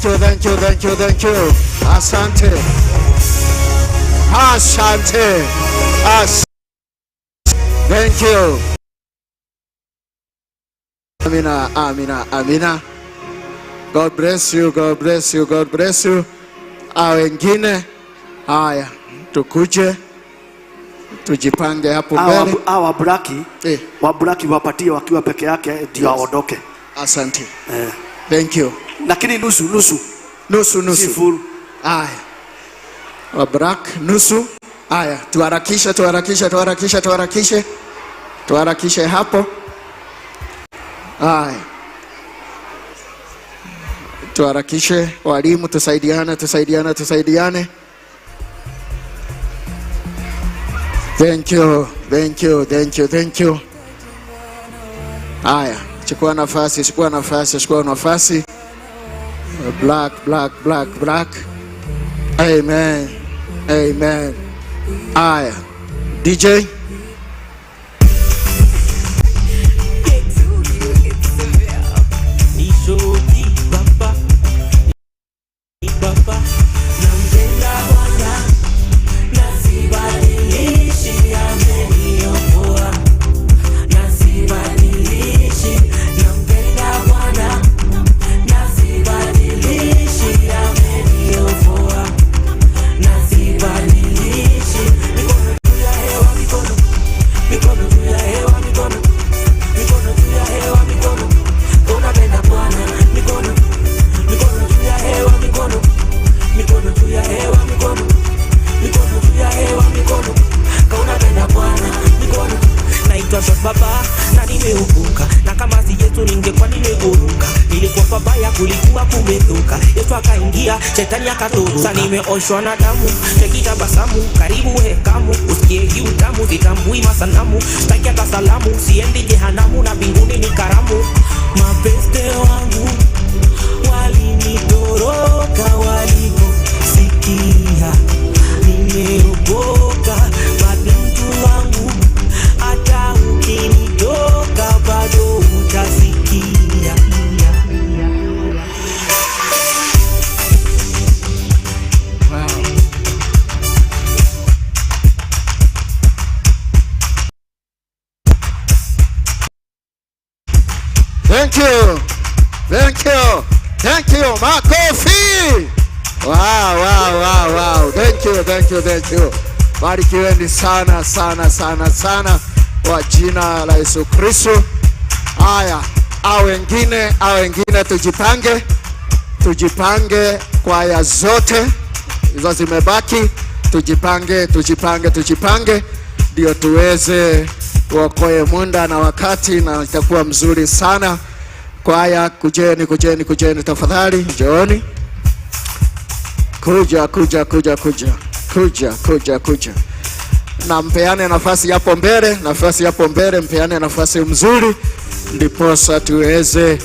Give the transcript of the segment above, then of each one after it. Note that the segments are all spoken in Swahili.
Thank you, thank you, thank you, thank you. Asante. Asante. Thank you. Amina, amina, amina. God bless you, God bless you, God bless you. Wengine haya tukuje tujipange hapo mbele. Waburaki wapatie wakiwa peke yake ndio aondoke. Asante. Thank you. Lakini nusu. Full. Haya. Wabrak nusu. Haya, tuharakishe hapo. Haya. Tuharakishe walimu, tusaidiane. Thank you. Haya, chukua nafasi. Black. Amen. Haya, DJ. Baba na nimeubuka na kama si Yesu ningekuwa nimeguruka. Nilikuwa pabaya kulikuwa kumetoka, Yesu akaingia shetani akatoroka. Sasa nimeoshwa na damu, tekitabasamu karibu hekamu. Usikie kiu tamu, sitambui masanamu. Sitaki hata salamu, siendi jehanamu na mbinguni ni karamu. Mapeste wangu walinitoroka waliposikia nimeokoka. Bado mtu wangu hata ukinitoka bado utasikia. Thank you. Makofi. Wow. Thank you. Barikiweni sana kwa jina la Yesu Kristo. Haya, wengine tujipange kwaya zote hizo zimebaki. Tujipange ndio tuweze kuokoe muda na wakati, na itakuwa mzuri sana. Kwaya kujeni tafadhali, njooni. Kuja. Na mpeane nafasi hapo mbele, mpeane nafasi mzuri, ndiposa tuweze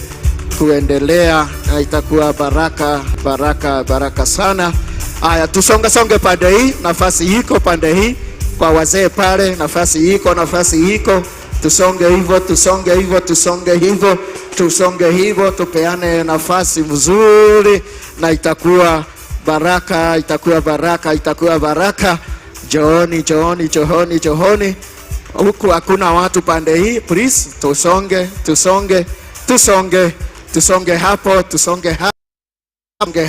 kuendelea, na itakuwa baraka sana. Haya, tusonge pande hii, nafasi iko pande hii kwa wazee pale, nafasi iko. Tusonge hivyo, tupeane nafasi mzuri, na itakuwa baraka. Jooni. Huku hakuna watu pande hii, please. Tusonge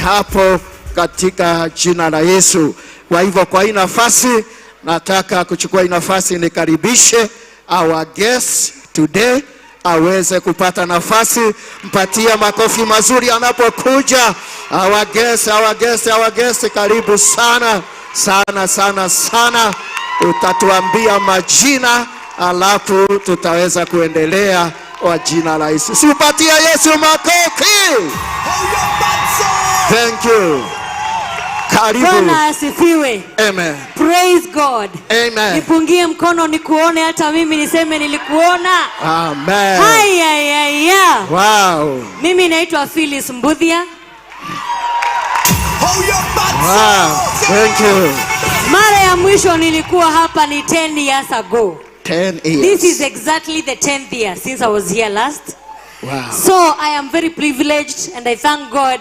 hapo katika jina la Yesu. Kwa hivyo, kwa hii nafasi nataka kuchukua hii nafasi nikaribishe our guest today aweze kupata nafasi. Mpatia makofi mazuri anapokuja. Our guest, karibu sana. Utatuambia majina, alafu tutaweza kuendelea kwa jina la Yesu. Sipatia Yesu makofi. Thank you. Karibu. Bwana asifiwe. Amen. Praise God. Amen. Nipungie mkono nikuone, hata mimi niseme nilikuona. Amen. Haya. Wow. Mimi naitwa Phyllis Mbuthia. Wow. Thank you. Mara ya mwisho nilikuwa hapa ni 10 years ago. 10 years. This is exactly the 10th year since I was here last. Wow. So I am very privileged and I thank God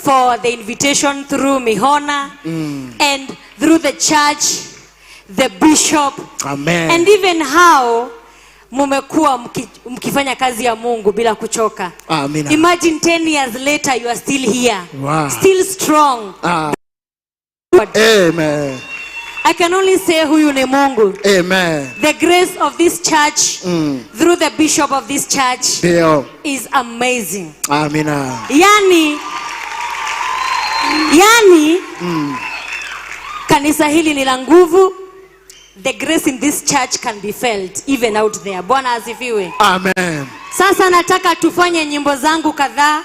for the invitation through Mihona and through the church, the bishop. Amen. And even how mumekuwa mkifanya kazi ya Mungu bila kuchoka. Amen. Imagine 10 years later you are still here. Wow. Still strong. Amen. I can only say huyu ni Mungu. Amen. The grace of this church through the bishop of this church Dio. is amazing. Amina. Yani kanisa hili ni la nguvu. The grace in this church can be felt even out there. Bwana asifiwe. Amen. Sasa nataka tufanye nyimbo zangu kadhaa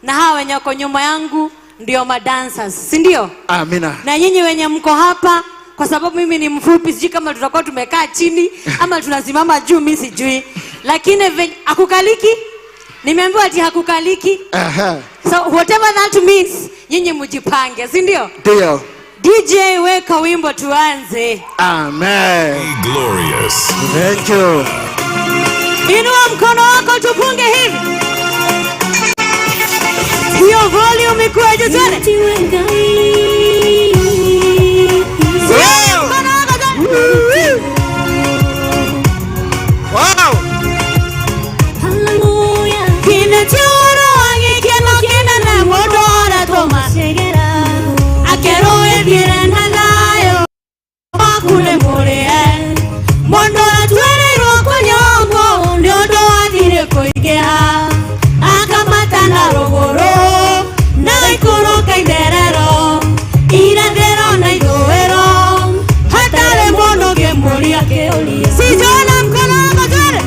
na hawa wenye wako nyuma yangu ndio madancers, si ndio? Amina. Na nyinyi wenye mko hapa, kwa sababu mimi ni mfupi, sijui kama tutakuwa tumekaa chini ama tunasimama juu, mimi sijui. Lakini hakukaliki. Nimeambiwa ati hakukaliki. So whatever that means, nyinyi mjipange, si ndio? Ndio. DJ weka wimbo tuanze. Amen. Glorious. Thank you. Inua mkono wako tupunge hivi. Hiyo volume ikuwe juu tena. Wow. Hallelujah. Kina choro wangi kena kena na modora Thomas. Akero ebire nanayo. Makule mole. Mondora tuere roko nyongo. Ndodo adire koigea. Akamata na rogoro. Na ikoro kaiderero. Ira dero na idoero. Hatare mono gemori akeoli. Si jona mkono wako tuere.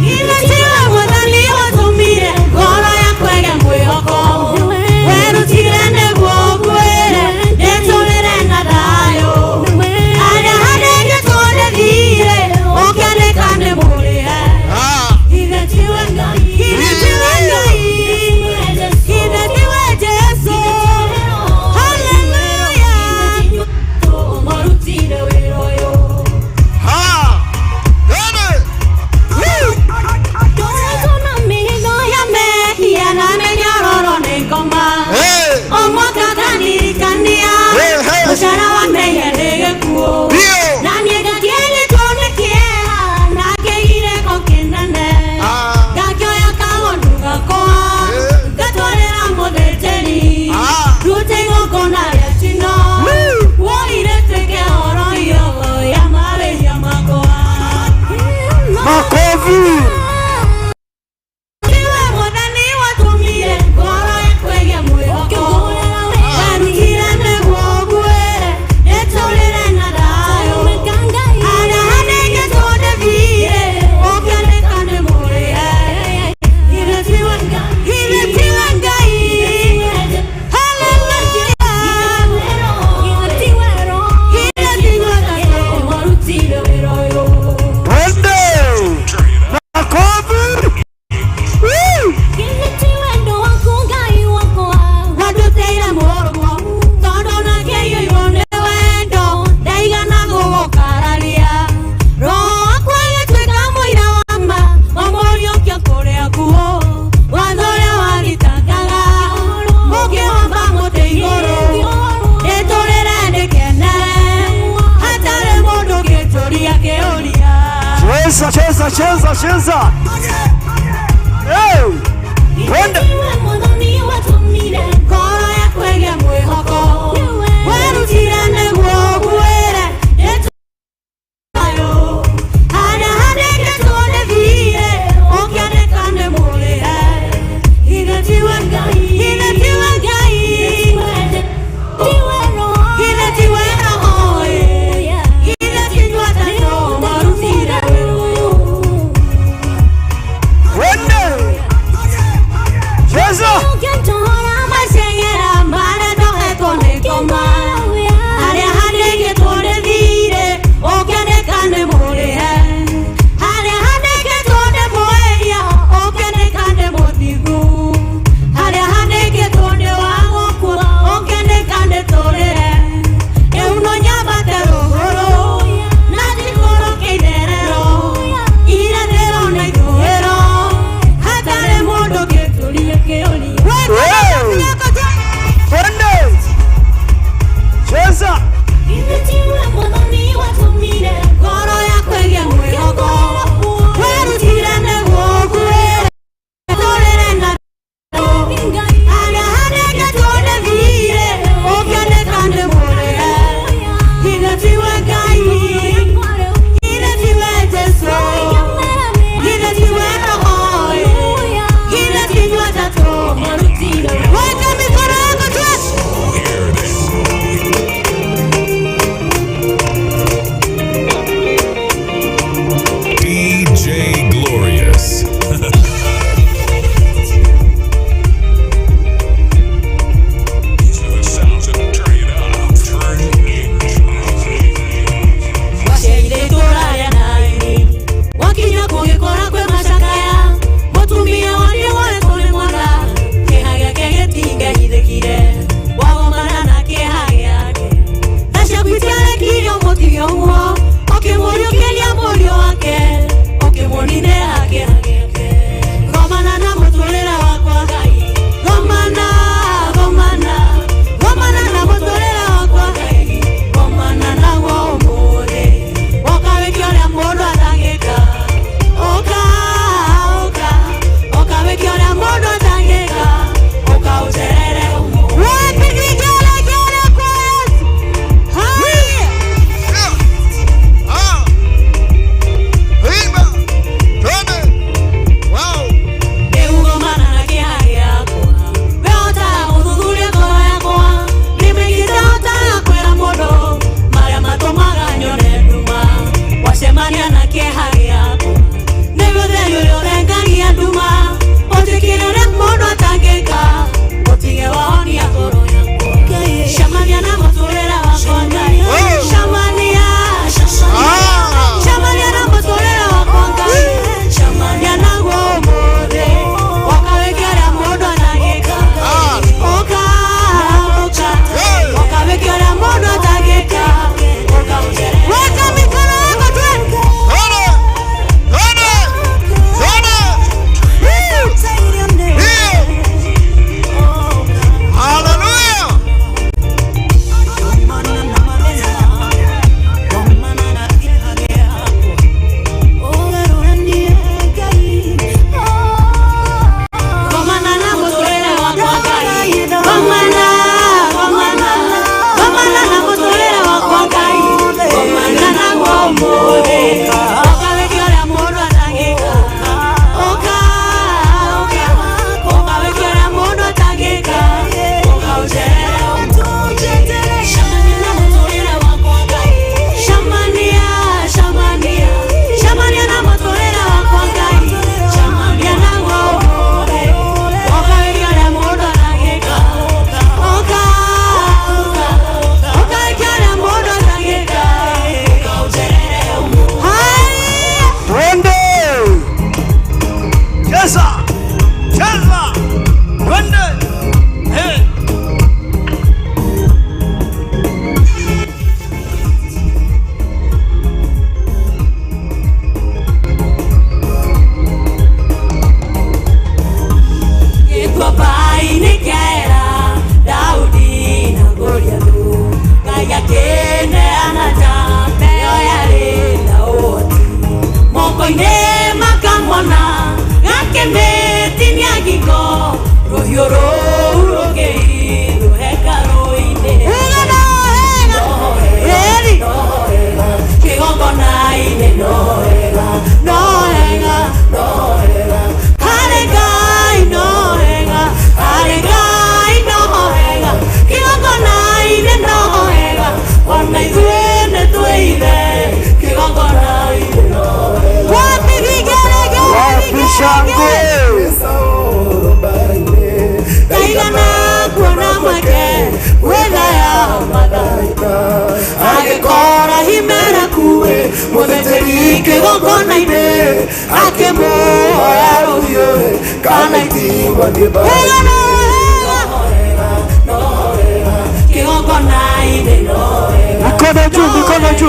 Inatiwa wadali watumire. Goro ya kwege mwihoko. Weru tirene guoguere. Netolere na dayo. Ane hanege tone vire. Okane kane mure. Inatiwa ngai. Inatiwa ngai. Inatiwa Jesu. Hallelujah. Morutire weroyo. Cheza. Hey! Wenda. Goro ya kwege mwihoko. Weru tirene guoguere. Ayo. Hana hanege tone vire. Okiane kane mure. Inatiwa ngai. Inatiwa ngai. Inatiwa roho. Inatiwa tato. Morutire weroyo. Cheza.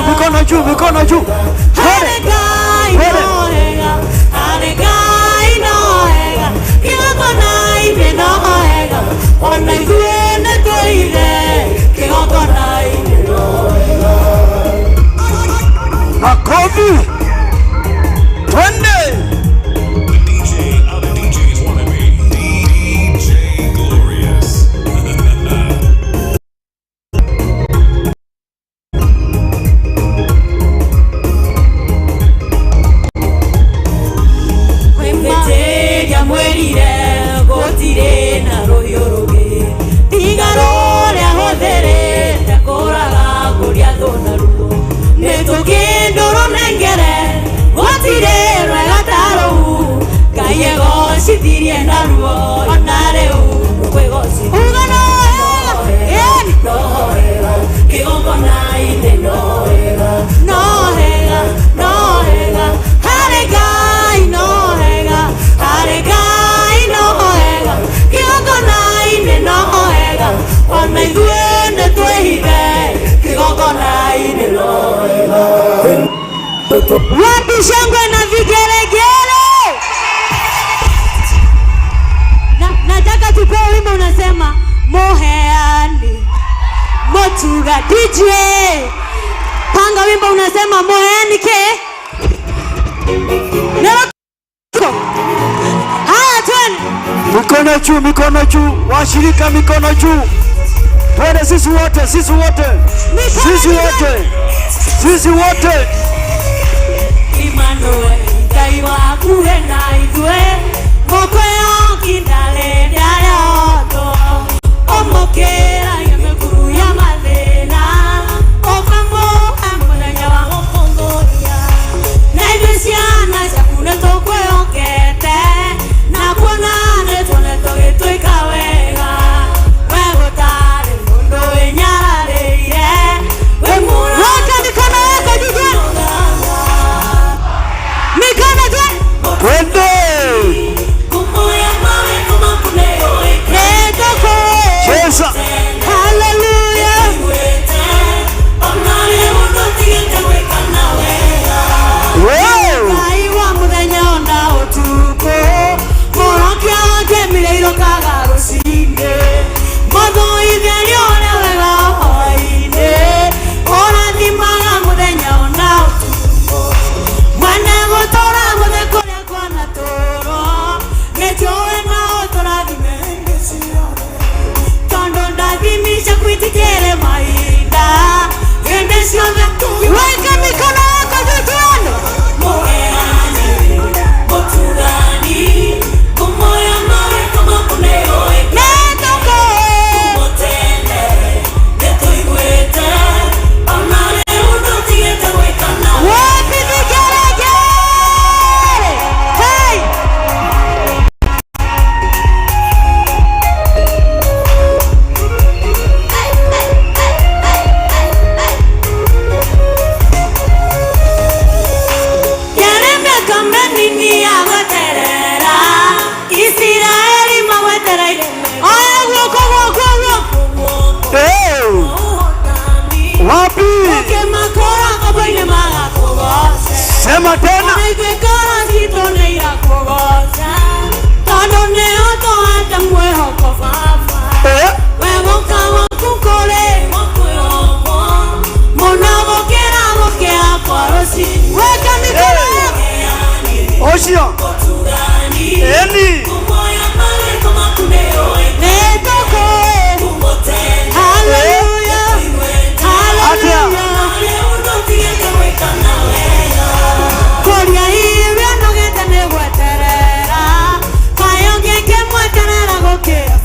Mikono juu, mikono juu. Ona iguene tuire, kigoko na ine Wapi shangwe na vigelegele? Nataka tupewe wimbo unasema Moheani Motuga. DJ panga wimbo unasema Moheani ke haya twende. Mikono juu, mikono juu, washirika mikono juu. Twende sisi wote, sisi wote, sisi wote, sisi wote. Emmanuel Daiwa kuenda idwe mokoyo kindale daloto omokera yemekuru ya madena okamo amulanya wa mokongoya naibesiana chakune tokweyo kete na kuona netone toge toikawega wegotare mondo enyarareire wemura waka mikono yako jijeni. Twende! Cheza! Hallelujah! Wow! Aiwa muthenya ona utuko morokia ngemiriro kagaro cinde motho ithenio ona wega hoine ona thimaga muthenya ona utuko mwana gutora muthe kuria kwana toro nitiowe nao turathimengeciore tondo ndathimisha kwitikire mahinda hĩndĩ ciothe weka mikono yako juu tuone. Moheani Motugani kumoya mawe kama kuneyoe netoko kumotende netoigwete onale unotigete wekana wapi vigelegele. Hey! Wapi? Sema tena. Oshio. Eni. Hallelujah. Hallelujah. Koria hiyo nogeta negweterera kayo ngeke mweterera gokira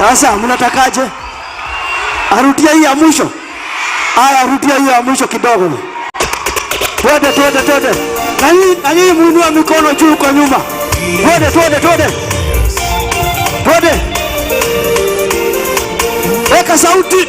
Sasa mnatakaje? Arudia hii ya mwisho. Aya, arudia hii ya mwisho kidogo. Twende. Na nyinyi muinua mikono juu kwa nyuma. Twende. Weka sauti.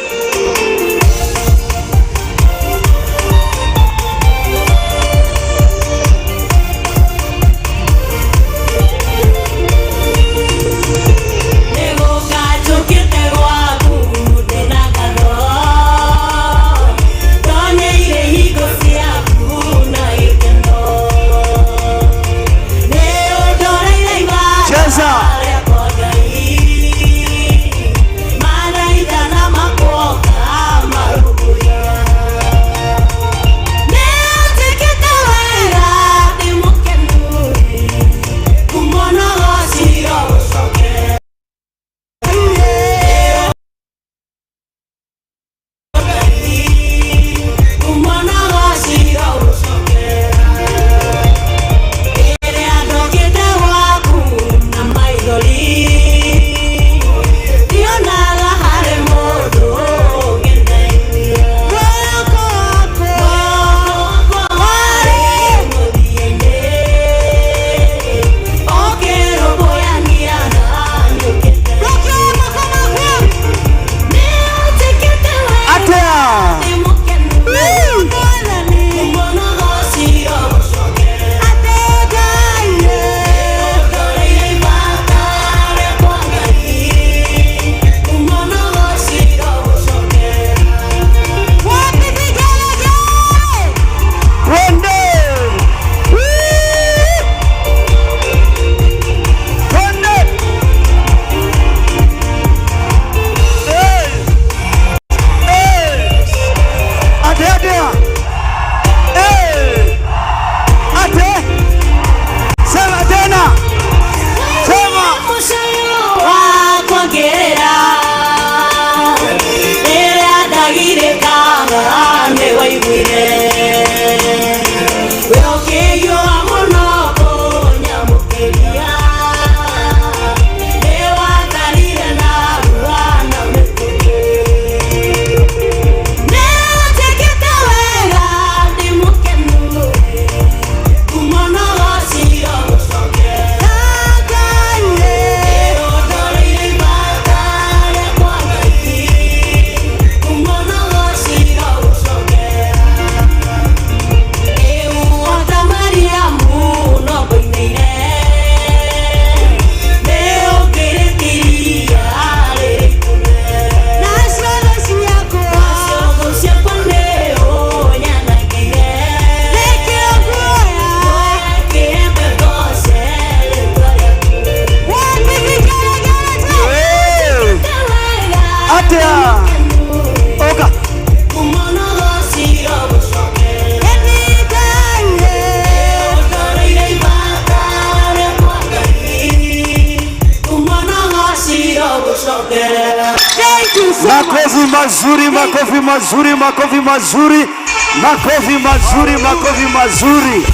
Makofi mazuri.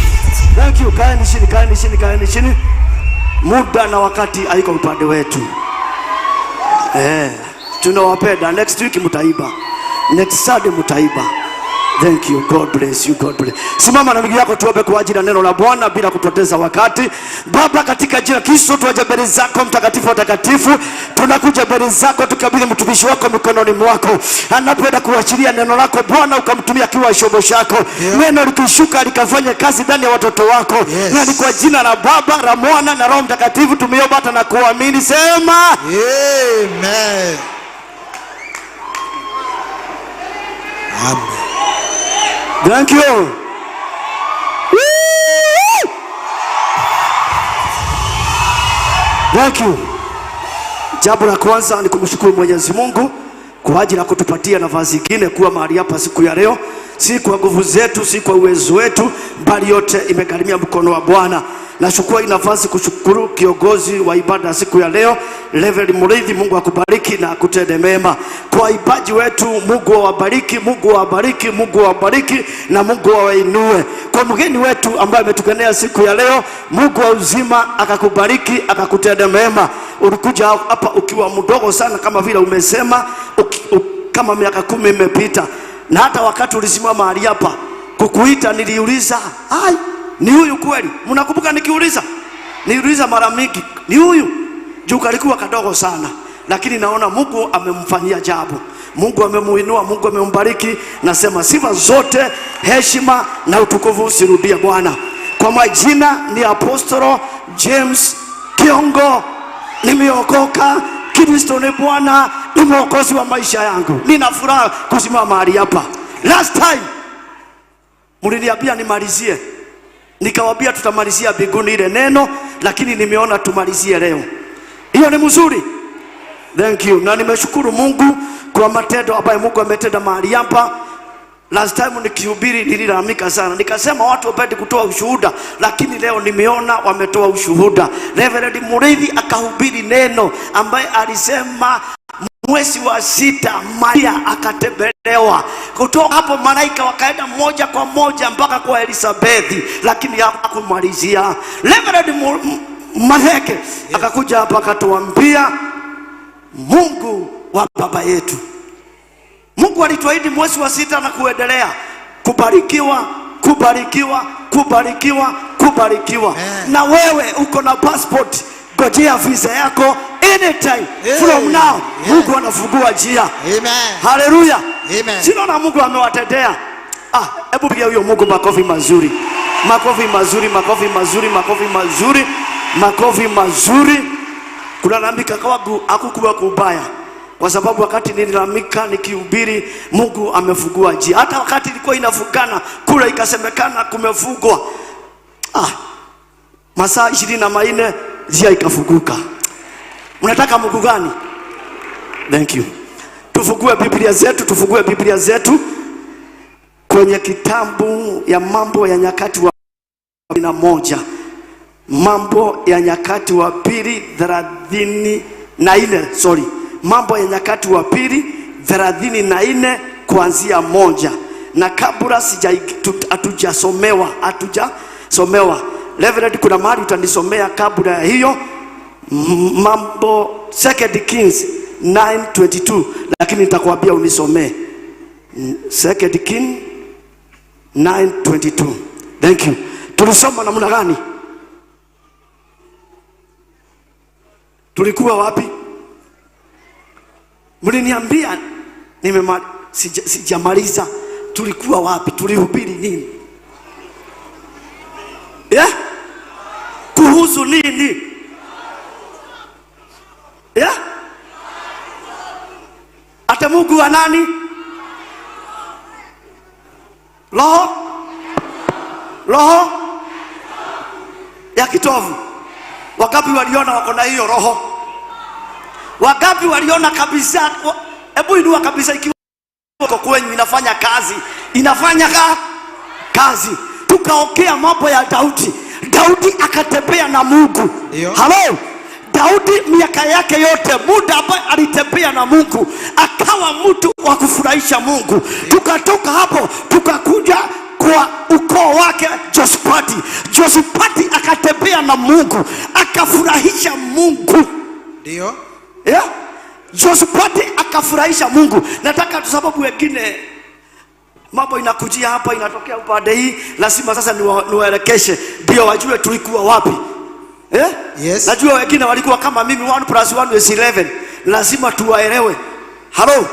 Thank you. Kaeni chini. Muda na wakati haiko upande wetu. Tunawapenda. Next week mtaiba. Next Sunday mtaiba. Thank you. God bless you. Simama na miguu yako tuombe kwa ajili ya neno la Bwana bila kupoteza wakati. Baba, katika jina la Kristo tunaja mbele zako mtakatifu wa takatifu. Tunakuja mbele zako tukabidhi mtumishi wako mikononi mwako. Anapoenda kuachilia neno lako Bwana, ukamtumia kiwa chombo chako. Neno likishuka likafanya kazi ndani ya watoto wako. Na ni kwa jina la Baba, la Mwana na Roho Mtakatifu tumeomba na kuamini. Sema amen. Amen. Thank you. Thank you. Jambo la kwanza ni kumshukuru Mwenyezi Mungu kwa ajili ya kutupatia nafasi nyingine kuwa mahali hapa siku ya leo. si kwa nguvu zetu, si kwa uwezo wetu, bali yote imegharimia mkono wa Bwana. Nachukua hii nafasi kushukuru kiongozi wa ibada siku ya leo, Reverend Muridhi. Mungu akubariki na akutende mema. Kwa ibaji wetu, Mungu awabariki, Mungu awabariki, Mungu awabariki na Mungu awainue. Kwa mgeni wetu ambaye ametugenea siku ya leo, Mungu wa uzima akakubariki, akakutende mema. Ulikuja hapa ukiwa mdogo sana kama vile umesema, kama miaka 10 imepita, na hata wakati ulisimama mahali hapa kukuita niliuliza, ai, ni huyu kweli? Mnakumbuka nikiuliza? Niliuliza mara mingi, ni huyu? Juu kalikuwa kadogo sana, lakini naona Mungu amemfanyia jambo. Mungu amemuinua, Mungu amembariki. Nasema sifa zote, heshima na utukufu usirudie Bwana. Kwa majina ni Apostolo James Kiongo. Nimeokoka, Kristo ni Bwana, ni mwokozi wa maisha yangu. Nina furaha kusimama mahali hapa. Last time mliniambia nimalizie, nikawaambia tutamalizia mbinguni ile neno, lakini nimeona tumalizie leo. Hiyo ni mzuri. Thank you. Na nimeshukuru Mungu kwa matendo ambayo Mungu ametenda mahali hapa. Last time nikihubiri nililalamika sana, nikasema watu wapende kutoa ushuhuda, lakini leo nimeona wametoa ushuhuda. Reverend Muridhi akahubiri neno ambaye alisema mwezi wa 6 Maria akatembelewa. Kutoka hapo malaika wakaenda moja kwa moja mpaka kwa Elisabethi, lakini hakumalizia. Reverend Maheke akakuja hapa akatuambia Mungu wa baba yetu. Mungu alituahidi mwezi wa 6 na kuendelea kubarikiwa, kubarikiwa, kubarikiwa, kubarikiwa. Na wewe uko na passport, ngojea visa yako anytime from now. Mungu anafungua njia. Haleluya. Sinaona Mungu amewatendea. Hebu pigia huyo Mungu makofi mazuri. Makofi mazuri, makofi mazuri, makofi mazuri, makofi mazuri. Kulalamika kwangu hakukuwa kubaya, kwa sababu wakati nililalamika nikihubiri, Mungu amefungua njia. Hata wakati ilikuwa inafungana kula ikasemekana kumefungwa, masaa 24 njia ikafunguka. Unataka Mungu gani? Thank you. Tufungue Biblia zetu, tufungue Biblia zetu kwenye kitabu ya Mambo ya Nyakati wa 1. Mambo ya Nyakati wa pili 34, sorry. Mambo ya Nyakati wa pili 34 kuanzia 1. Na kabla hatujasomewa, Reverend, kuna mahali utanisomea kabla ya hiyo. Mambo 2 Kings 9:22, lakini nitakwambia unisomee 2 Kings 9:22. Thank you. Tulisoma namna gani? Tulikuwa wapi? Mliniambia sijamaliza. Tulikuwa wapi? Tulihubiri nini? Kuhusu nini? Ate Mungu wa nani? Roho ya kitovu. Wagapi waliona wako na hiyo roho? Wagapi waliona kabisa? Hebu inua kabisa ikiwa kwa kwenyu inafanya kazi. Inafanya kazi. Tukaongea mambo ya Daudi. Daudi akatembea na Mungu. Hello. Daudi miaka yake yote, muda ambaye alitembea na Mungu, akawa mtu wa kufurahisha Mungu. Tukatoka hapo tukakuja kwa ukoo wake Jospati. Jospati akatembea na Mungu, akafurahisha Mungu. Ndio? Jospati akafurahisha Mungu. Nataka tu sababu wengine mambo inakujia hapa, inatokea upande hii, lazima sasa niwaelekeshe ndio wajue tulikuwa wapi. Yes. Najua wengine walikuwa kama mimi 1 + 1 is 11. Lazima tuwaelewe. Hello.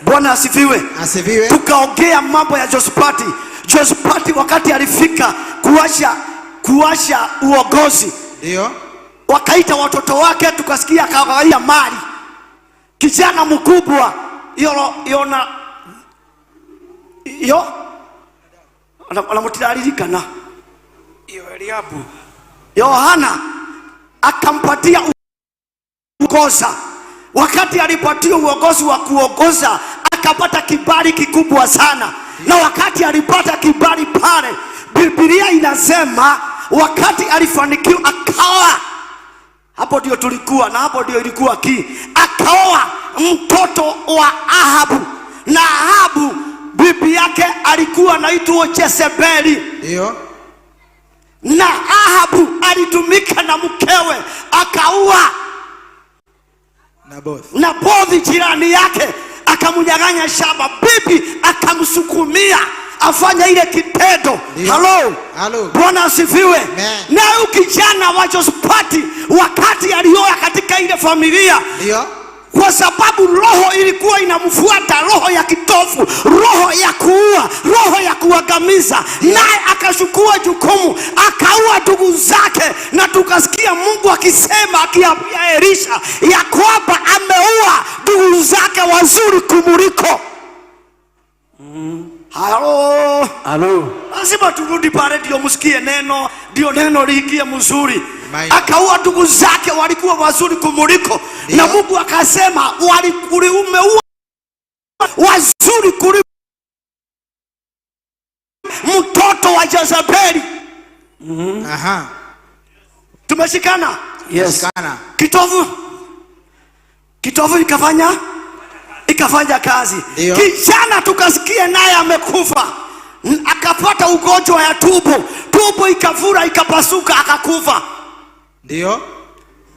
Bwana asifiwe. Asifiwe. Tukaongea mambo ya Jospati. Jospati wakati alifika kuwasha uongozi. Ndio. Wakaita watoto wake, tukasikia akagaia mali. Kijana mkubwa anamtiririkana Eliabu. Yohana akampatia uongoza. Wakati alipatia uongozi wa kuongoza, akapata kibali kikubwa sana. Na wakati alipata kibali pale, Biblia inasema wakati alifanikiwa akaoa. Hapo ndio tulikuwa na hapo ndio ilikuwa akaoa mtoto wa Ahabu. Na Ahabu bibi yake alikuwa anaitwa Jezebeli. Ndio. Na Ahabu alitumika na mkewe akaua Nabothi jirani yake, akamnyang'anya shamba. Bibi akamsukumia afanya ile kitendo. Halo. Bwana asifiwe. Na huyu kijana wa Jospati wakati alioa katika ile familia, ndio, kwa sababu roho ilikuwa inamfuata, roho ya kitofu, roho ya kuua, roho ya kuangamiza, naye akachukua jukumu akaua ndugu zake. Na tukasikia Mungu akisema, akiambia Elisha ya kwamba ameua ndugu zake wazuri kumuliko. Halo. Lazima turudi pale ndio msikie neno, ndio neno liingie mzuri. Akaua ndugu zake walikuwa wazuri kumuliko. Na Mungu akasema umeua wazuri kuliko mtoto wa Jezebeli. Aha. Tumeshikana? Yes. Kitovu ikafanya kazi. Kijana tukasikia naye amekufa. Akapata ugonjwa ya tumbo ikavura ikapasuka akakufa. Ndio.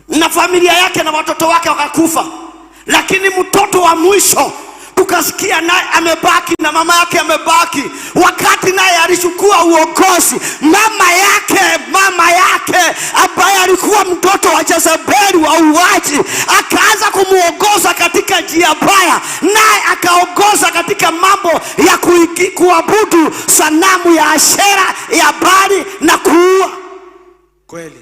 Na familia yake na watoto wake wakakufa. Lakini mtoto wa mwisho tukasikia naye amebaki na mama yake amebaki. Wakati naye alichukua uongozi, mama yake ambaye alikuwa mtoto wa Jezebeli wa uwaji, akaanza kumuongoza katika njia mbaya, naye akaongoza katika mambo ya kuabudu sanamu ya Ashera, ya Baali na kuua. Kweli.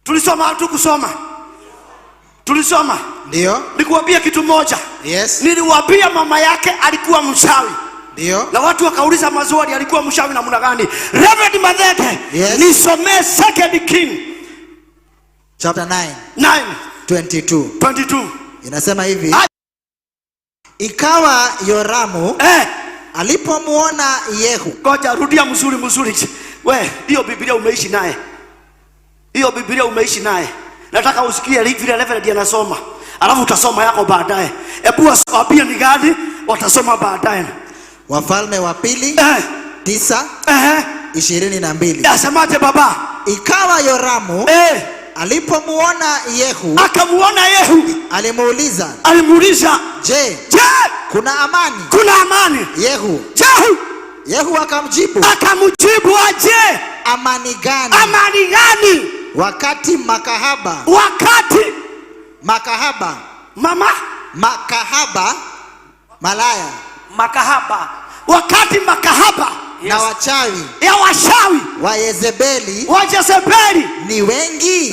Tulisoma. Ndio. Nikuambia kitu moja. Yes. Niliwaambia mama yake alikuwa mchawi. Ndio. Na watu wakauliza mazwali alikuwa mchawi namna gani? Reverend Madheke, yes, nisomee 2 King chapter 9 22. Inasema hivi. Ikawa Yoramu alipomuona Yehu. Ngoja rudia mzuri. Hiyo Biblia umeishi naye. Nataka usikie vile Reverend anasoma. Alafu utasoma yako baadaye. Hebu waambie ni gani watasoma baadaye. Wafalme wa pili 9:22. Asemaje baba? Ikawa Yoramu alipomuona Yehu, akamuona Yehu, alimuuliza, je, kuna amani? Yehu akamjibu aje? Amani gani? Wakati makahaba malaya, wakati makahaba na wachawi wa Yezebeli ni wengi.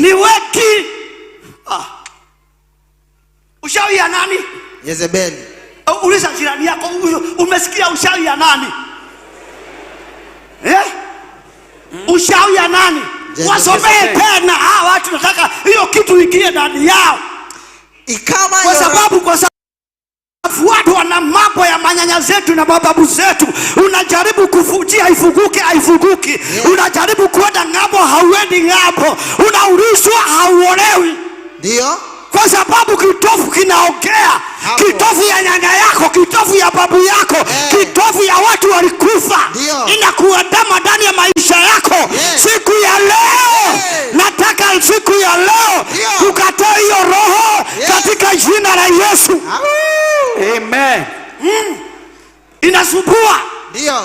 Ushawi ya nani? Yezebeli. Uliza jirani yako, umesikia ushawi ya nani? Ushawi ya nani? Wasomee tena. Watu nataka hiyo kitu ikie ndani yao. Kwa sababu watu wana mambo ya manyanya zetu na mababu zetu. Unajaribu kufutia haifunguki. Yes. Unajaribu kwenda ng'ambo, hauendi ng'ambo. Unaulizwa, hauolewi. Ndio. Kwa sababu kitofu kinaongea. Kitofu ya nyanya yako, kitofu ya babu yako, kitofu ya watu walikufa. Inakuandama ndani ya maisha yako. Siku ya leo, nataka siku ya leo tukatoe hiyo roho katika jina la Yesu. Amen. Inasumbua.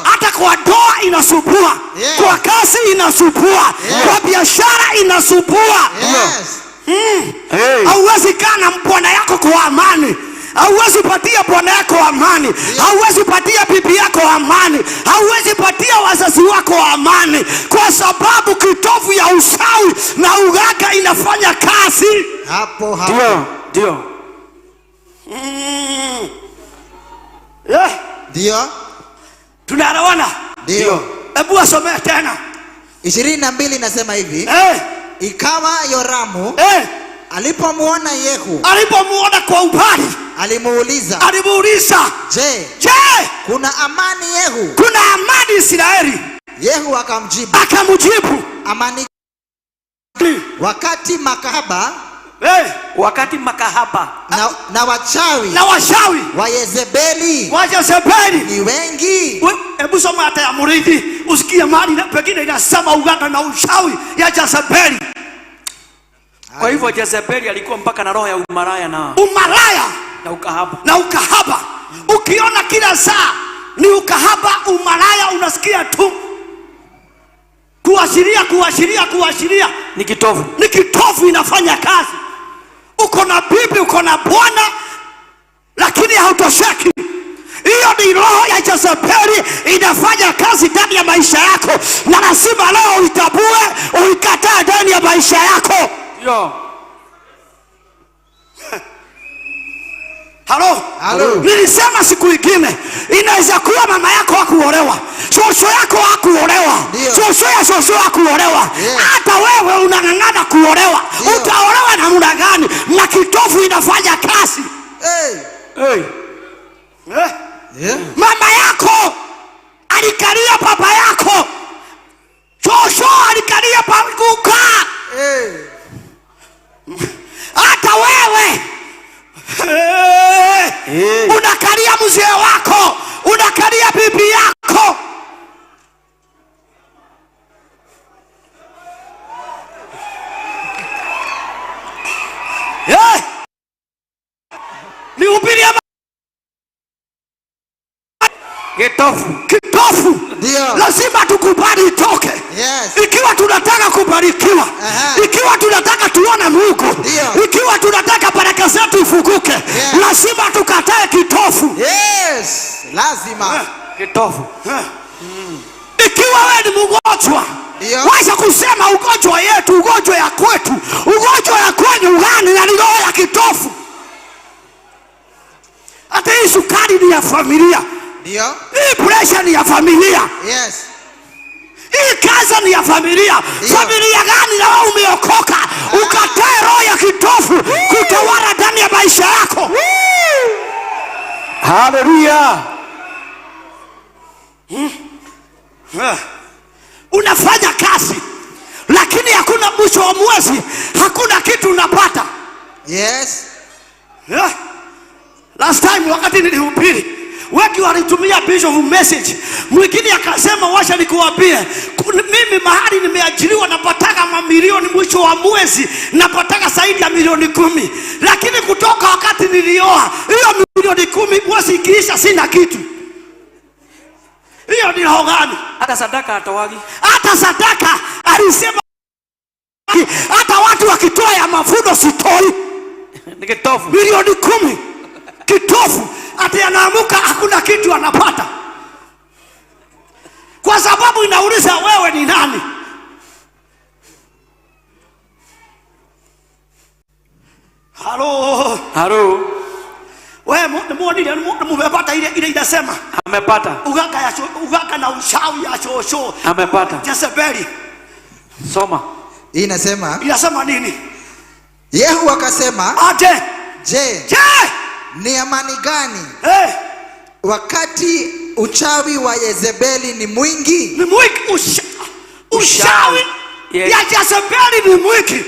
Hata kwa ndoa inasumbua. Kwa kazi inasumbua. Kwa biashara inasumbua. Hauwezi kaa na bwana yako kwa amani. Hauwezi patia bwana yako amani. Hauwezi patia bibi yako amani. Hauwezi patia wazazi wako amani, kwa sababu kitovu ya usawi na uganga inafanya kazi hapo. Ndio. Ndio. Tunaelewana? Ndio. Hebu asomee tena. 22 nasema hivi. Ikawa Yoramu alipomuona Yehu, alipomuona kwa umbali, alimuuliza, je, kuna amani Yehu? Kuna amani Israeli? Yehu akamjibu, amani wakati makahaba na wachawi wa Yezebeli ni wengi. Hebu soma hata ya Murithi usikie mahali na pengine inasema uganga na uchawi ya Jezebeli. Kwa hivyo Jezebeli alikuwa mpaka na roho ya umalaya na ukahaba. Ukiona kila saa ni ukahaba, umalaya, unasikia tu kuashiria ni kitovu inafanya kazi. Uko na bibi, uko na bwana, lakini hautosheki. Hiyo ni roho ya Jezebeli inafanya kazi ndani ya maisha yako, na lazima leo uitabue, uikataa ndani ya maisha yako. Halo. Nilisema siku nyingine inaweza kuwa mama yako hakuolewa, shosho yako hakuolewa, shosho ya shosho hakuolewa, hata wewe unang'ang'ana kuolewa. Utaolewa na muda gani? Na kitovu inafanya kazi. Mama yako alikalia baba yako, shosho alikalia pakuka, hata wewe unakalia mzee wako, unakalia bibi yako. Ni ubiri kitofu. Lazima tukubali itoke. Ikiwa tunataka kubarikiwa, ikiwa tunataka tuone Mungu, ikiwa tunataka baraka zetu ifunguke, lazima tukatae kitofu. Lazima kitofu. Ikiwa wewe ni mgonjwa, wacha kusema ugonjwa yetu, ugonjwa ya kwetu, ugonjwa ya kwenyu gani, na roho ya kitofu. Hata hii sukari ni ya familia. Hii pressure ni ya familia. Hii kaza ni ya familia. Familia gani na wewe umeokoka? Ukatae roho ya kitofu kutawala ndani ya maisha yako. Haleluya. Unafanya kazi lakini hakuna mwisho wa mwezi, hakuna kitu unapata. Last time wakati nilihubiri, wengi walitumia bishop message. Mwingine akasema washa nikuambie, mimi mahali nimeajiriwa napataka mamilioni, mwisho wa mwezi napataka zaidi ya milioni 10. Lakini kutoka wakati nilioa, hiyo milioni 10 mwezi ikiisha sina kitu. Hiyo ni roho gani? Hata sadaka atawagi. Hata sadaka alisema hata watu wakitoa ya mavuno sitoi. Ni kitofu. Milioni 10. Kitofu. Ati anaamuka hakuna kitu anapata, kwa sababu inauliza wewe ni nani? Halo. Wewe mmepata ile inasema amepata uganga na ushawi ya shosho amepata Jezebeli. Soma. Hii inasema nini? Yehu akasema, je, ni amani gani wakati uchawi wa Yezebeli ni mwingi? Ushawi ya Jezebeli ni mwingi.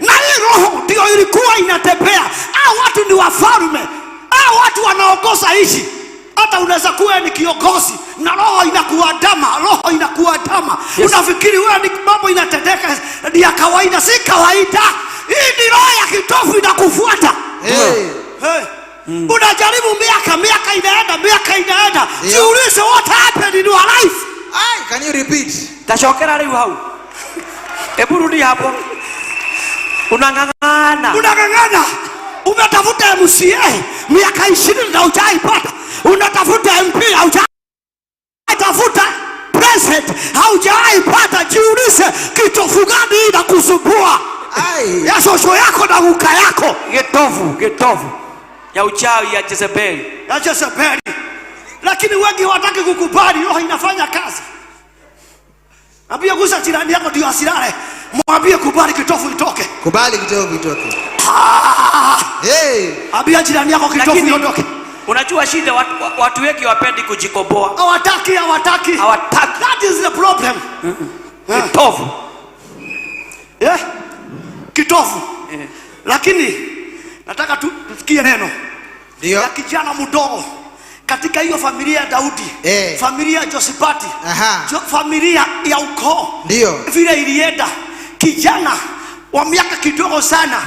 Na hii roho ndio ilikuwa inatembea. Hao watu ni wafalme, hao watu wanaongoza hizi. Hata unaweza kuwa ni kiongozi na roho inakuandama. Unafikiri wewe ni mambo inatendeka ni ya kawaida. Si kawaida. Hii ni roho ya kitofu inakufuata. Unajaribu miaka inaenda. Jiulize what happened in your life. Can you repeat? Tashokera leo hau. Hebu rudi hapo. Unang'ang'ana. Unatafuta MCA miaka 20 na hujaipata. Unatafuta MP hujaipata. President hujaipata. Jiulize kitofu gani inakusumbua? Ya shosho yako na uka yako. Kitofu ya uchawi ya Jezebeli. Lakini wengi hawataki kukubali roho inafanya kazi. Ambia gusa jirani yako ndio asilale. Mwambie kubali kitofu itoke. Kubali kitofu itoke. Hey. Ambia jirani yako kitofu iondoke. Unajua shida watu wengi wapendi kujikomboa. Hawataki. That is the problem. Kitofu. Kitofu. Lakini nataka tusikie neno. Ndio. Ya kijana mdogo katika hiyo familia ya Daudi. Familia ya Josipati. Familia ya ukoo. Ndio. Vile ilienda kijana wa miaka kidogo sana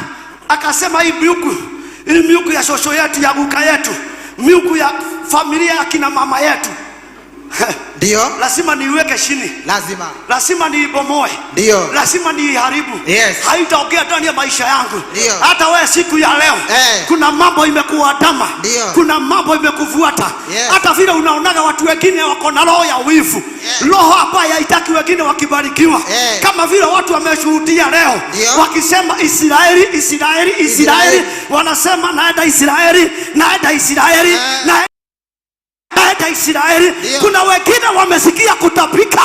akasema hii miuku ya shosho yetu ya guka yetu, miuku ya familia ya kina mama yetu. Ndio. Lazima niweke chini. Lazima niibomoe. Ndio. Lazima niiharibu. Yes. Haitaongea ndani ya maisha yangu. Ndio. Hata wewe siku ya leo kuna mambo imekuandama. Ndio. Kuna mambo imekufuata. Yes. Hata vile unaonaga watu wengine wako na roho ya wivu. Roho hapa haitaki wengine wakibarikiwa. Kama vile watu wameshuhudia leo. Ndio. Wakisema Israeli, wanasema naenda Israeli. Israeli. Kuna wengine wamesikia kutapika.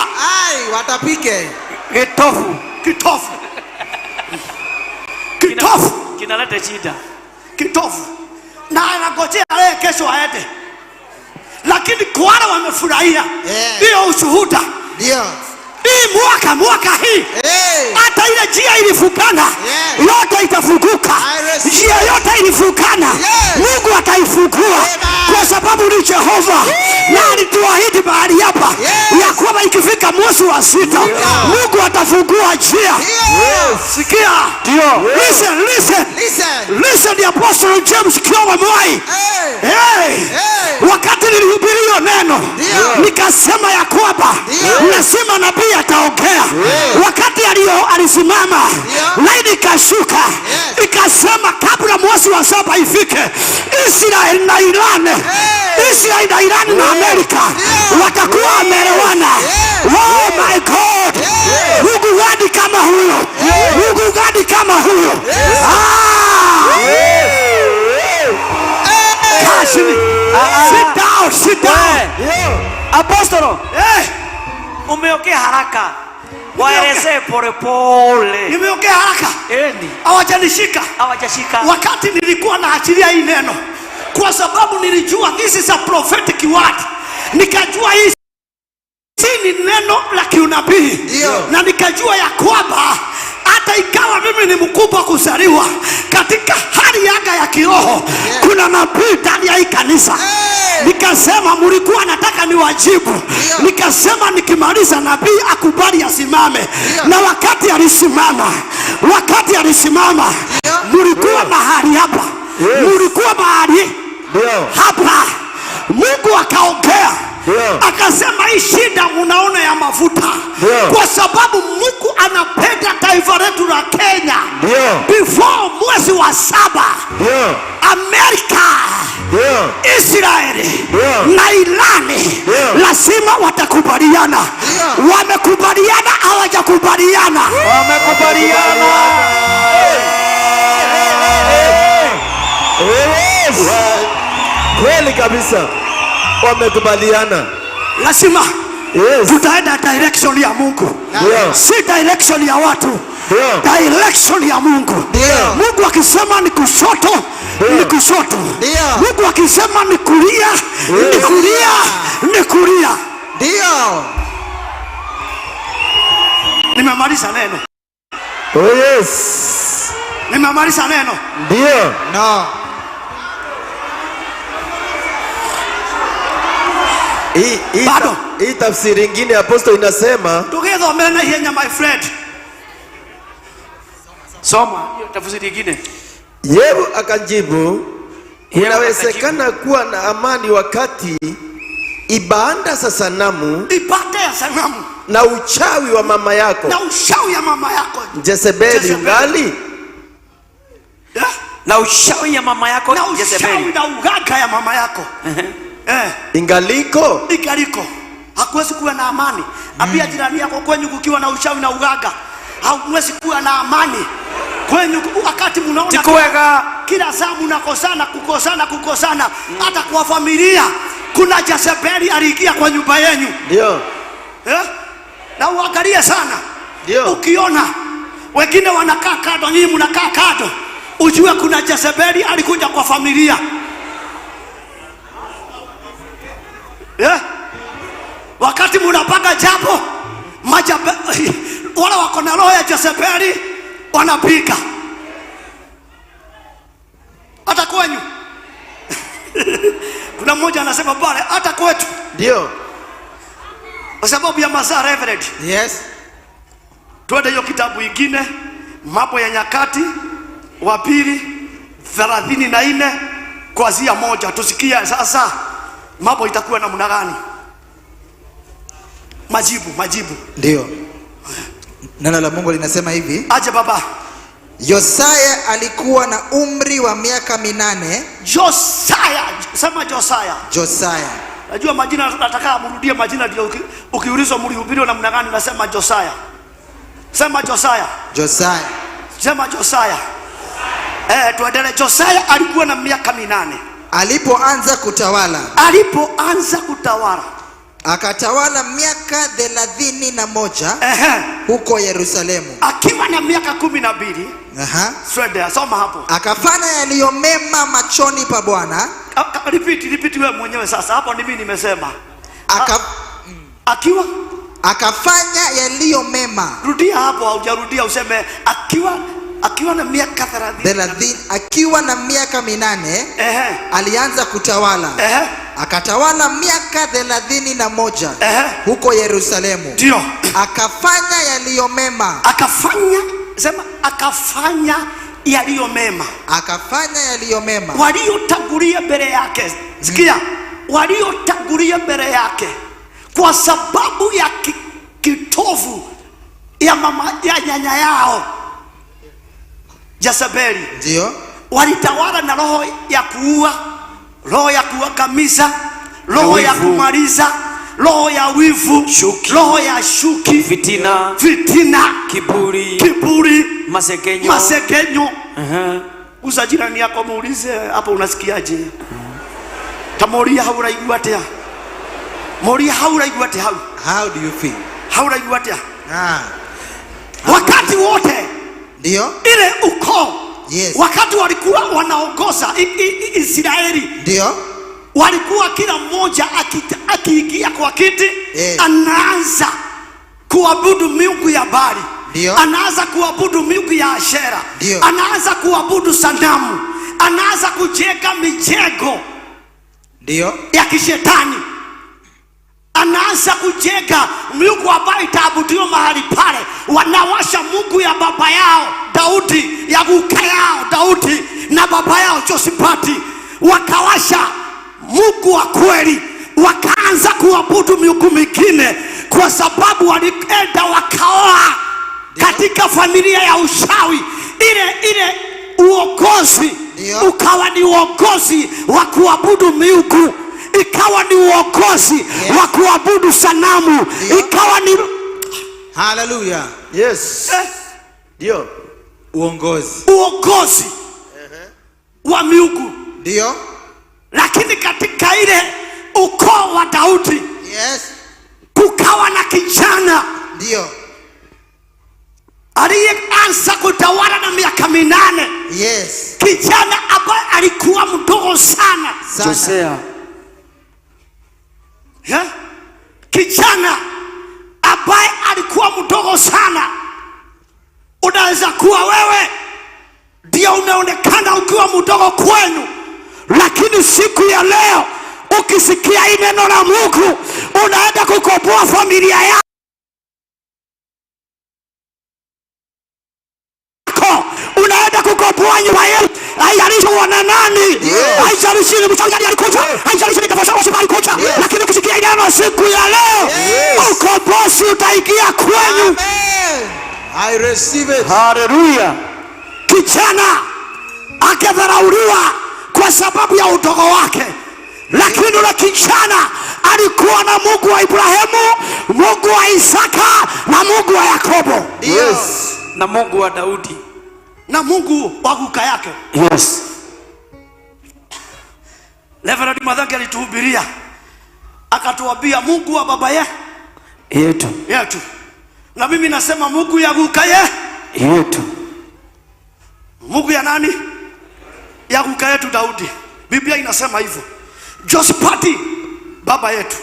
Watapike. Kitofu. Kinaleta shida. Kitofu. Na anangojea leo kesho aende. Lakini kwa wale wamefurahia hiyo ushuhuda. Ndio. Hii mwaka hii hata ile njia ilifukana yote itafunguka. Njia yote ilifukana Mungu ataifungua kwa sababu ni Jehova na alituahidi mahali hapa ya kwamba ikifika mwezi wa 6 Mungu atafungua njia. Sikia. Listen the Apostle James Kioma Mwai. Wakati nilihubiri hiyo neno nikasema ya kwamba lazima nabii ataongea. Wakati alisimama laini ikashuka ikasema kabla mwezi wa 7 ifike Israeli na Iran na Amerika watakuwa wameelewana. Oh my God. Mungu gani kama huyo? Mungu gani kama huyo? Sit down. Apostolo. Umeongea haraka. Waelezee pole. Nimeongea haraka. Hawajanishika. Wakati nilikuwa naachilia hii neno kwa sababu nilijua this is a prophetic word. Nikajua hii ni neno la kiunabii. Na nikajua ya kwamba hata ikawa mimi ni mkubwa kuzaliwa katika hali yanga ya kiroho kuna nabii ndani ya hii kanisa. Nikasema mlikuwa nataka niwajibu. Nikasema nikimaliza nabii akubali asimame. Na wakati alisimama mlikuwa mahali hapa. Mlikuwa mahali hapa. Mungu akaongea. Akasema hii shida unaona ya mafuta kwa sababu Mungu anapenda taifa letu la Kenya. Before mwezi wa 7 Amerika, Israeli na Irani lazima watakubaliana. Wamekubaliana hawajakubaliana? Wamekubaliana. Kweli kabisa. Wamekubaliana. Lazima tutaenda direction ya Mungu. Si direction ya watu. Direction ya Mungu. Mungu akisema ni kushoto ni kushoto. Mungu akisema ni kulia ni kulia. Ndio. Nimemaliza neno. Nimemaliza neno. Ndio. No. Hii tafsiri nyingine Apostle inasema together mena yenya my friend. Soma hiyo tafsiri nyingine. Yehu akajibu, inawezekana kuwa na amani wakati ibada za sanamu na uchawi wa mama yako Jezebeli ungali? Na uchawi ya mama yako Jezebeli. Na ugaga ya mama yako. Ingaliko. Hakuwezi kuwa na amani. Ambia jirani yako kwenye kukiwa na uchawi na ugaga hauwezi kuwa na amani. Kwenye wakati mnaona kila saa kukosana hata kwa familia kuna Jezebeli aliingia kwa nyumba yenu. Ndio. Na uangalie sana. Ukiona wengine wanakaa kando, nyinyi mnakaa kando. ujue kuna Jezebeli alikuja kwa familia. Wakati munapanga jambo, wala wako na roho ya Jezebeli wanapika. Hata kwenyu. Kuna mmoja anasema pale hata kwetu. Ndio. Kwa sababu ya mazaa Reverend. Yes. Tuende hiyo kitabu ingine, Mambo ya Nyakati wa Pili 34 kuanzia 1. Tusikie sasa mambo itakuwa namna gani. Majibu. Ndio. Neno la Mungu linasema hivi. Aje baba. Yosia alikuwa na umri wa miaka 8. Josiah, sema Josiah. Josiah. Najua majina nataka amrudie majina ndio ukiulizwa mlihubiri namna gani unasema Josiah. Sema Josiah. Josiah. Sema Josiah. Tuendelee. Josiah alikuwa na miaka 8 alipoanza kutawala. Akatawala miaka 31 huko Yerusalemu. Akiwa na miaka 12. Swede, soma hapo. Akafanya yaliyo mema machoni pa Bwana. Repeat wewe mwenyewe sasa. Hapo ni mimi nimesema. Akafanya yaliyo mema. Rudia hapo, haujarudia useme akiwa na miaka 30. Akiwa na miaka 8 alianza kutawala. Akatawala miaka 31 huko Yerusalemu. Ndio. Akafanya yaliyo mema. Akafanya yaliyo mema. Waliotangulia mbele yake. Sikia. Waliotangulia mbele yake kwa sababu ya kitovu ya mama ya nyanya yao Jezebeli. Ndio. Walitawala na roho ya kuua, roho ya kuangamiza, roho ya kumaliza, roho ya wivu, roho ya shuki, fitina, kiburi, masegenyo. Uza jirani yako muulize hapo unasikiaje? Tamoria hauraiguatea. Moria hauraiguatea. How do you feel? Hauraiguatea. Wakati wote. Ndio. Ile ukoo. Yes. Wakati walikuwa wanaongoza Israeli. Ndio. Walikuwa kila mmoja akiingia kwa kiti anaanza kuabudu miungu ya Baali. Ndio. Anaanza kuabudu miungu ya Ashera. Ndio. Anaanza kuabudu sanamu. Anaanza kujenga mijego. Ndio. Ya kishetani. Anaanza kujenga miungu ambayo itaabudiwa mahali pale. Wanawasha mungu ya baba yao Daudi, ya guka yao Daudi na baba yao Josipati. Wakawasha mungu wa kweli, wakaanza kuabudu miungu mingine kwa sababu walienda wakaoa katika familia ya ushawi. Ile uongozi ukawa ni uongozi wa kuabudu miungu, ikawa ni uongozi wa kuabudu sanamu, ikawa ni haleluya. Yes. Ndio. Uongozi wa miungu. Ndio. Lakini katika ile ukoo wa Daudi, kukawa na kijana. Ndio. Aliyeanza kutawala na miaka 8. Kijana ambaye alikuwa mdogo sana. Josea. Kijana ambaye alikuwa mdogo sana. Unaweza kuwa wewe ndio unaonekana ukiwa mdogo kwenu, lakini siku ya leo ukisikia hii neno la Mungu unaenda kukomboa familia yako. Unaenda kukomboa nyumba yako. Haijalishi wana nani, haijalishi ni mchungaji gani alikuja, haijalishi ni tafasiri wapi alikuja, lakini ukisikia hii neno siku ya leo ukombozi utaingia kwenu. Amen. I receive it. Hallelujah. Kijana akadharauliwa kwa sababu ya udogo wake, lakini yule kijana alikuwa na Mungu wa Ibrahimu, Mungu wa Isaka na Mungu wa Yakobo. Na Mungu wa Daudi na Mungu wa guka yake. Reverend Madhaki alituhubiria akatuambia Mungu wa baba yetu. Na mimi nasema Mungu ya guka yetu. Mungu ya nani? wetu Daudi. Biblia inasema hivyo. Jospati baba yetu.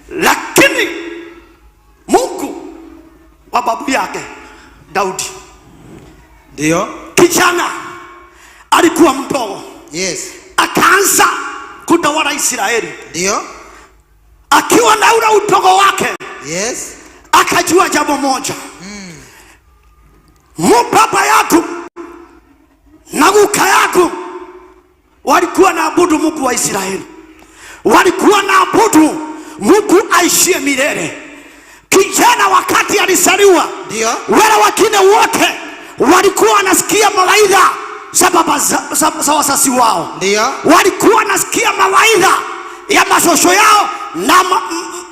Lakini Mungu wa babu yake Daudi. Ndio. Kijana alikuwa mdogo. Yes. Akaanza kutawala Israeli. Ndio. Akiwa na ule udogo wake. Yes. Akajua jambo moja. Baba yako na guka yako walikuwa na abudu Mungu wa Israeli. Walikuwa na abudu Mungu aishie milele. Kijana wakati alizaliwa, ndio, wale wakine wote walikuwa wanasikia mawaidha za baba za wazazi wao. Ndio. Walikuwa wanasikia mawaidha ya mashosho yao na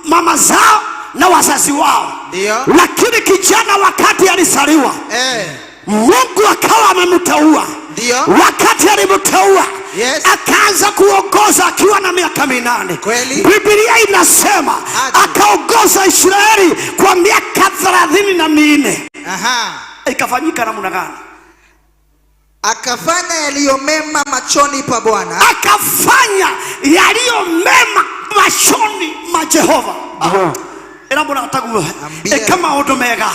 mama zao na wazazi wao. Ndio. Lakini kijana wakati alizaliwa, Mungu akawa amemteua. Ndio. Wakati alimteua, yes, akaanza kuongoza akiwa na miaka 8. Kweli? Biblia inasema akaongoza Israeli kwa miaka 34. Aha. Ikafanyika namna gani? Akafanya yaliyo mema machoni pa Bwana. Akafanya yaliyo mema machoni pa Jehova. Ela mbona atakuwa kama odomega.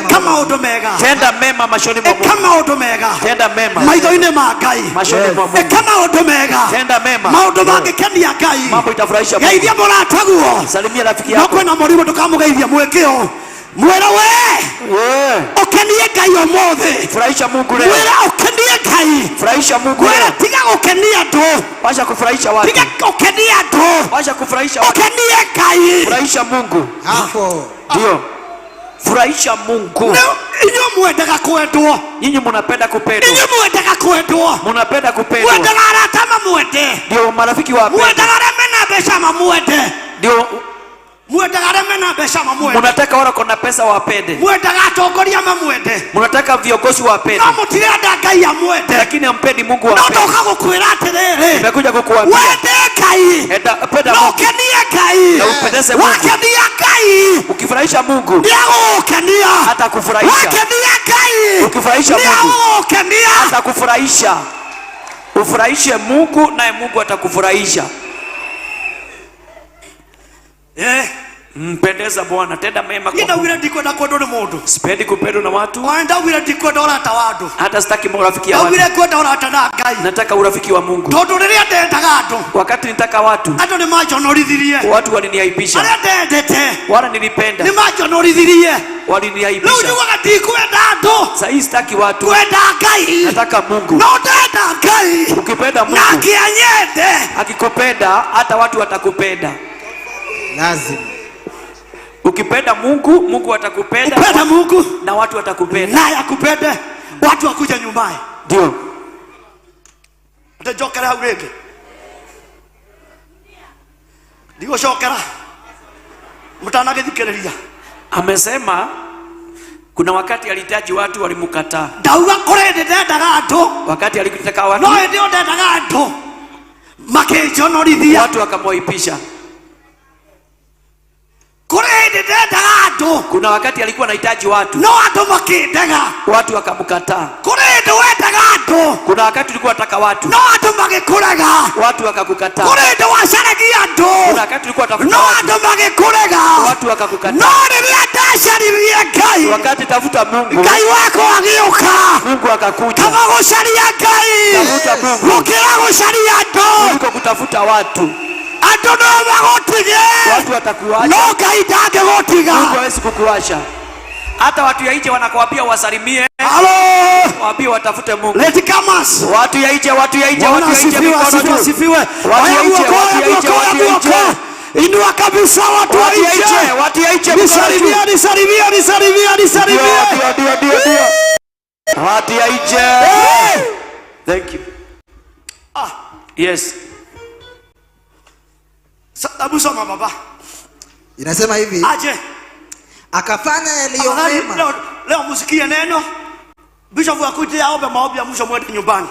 Kama odomega. Tenda mema machoni mwa Mungu. Kama odomega. Tenda mema. Maido ine magai. Machoni mwa Mungu. Kama odomega. Tenda mema. Maodomage kendi ya gai. Mambo itafurahisha Mungu. Yaidia mbona atakuwa. Salimia rafiki yako. Nako na morimo tukamugaidia mwekeo. Mwera we. Okenie gai omothe. Furahisha Mungu leo. Mwera okenie gai. Furahisha Mungu leo. Mwera tiga okenia do. Washa kufurahisha watu. Tiga okenia do. Washa kufurahisha watu. Okenie gai. Furahisha Mungu. Hapo. Ndio. Furahisha Mungu. Inyo muendaga kwendwo. Nyinyi mnapenda kupendwa. Inyo muendaga kwendwo. Mnapenda kupendwa. Muendaga aratama muende. Ndio marafiki wa pendo. Muendaga remena besha mamuende. Ndio. Muendaga remena besha mamuende. Mnataka wala kuna pesa wapende. Muendaga atongoria mamuende. Mnataka viongozi wapende. No mutirenda Ngai amuende. Lakini ampendi Mungu wapende. No toka gukwira atiriri. Nimekuja kukuambia. Wende Ngai. Penda Mungu. No kenia Ngai. Na upendeze Mungu. Wakenia Ngai. Ukifurahisha Mungu. Ndio kenia. Hata kufurahisha. Wakenia Ngai. Ukifurahisha Mungu. Ndio kenia. Hata kufurahisha. Ufurahishe Mungu naye Mungu atakufurahisha. Mpendeza Bwana, tenda mema kwa Mungu. Ndiko na kwenda mundu. Sipendi kupendwa na watu. Ndiko dola ta watu. Hata sitaki urafiki wa watu. Dola ta Ngai. Nataka urafiki wa Mungu. Tondu riria ndendaga andu. Wakati nitaka watu. Andu ni majonorithirie. Watu waliniaibisha. Aria ndendete. Wala nilipenda. Ni majonorithirie. Waliniaibisha. Leo jugaga ndikwenda andu. Sasa sitaki watu. Kwenda Ngai. Nataka Mungu. No ndenda Ngai. Ukipenda Mungu. Na kianyende. Akikupenda hata watu watakupenda. Lazima. Ukipenda Mungu, Mungu atakupenda. Upenda Mungu na watu watakupenda. Naye akupende, watu wakuja nyumbani. Ndio. Atajokera urege. Ndio shokera. Mtanage thikiriria. Amesema kuna wakati alihitaji watu walimkataa. Dauga korede ndendaga andu. Wakati alikutaka watu. No ndio ndendaga andu. Makejonorithia. Watu wakamwaipisha. Kuna wakati alikuwa anahitaji watu. No ando makindega. Watu wakamkataa. Kuna wakati ulikuwa unataka watu. No ando magekurega. Watu wakakukataa. Kuna wakati ulikuwa unatafuta no ando magekurega. Watu wakakukataa. No Ngai. Wakati tafuta Mungu. Ngai wako agioka. Mungu akakuja. Kama gusharia Ngai. Tafuta Mungu. Ukira gusharia ndo. Uliko kutafuta watu. Watu watakuacha. No Ngai ndage gotiga. Mungu hawezi kukuacha. Hata watu ya nje wanakuambia wasalimie. Halo. Waambie watafute Mungu. Let kamas. Watu ya nje. Asifiwe. Inua kabisa watu wa nje. Watu ya nje. Nisalimia. Ndio. Watu ya nje. Thank you. Yes. Sababu soma baba. Inasema hivi. Aje. Akafanya yaliyo mema. Leo musikie neno. Bishop akuja aombe maombi ya mwisho mwende nyumbani.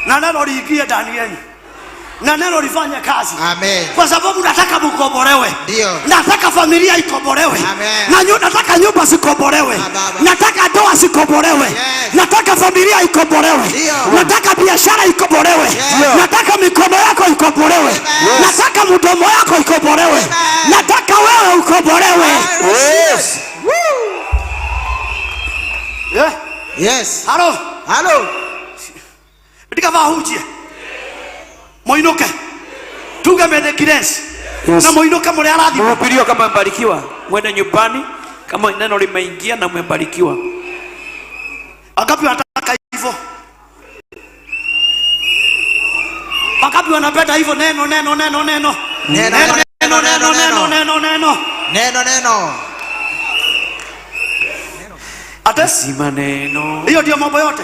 Na neno liingie ndani yenu. na neno lifanye kazi. Amen. Kwa sababu nataka mkombolewe. Ndio. Nataka familia ikombolewe. Amen. Na nataka nyumba zikombolewe. Nataka ndoa zikombolewe. Yes. Nataka familia ikombolewe. Ndio. Nataka biashara ikombolewe. Yes. Nataka mikono yako ikombolewe. Yes. Nataka mdomo yako ikombolewe. Amen. Nataka wewe ukombolewe. Yes. Yeah. Yes. Halo. Halo. Ndika vahujie. Moinuke. Tuga mede grace. Yes. Na moinuke mule aradhi. Mhubiriwa kama mbarikiwa. Mwende nyumbani kama neno limeingia na mmebarikiwa. Agapi wanataka hivyo? Agapi wanapenda hivyo neno. Atesi maneno. hiyo ndio mambo yote.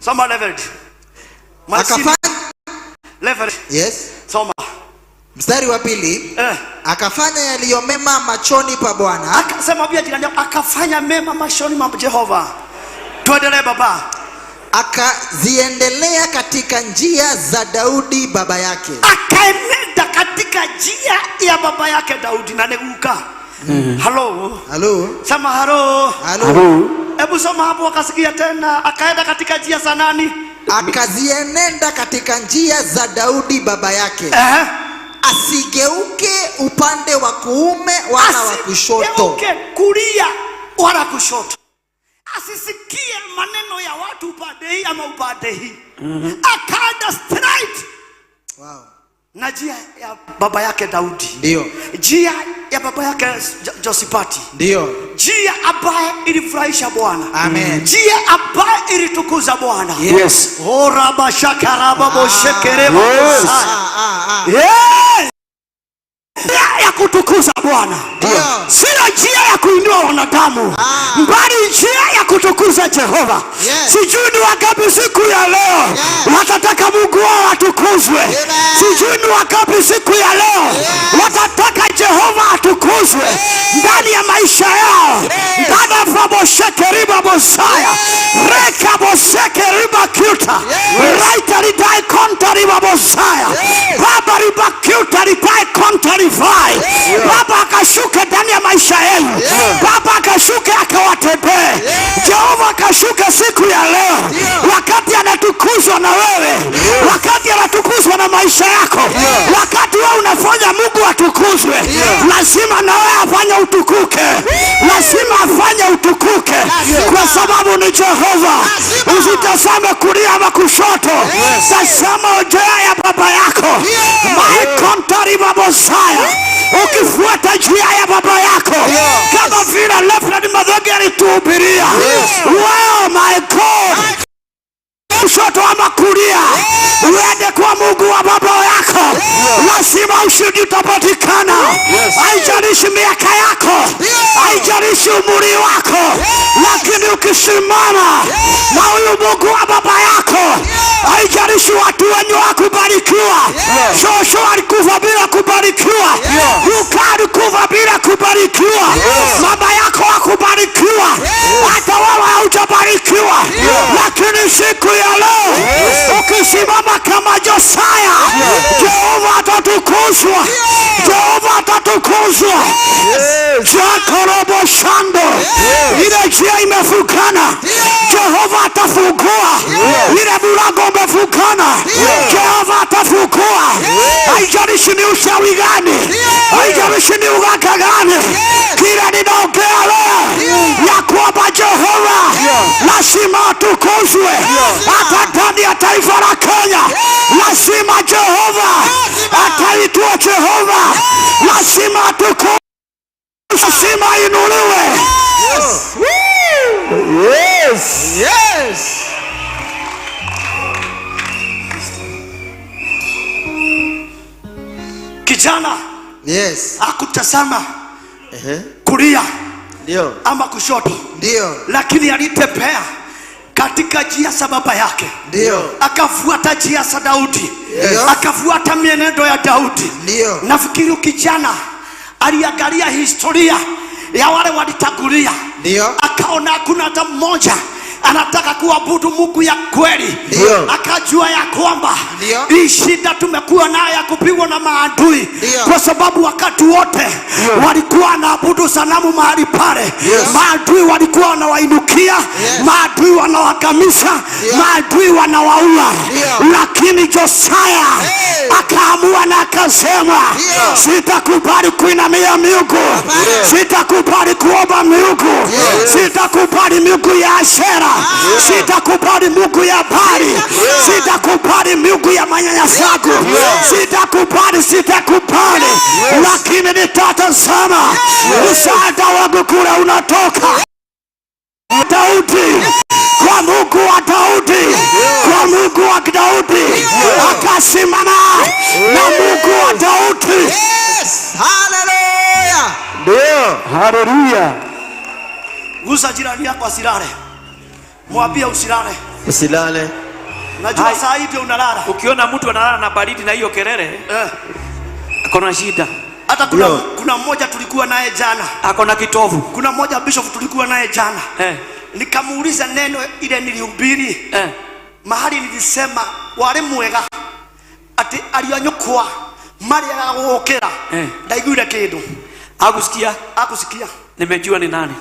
Soma level. Akafanya. Level. Yes. Soma. Mstari wa 2. Akafanya yaliyo mema machoni pa Bwana. Akasema bia jirani akafanya mema machoni pa Jehova. Tuendelee baba. Akaziendelea katika njia za Daudi baba yake. Akaenenda katika njia ya baba yake Daudi na neguka. Halo. Halo. Sema halo. Halo. Hebu soma hapo akasikia tena. Akaenda katika njia za nani? Akazienenda katika njia za Daudi baba yake. Asigeuke upande wa kuume wala wa kushoto. Asigeuke kulia wala kushoto. Asisikie maneno ya watu upande hii ama upande hii. Akaenda straight. Wow. Na njia ya baba yake Daudi. Ndio. Njia ya baba yake Josipati. Ndio. Njia ambaye ilifurahisha Bwana. Amen. Njia ambaye ilitukuza Bwana. Yes. Ora bashakaraba boshekereba. Njia ya kutukuza Bwana. Sio njia ya kuinua wanadamu. Bali njia ya kutukuza Jehova. Sijui ni wangapi siku ya leo watataka Mungu wao atukuzwe. Sijui ni wangapi siku ya leo watataka Jehova atukuzwe ndani ya maisha yao. Dada faboshekeriba bosaya. Reka boshekeriba kyuta. Raita lidai konta riba bosaya. Baba riba kyuta ribai konta rivai. Baba akashuke ndani ya maisha yenu. Baba akashuke akawatembee. Jehova akashuke siku ya leo. Wakati anatukuzwa na wewe. Wakati anatukuzwa na maisha yako. Wakati wewe unafanya Mungu atukuzwe. Lazima na wewe afanye utukuke. Lazima afanye utukuke. Kwa sababu ni Jehova. Usitazame kulia ama kushoto. Tazama njia ya baba yako. Maikontari babosaya. Ukifuata njia ya baba yako. Kama vile Leopard Madhoge alituhubiria. Wow, my God. Kushoto ama kulia, uende kwa Mungu wa baba yako. Lazima ushindi utapatikana. Haijalishi miaka yako, haijalishi umri wako, lakini ukisimama na huyu Mungu wa baba yako, haijalishi watu wenye wakubarikiwa. Shosho alikufa bila kubarikiwa. Luka alikufa bila kubarikiwa. Baba yako hakubarikiwa. Hata wewe haujabarikiwa. Lakini siku ya leo ukisimama kama Josaya, Jehova atatukuzwa. Jehova atatukuzwa. Jakorobo shando. Ile njia imefungana, Jehova atafungua. Ile mlango umefungana, Jehova atafungua. Haijalishi ni ushawi gani, haijalishi ni uganga gani, kila ninaongea leo ya kwamba Jehova lazima atukuzwe. Hata ndani ya taifa la Kenya lazima Jehova ataitwa Jehova. Lazima atukuzwe. Lazima inuliwe. Yes. Kijana hakutazama kulia ama kushoto. Ndio. Lakini alitembea katika njia za baba yake. Ndio. Akafuata njia za Daudi. Akafuata mienendo ya Daudi. Ndio. Nafikiri kijana aliangalia historia ya wale walitangulia. Ndio. Akaona hakuna hata mmoja anataka kuabudu Mungu ya kweli, akajua ya kwamba hii shida tumekuwa nayo ya kupigwa na maadui, kwa sababu wakati wote walikuwa wanaabudu sanamu mahali pale, maadui walikuwa wanawainukia, maadui wanawakamisha, maadui wanawaua. Lakini Josiah akaamua na akasema, sitakubali kuinamia miungu, sitakubali kuomba miungu, sitakubali miungu ya Ashera, sitakubali miungu ya Baali, sitakubali miungu ya manyanyasaji, sitakubali. Lakini nitatazama msaada wangu kule unatoka Daudi, kwa Mungu wa Daudi, kwa Mungu wa Daudi. Akasimama na Mungu wa Daudi. Haleluya. Ndio. Haleluya. Gusa jirani yako asilale. Mwambie usilale. Usilale. Najua saa hii ndio unalala. Ukiona mtu analala na baridi na hiyo kelele, akona shida. Hata kuna mmoja tulikuwa naye jana, akona kitovu. Kuna mmoja bishop tulikuwa naye jana, nikamuuliza neno ile nilihubiri, mahali nilisema wale mwega ati aliyanyokwa mali agokera, ndaiguire kindu. Akusikia. Nimejua ni nani.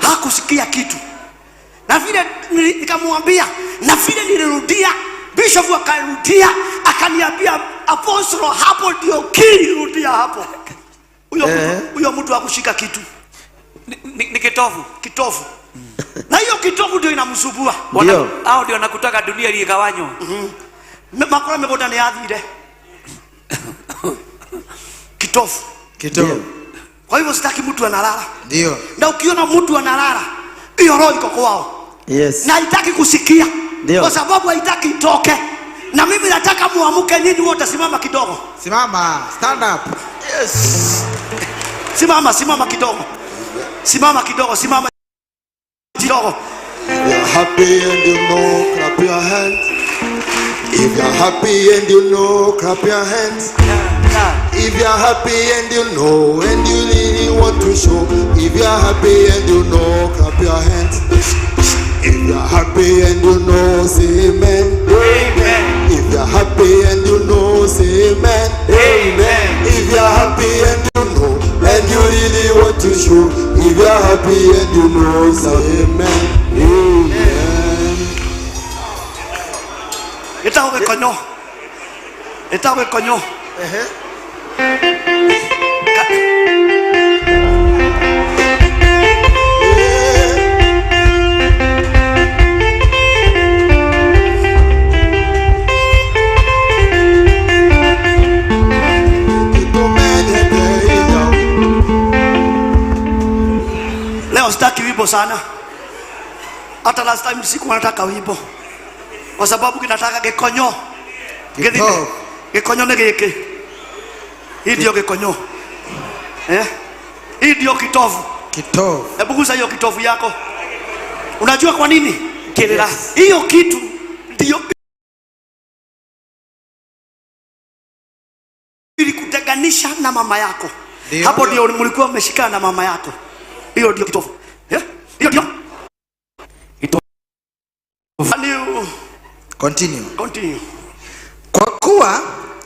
Hakusikia kitu. Na vile nikamwambia, na vile nilirudia, bishop akarudia, akaniambia, apostolo, hapo ndio kirudia hapo. Huyo mtu hakushika kitu. Ni kitovu. Na hiyo kitovu ndio inamsubua. Hao ndio nakutaka dunia iligawanywa. Makora megoda ni adhire. Kitovu. Kwa hivyo sitaki mtu analala. Ndio. Na ukiona mtu analala, hiyo roho iko kwao. Yes. Na haitaki kusikia. Kwa sababu haitaki itoke. Na mimi nataka muamuke nyinyi wote, simama kidogo. Simama, stand up. Yes. Simama kidogo. Simama kidogo. If you're happy and you know, clap your hands. If you're happy and you know, clap your hands. If you're happy and you know, and you really want to show. If you're happy and you know, clap your hands. If you're happy and you know, say amen. Amen. If you're happy and you know, say amen. Amen. If you're happy and you know, and you really want to show. If you're happy and you know, say amen. Amen. Itawe konyo. Leo sitaki wimbo sana. Hata last time siku nataka wimbo, kwa sababu kinataka gekonyo. Gekonyo negeke. Hii ndio gekonyo. Hii ndio kitovu. Hebu gusa hiyo kitovu yako. Unajua kwa nini? Kelele. Hiyo kitu ndio ilikutenganisha na mama yako. Hapo ndio mlikuwa mmeshikana na mama yako. Hiyo ndio kitovu. Hiyo ndio. Continue.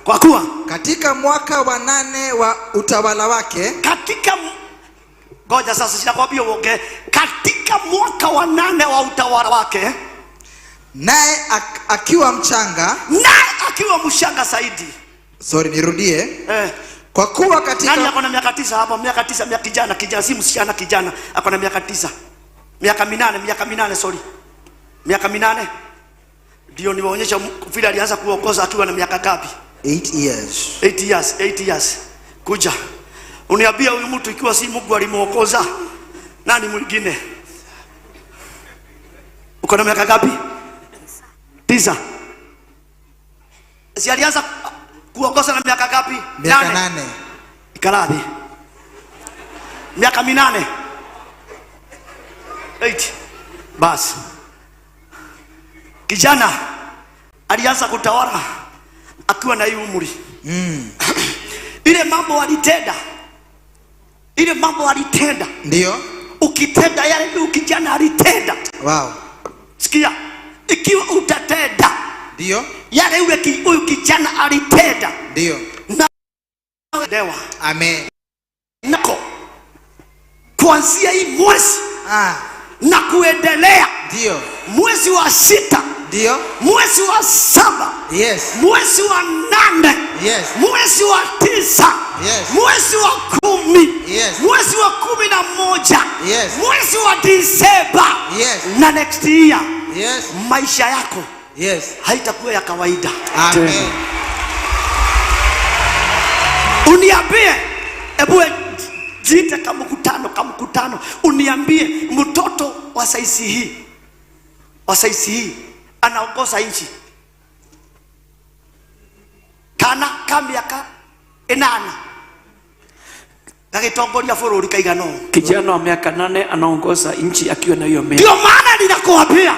Kwa kuwa katika mwaka wa 8 wa utawala wake, ngoja sasa sinakwambia uonge. Katika mwaka wa 8 wa utawala wake, naye akiwa mchanga zaidi. Sorry, nirudie. Kwa kuwa katika nani akona miaka 9 hapa? Miaka 9, miaka kijana, si msichana, kijana akona miaka 9. Miaka 8, sorry. Miaka 8. Ndio nimeonyesha vile alianza kuongoza akiwa na miaka ngapi? 8 years. Kuja. Uniambia huyu mtu ikiwa si Mungu alimuongoza, nani mwingine? Uko na miaka ngapi? 9. Si alianza kuongoza na miaka ngapi? Miaka 8. Ikalabi. Miaka 8. 8. Basi. Kijana alianza kutawala akiwa na hiyo umri. Ile mambo alitenda. Ndio. ukitenda yale huyu kijana alitenda. Wow. Sikia, ikiwa utatenda Ndio. yale huyu kijana alitenda, Ndio. na dewa. Amen. Nako kuanzia hii mwezi na kuendelea, Ndio. mwezi wa 6, Ndio. mwezi wa 7, Yes. mwezi wa 8, Yes. mwezi wa 9, Yes. mwezi wa 10, Yes. mwezi wa 11, Yes. mwezi wa Disemba, Yes. na next year, Yes. maisha yako Yes. haitakuwa ya kawaida. Amen. Uniambie, ebu jiite kama mkutano, uniambie mtoto wa saisi hii anaongoza nchi kana miaka 8 gagitongoria bururi kaigano. Kijana wa miaka 8 anaongoza nchi akiwa na hiyo mema. Ndio maana ninakuambia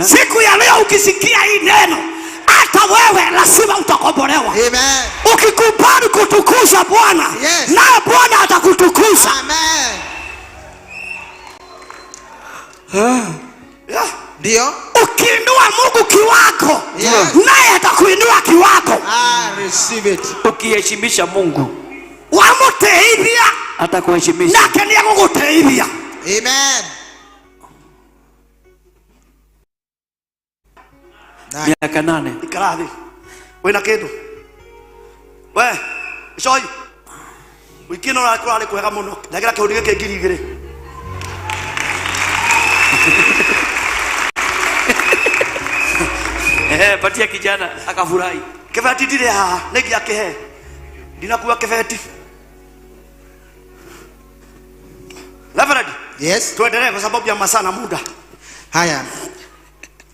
siku ya leo ukisikia hii neno, hata wewe lazima utakombolewa. Amen. Ukikubali kutukuza Bwana, Yes. naye Bwana atakutukuza. Amen. Yeah. Ndio. Ukiinua Mungu kiwako, Yes. naye atakuinua kiwako. Receive it. Ukiheshimisha Mungu Wamuteithia atakuheshimisha. nake ni aguguteithia. Amen. Miaka 8. Ikarathi wina kindu we icoi wikino na kurali kwega muno ndagira kihundi giki ngiri igiri Patia kijana akafurahi. kibeti ndire haha nigi akihe ndinakuwa kibeti. Reverend, Yes. tuendelee kwa sababu ya masaa na muda. Haya.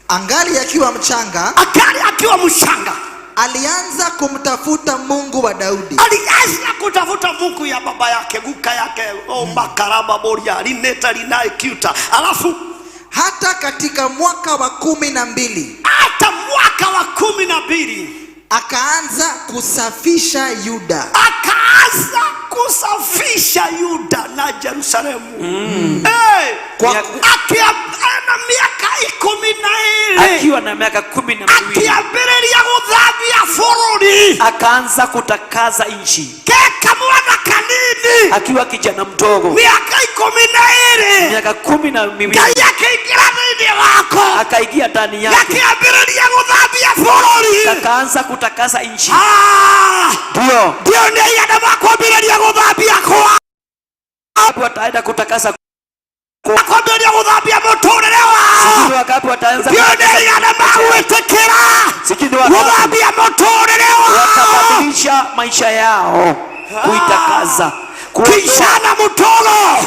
Angali akiwa mchanga, Akali akiwa mshanga alianza kumtafuta Mungu wa Daudi. alianza kutafuta Mungu ya baba yake, guka yake, makaraba boria lineta linae kiuta. Alafu Hata katika mwaka wa 12 hata mwaka wa 12 akaanza kusafisha Yuda. akaanza kusafisha Yuda na Yerusalemu. Akiwa na miaka 12, Akiwa na miaka 12 akiambĩrĩria gũthambia bũrũri, akaanza kutakaza nchi. keka mwana kanini, Akiwa kijana mdogo miaka 12, miaka 12 Ngai akĩingĩra thĩinĩ wako, akaingia ndani yake, akĩambĩrĩria gũthambia bũrũri, akaanza kutakaza nchi. ndio nĩ yenda makwambĩrĩria gũthambia kwa Wataenda kutakasa akwambĩrĩria gũthambia mũtũrĩre wao. Sikini wakapi wataanza Ndio nĩ yenda magwĩtĩkĩra Sikini wakapi gũthambia mũtũrĩre wao. watabadilisha maisha yao, kuitakaza Kijana mtoro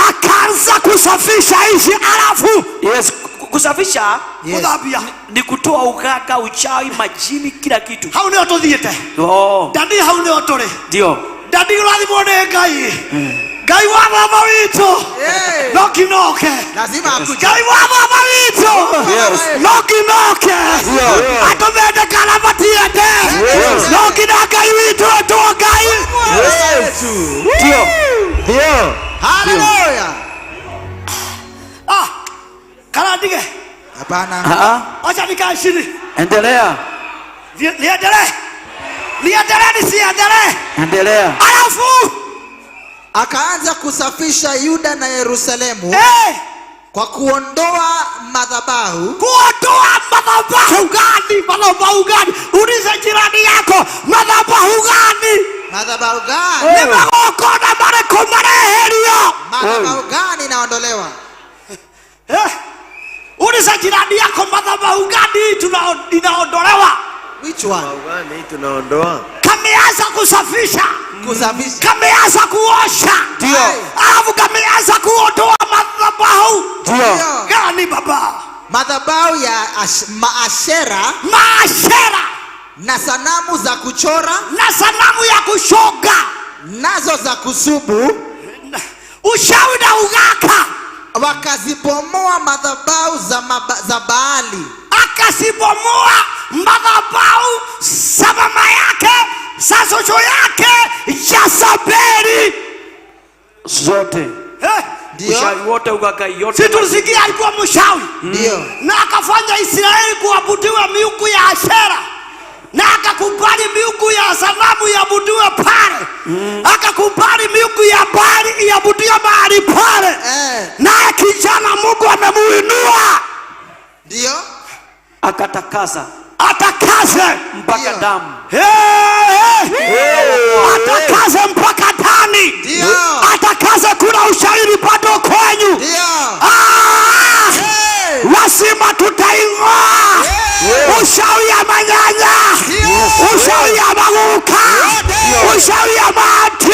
akaanza kusafisha nchi. Alafu yes, kusafisha kudhabia ni kutoa uganga, uchawi, majini, kila kitu. hau nĩo tũthiĩte dadi, hau nĩo tũrĩ. Ndio Dadi ũrathimwo nĩ Ngai, Ngai wa baba witũ no kinoke, Lazima akuje. Ngai wa baba witũ no kinoke, atũmendekana matiende no kina Ngai witũ etwo Ngai. Ndio. Hallelujah. Kana ndige Hapana. acha nikae chini. endelea, Niendelee nisiendelee? endelea. Alafu Akaanza kusafisha Yuda na Yerusalemu kwa kuondoa madhabahu. Kuondoa madhabahu gani? Madhabahu gani? Uliza jirani yako, madhabahu gani? Madhabahu gani? Ni magongona marĩkũ mareherio? Madhabahu gani inaondolewa? Uliza jirani yako, madhabahu gani inaondolewa? Which one? Gani tunaondoa? Kameanza kusafisha, Kusafisha. kameanza kuosha, alafu kameanza kuondoa madhabahu gani baba? Madhabahu ya maashera na sanamu za kuchora na sanamu ya kushoga, nazo za kusubu, ushawi na uganga. Wakazibomoa madhabahu za Baali. Akasibomoa madhabahu za mama yake, za shosho yake Jezebeli zote. Ushawi wote ugagai yote. Si tulisikia alikuwa mshawi. Ndio. Na akafanya Israeli kuabudiwa miungu ya Ashera. Na akakubali miungu ya sanamu iabudiwe pale. Akakubali miungu ya Baali iabudiwe mahali pale. Naye kijana Mungu amemuinua. Ndio. Akatakasa. Atakaze mpaka damu. Atakaze mpaka ndani. Atakaze kuna ushairi bado kwenyu. Lazima tutaing'oa ushauri ya manyanya, ushauri ya maguka, ushauri ya maati.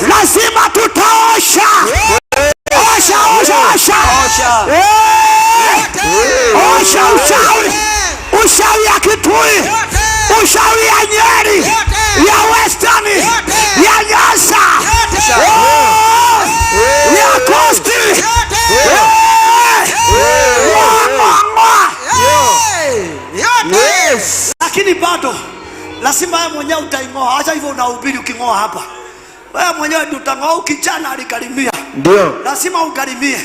Lazima tutaosha. Osha ushauri. Ushauri ya Kitui, ushauri ya Nyeri, ya Western, ya Nyasa, ya Coast. Lakini bado lazima wewe mwenyewe utaing'oa. Acha hivyo unahubiri uking'oa hapa. Wewe mwenyewe ndio utang'oa. Kijana alikarimia. Ndio. Lazima ugarimie.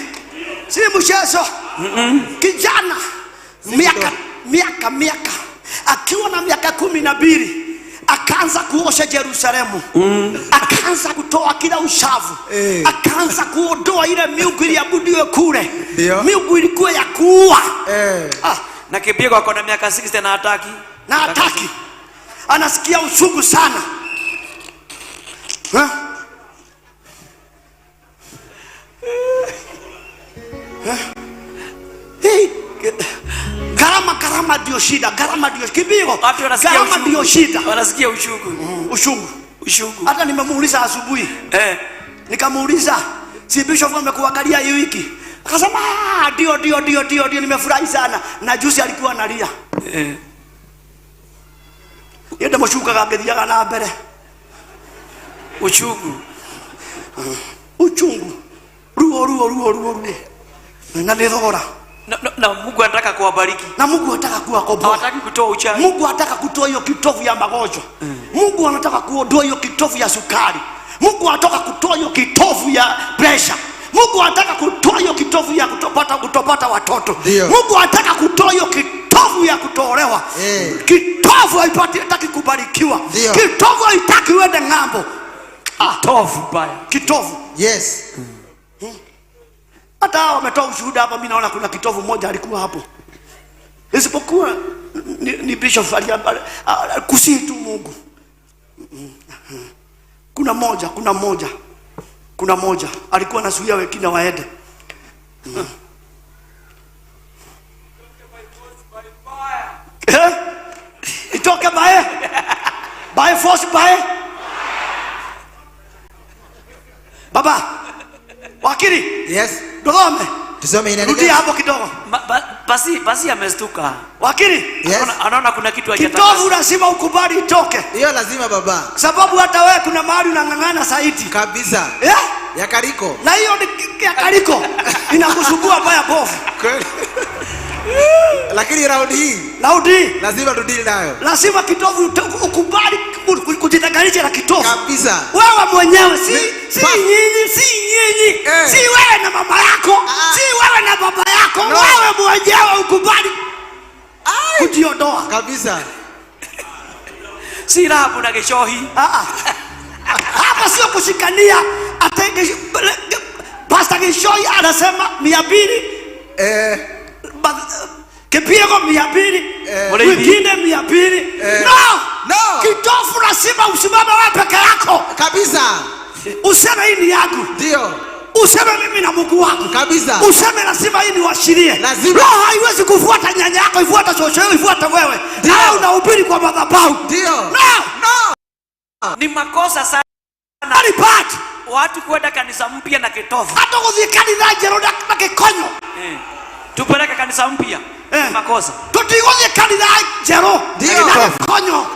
Si mchezo. Kijana miaka akiwa na miaka 12 akaanza kuosha Yerusalemu. Akaanza kutoa kila ushavu. Akaanza kuondoa ile miungu iliabudiwe kule. Miungu ilikuwa ya kuua. Na Kipyego ako na miaka 60 na hataki. Anasikia uchungu sana. Garama ndio shida. Kipyego. Garama ndio shida. Wanasikia ushungu. Hata nimemuuliza asubuhi. Nikamuuliza, si Bishop amekuangalia hii wiki? Akasema ndio nimefurahi sana. Na juzi alikuwa analia. Yende mshuka kagethia na mbere. Uchungu. Ruo. Na nithogora. Na Mungu anataka kuwabariki. Na Mungu anataka kuwakomboa. Hataki kutoa uchawi. Mungu anataka kutoa hiyo kitovu ya magonjwa. Mungu anataka kuondoa hiyo kitovu ya sukari. Mungu anataka kutoa hiyo kitovu ya pressure. Mungu anataka kutoa hiyo kitovu ya kutopata watoto. Mungu anataka kutoa hiyo kitovu ya kutolewa. Kitovu haitaki kubarikiwa. Kitovu haitaki uende ng'ambo. Kitovu. Yes. Hata wametoa ushuhuda hapa. Mimi naona kuna kitovu moja alikuwa hapo. Isipokuwa ni Bishop kusihi tu Mungu. Kuna moja alikuwa anasuia wengine waende. Itoke by force by. Baba wakili. Yes. Dogome. Tusome inaendelea. Rudia hapo kidogo. Basi amestuka. Wakili. Yes. Anaona kuna kitu hajataka. Kitovu lazima ukubali itoke. Hiyo lazima baba. Sababu hata wewe kuna mahali unang'ang'ana saiti. Kabisa. Ya Kariko. Na hiyo ni ya Kariko. Inakusumbua baya bofu. Kweli. Lakini round hii lazima tudili nayo. Lazima kitovu ukubali kujitenganisha na kitovu. Kabisa. Wewe mwenyewe si nyinyi. Si wewe na mama yako. Si wewe na baba yako. No. Wewe mwenyewe ukubali kujiondoa. Kabisa. Si rahabu na Geshohi. Hapa sio kushikania. Pastor Geshohi anasema 200. Kipyego 200. Wengine 200. No. Kitovu lazima usimame wewe peke yako. Kabisa. Useme hii ni yangu. Ndio. Useme mimi na Mungu wangu. Kabisa. Useme lazima hii niwashirie. Lazima. Roho haiwezi kufuata nyanya yako, ifuata shosho yako, ifuata wewe. Na wewe unahubiri kwa madhabahu. Ndio. No. Ni makosa sana. Watu kwenda kanisa mpya na kitovu. Hata kudhikani na jeroda na kikonyo. Tupeleke kanisa mpya. Makosa. Tutigone kanisa jero. Na kikonyo.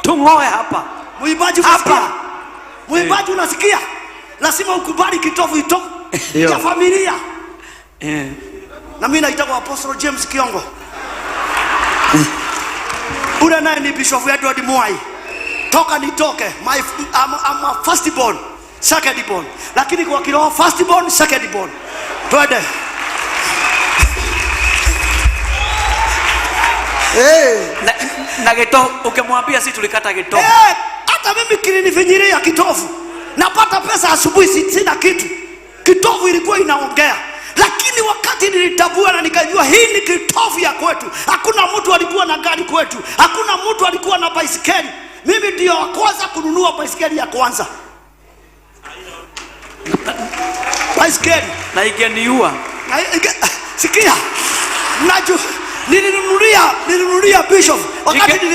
Tung'oe hapa. Muimbaji unasikia? Muimbaji unasikia? Lazima ukubali kitovu itoke ya familia. Na mimi naitwa Apostle James Kiongo. Ule naye ni Bishop Edward Mwai. Toka nitoke. I'm a firstborn. second born, lakini kwa kiroho first born, second born. Twende. Na geto ukimwambia sisi tulikata geto. Hata mimi kilinifinyiria kitovu. Napata pesa asubuhi sina kitu. Kitovu ilikuwa inaongea. Lakini wakati nilitambua na nikajua hii ni kitovu ya kwetu. Hakuna mtu alikuwa na gari kwetu. Hakuna mtu alikuwa na baisikeli. Mimi ndio wa kwanza kununua baisikeli ya kwanza. Baisikeli na ingeniua. Sikia. Najua nilinunulia Bishop wakati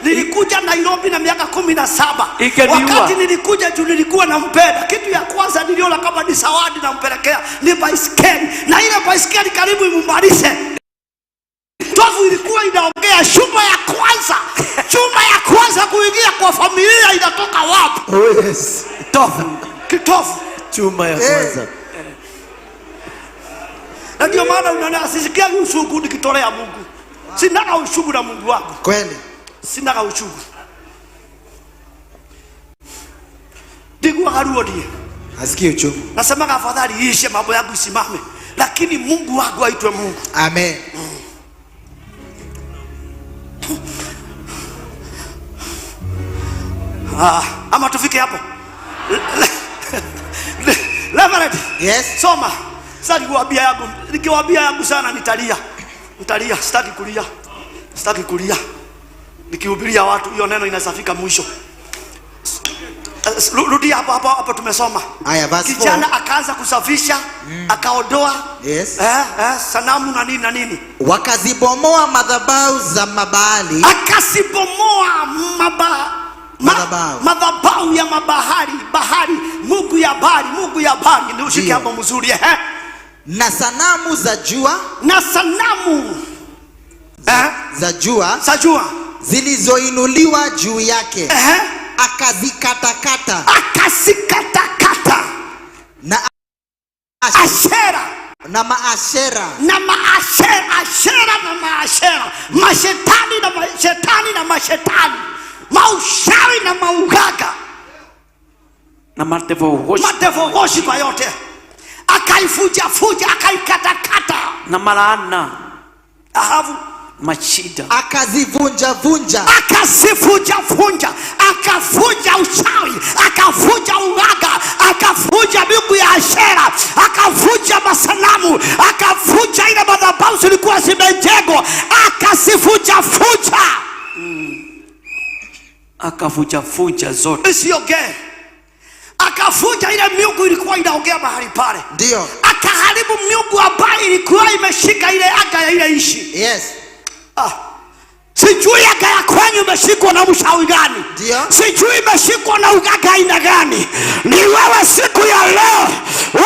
nilikuja Nairobi na miaka 17. Wakati nilikuja juu nilikuwa nampenda. Kitu ya kwanza niliona kama ni zawadi nampelekea ni baisikeli, na ile baisikeli karibu imumbarishe. Tovu ilikuwa inaongea. Chuma ya kwanza kuingia kwa familia inatoka wapi? Oh yes. Kitovu. Chuma ya kwanza. Na ndio maana unaona sisikia ushungu nikitolea Mungu. Sina ushungu na Mungu wangu. Kweli. Sina ushungu. Digwa haruodi. Asikie uchungu. Nasema afadhali iishe mambo yangu isimame, lakini Mungu wangu aitwe Mungu. Amen. Ama tufike hapo. Reverend. Yes. Soma. Sitaki kuambia yangu. Nikiwaambia yangu sana nitalia. Sitaki kulia. Nikihubiria watu hiyo neno inasafika mwisho. Rudi hapo tumesoma. Aya, verse 4. Kijana akaanza kusafisha, akaondoa sanamu na nini. Wakazibomoa madhabahu za Mabaali. Akasibomoa madhabahu ya bahari, Mungu ya bahari. Ndio ushike hapo mzuri. Na sanamu za jua. Na sanamu za jua zilizoinuliwa juu yake. Akazikatakata. Na Ashera. Mashetani. Maushawi na maugaga. Na matevo hoshi kwa yote. Akaifuja, akaikatakata. Na malaana. Machida. Akazivunja. Akafuja uchawi, akafuja ugaga, akafuja miungu ya Ashera, akafuja masanamu, akafuja ile madhabahu zilikuwa zimejengwa, akasifuja. Akafuja zote. Isiongee. Akafuja ile miungu ilikuwa inaongea mahali pale. Ndio. Akaharibu miungu ambayo ilikuwa imeshika ile anga ya ile ishi. Yes. Sijui anga ya kwenyu imeshikwa na mshawi gani? Ndio. Sijui imeshikwa na ugaga aina gani? Ni wewe siku ya leo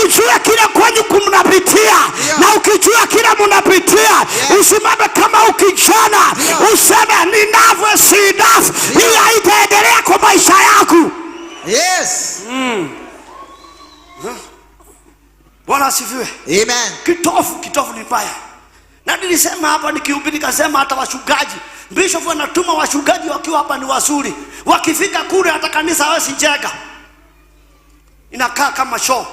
ujue kile kwenyu kumnapitia. Na ukijua kile mnapitia, usimame kama ukijana, useme ninavyo si enough. Hii haitaendelea kwa maisha yako. Yes. Bwana asifiwe. Amen. Kitofu ni mbaya. Na nilisema hapa nikihubiri nikasema hata wachungaji, Bishop anatuma wachungaji wakiwa hapa ni wazuri. Wakifika kule hata kanisa hawezi jenga. Inakaa kama show.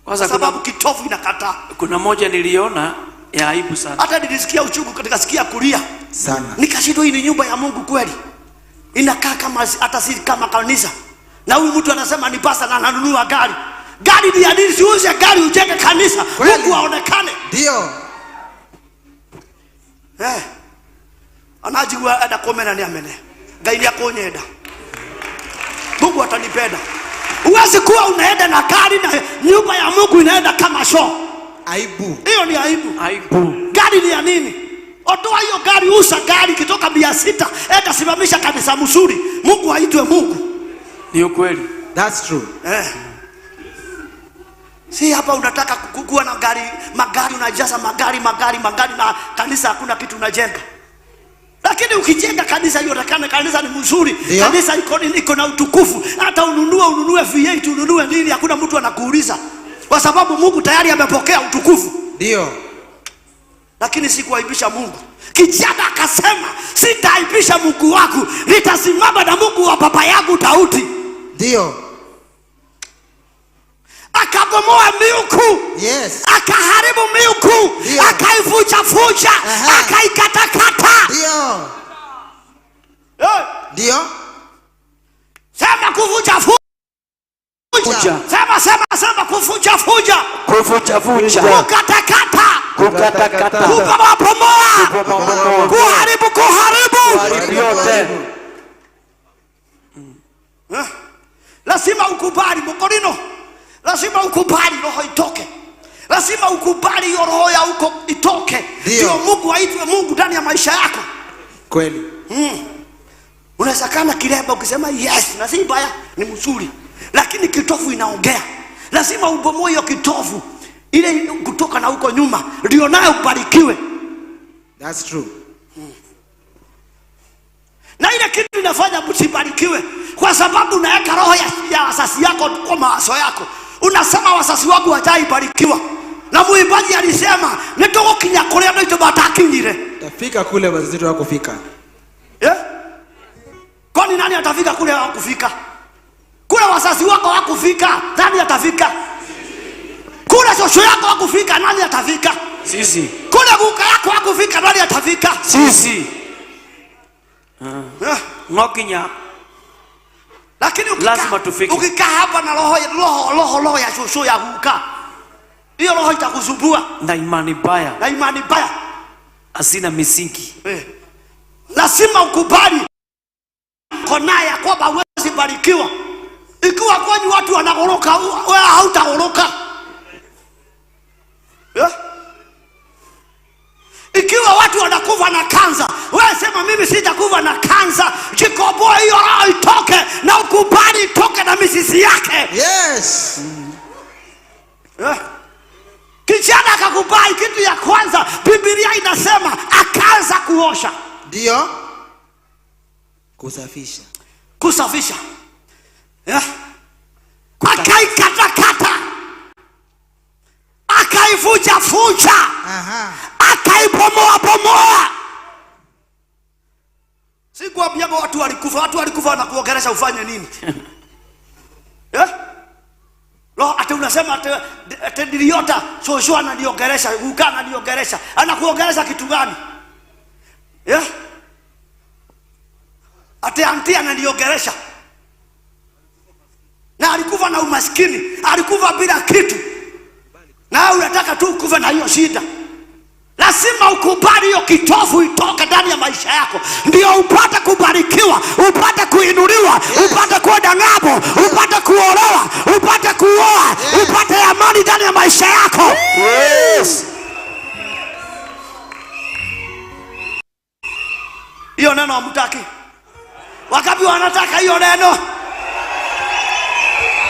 Kwa sababu kitofu inakataa. Kuna moja niliona ya aibu sana. Hata nilisikia uchungu, nikasikia kulia sana. Nikashindwa hii ni nyumba ya Mungu kweli? Inakaa kama hata si kama kanisa. Na huyu mtu anasema ni pasta na ananunua gari. Gari ni nini? Siuze gari ujenge kanisa. Mungu aonekane. Ndio. Anajua ada komena ni amene. Gaili yako nyeda. Mungu atanipenda. Uwezi kuwa unaenda na gari na nyumba ya Mungu inaenda kama show. Aibu. Hiyo ni aibu. Gari ni ya nini? Otoa hiyo gari, usa gari kitoka 600, enda simamisha kanisa mzuri. Mungu aitwe Mungu. Ni ukweli. That's true. Si hapa unataka kukua na magari unajaza magari na kanisa hakuna kitu unajenga. Lakini ukijenga kanisa ionekane kanisa ni mzuri, kanisa iko na utukufu, hata ununue V8 ununue nini, hakuna mtu anakuuliza. Kwa sababu Mungu tayari amepokea utukufu. Ndio. Lakini si kuaibisha Mungu. Kijana akasema, sitaaibisha Mungu wangu, nitasimama na Mungu wa baba yangu Daudi. Ndio. akabomoa miuku, Yes. akaharibu miuku, Ndio. akaifucha, Aha. akaikatakata. Ndio. Eh, Ndio. sema kufuja. Fuja. Sema kufuja. Kufucha. Kukatakata. Kukatakata. Kubomoa. Kuharibu. Kuharibu yote. Lazima ukubali Mokorino. Lazima ukubali roho itoke. Lazima ukubali hiyo roho ya uko itoke. Ndio Mungu aitwe Mungu ndani ya maisha yako. Kweli. Unaweza kana kiremba ukisema yes, na si mbaya, ni mzuri. Lakini kitovu inaongea. Lazima ubomoe hiyo kitovu. Ile kutoka na huko nyuma ndio nayo ubarikiwe. That's true. Na ile kitu inafanya msibarikiwe kwa sababu unaweka roho ya wasasi yako kwa mawazo yako. Unasema wasasi wako hawajaibarikiwa. Na muimbaji alisema nitogo kinyakorea na ito batakinyire. Tafika kule wazazi wako kufika. Kwani nani atafika kule hakufika? Kule wasasi wako hakufika, nani atafika? Kule shosho yako hakufika, nani atafika? Sisi. Kule kuka yako hakufika, nani atafika? Sisi. Ngokinya. Lakini lazima tufike. Ukikaa hapa na roho ya shosho ya kuka, hiyo roho itakusumbua. Na imani baya. Asina misingi. Lazima ukubali kona ya kwamba huwezi barikiwa. Ikiwa kwani watu wanagoroka, wewe hautagoroka. Ikiwa watu wanakufa na kansa, wewe sema mimi sitakufa na kansa. Jikoboe hiyo roho itoke na ukubali itoke na mizizi yake. Yes. Kijana akakubali kitu ya kwanza, Biblia inasema akaanza kuosha. Ndio. Kusafisha. Akaikatakata. Akaifuja. Aha. Akaibomoa. Sikuambia watu walikufa na kuongelesha ufanye nini? Ata unasema ate niliota shosho ananiongelesha, ukana ananiongelesha. Anakuongelesha kitu gani? Ate anti ananiongelesha. Na alikufa na umaskini, alikufa bila kitu. Na unataka tu ukufe na hiyo shida. Lazima ukubali hiyo kitovu itoke ndani ya maisha yako, ndio upate kubarikiwa, upate kuinuliwa, upate kwenda ng'ambo, upate kuolewa, upate kuoa, upate amani ndani ya maisha yako. Yes. Hiyo neno hamtaki. Wakapi wanataka hiyo neno?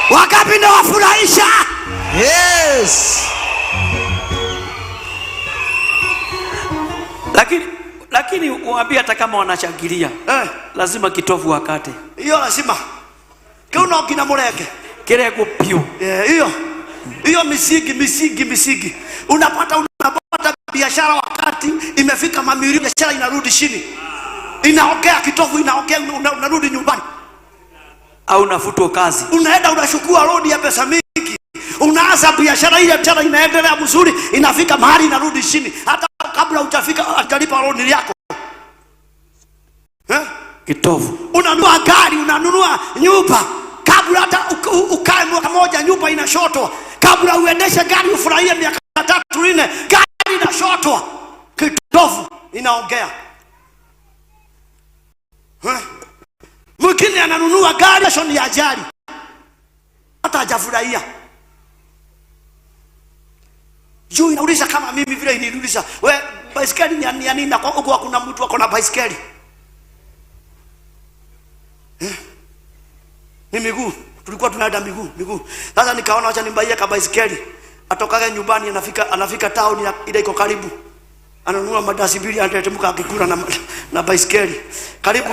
Wakapi ndio wafurahisha? Yes. Lakini uambie hata kama wanashangilia, lazima kitovu wakate. Hiyo lazima. Kuna kina moreke. Kirego pio. Hiyo misigi. Unapata biashara wakati imefika mamilioni, biashara inarudi chini. Inaongea kitovu, inaongea, unarudi nyumbani. Au nafutwa kazi. Unaenda unachukua load ya pesa mingi. Unaanza biashara, ile biashara inaendelea mzuri, inafika mahali inarudi chini. Hata kabla hujafika atalipa loan yako. Kitovu. Unanunua gari, unanunua nyumba, kabla hata ukae mwaka moja nyumba inashotwa. Kabla uendeshe gari ufurahie miaka 3-4, gari inashotwa. Kitovu inaongea. Mwingine ananunua gari shoni ya ajali, hata hajafurahia. Juu inauliza kama mimi vile iniuliza, we baiskeli ni nini? Na kwa kuna mtu wako na baiskeli. Ni miguu, tulikuwa tunaenda miguu. Sasa nikaona acha nimbaie ka baiskeli. Atokaga nyumbani anafika town ile iko karibu. Ananunua madasi mbili, anatetemka akikula na baiskeli. Karibu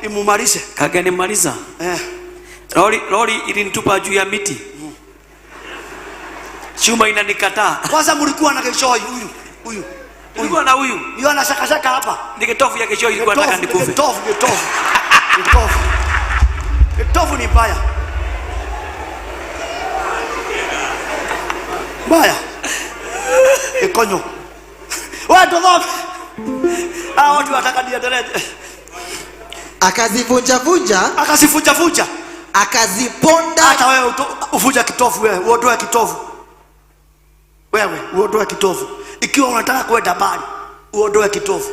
imumalize. Kagani maliza. Lori ilinitupa juu ya miti. Chuma inanikataa. Kwanza mlikuwa na keshoi huyu. Ulikuwa na huyu. Ndio anashaka hapa. Ni kitovu ya keshoi ilikuwa nataka nikufe. Kitovu ni mbaya. Baya. Ikonyo. Wewe ndo dhobi. Watu wataka niendelee. Akazivunja-vunja, Akazifunja-funja. akaziponda. Hata wewe uvuja kitovu wewe, uondoe kitovu. Wewe uondoe kitovu. Ikiwa unataka kwenda mbali, uondoe kitovu.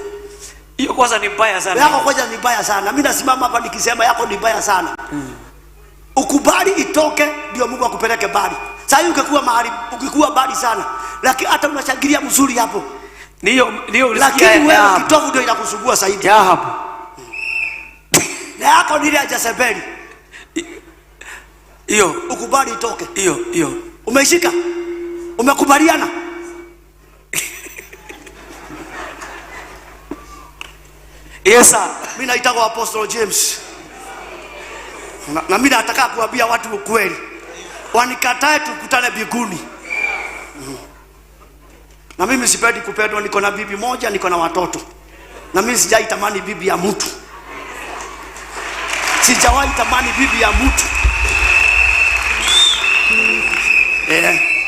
Hiyo kwanza ni mbaya sana. Yako kwanza ni mbaya sana. Mimi nasimama hapa nikisema yako ni mbaya sana. Ukubali itoke ndio Mungu akupeleke mbali. Sasa hiyo ukikuwa mbali sana, lakini hata unashangilia mzuri hapo. Ndio Lakini wewe kitovu ndio inakusumbua zaidi. Ya hapo. Na yako ni ile ya Jezebeli. Hiyo Ukubali itoke. hiyo. Umeishika? Umekubaliana? Yes sir. Mimi naitwa Apostle James. Na mimi nataka kuambia watu ukweli. Wanikatae tukutane mbinguni. Na mimi sipendi kupendwa, niko na bibi moja, niko na watoto. Na mimi sijaitamani bibi ya mtu. Sijawahi tamani bibi ya mtu.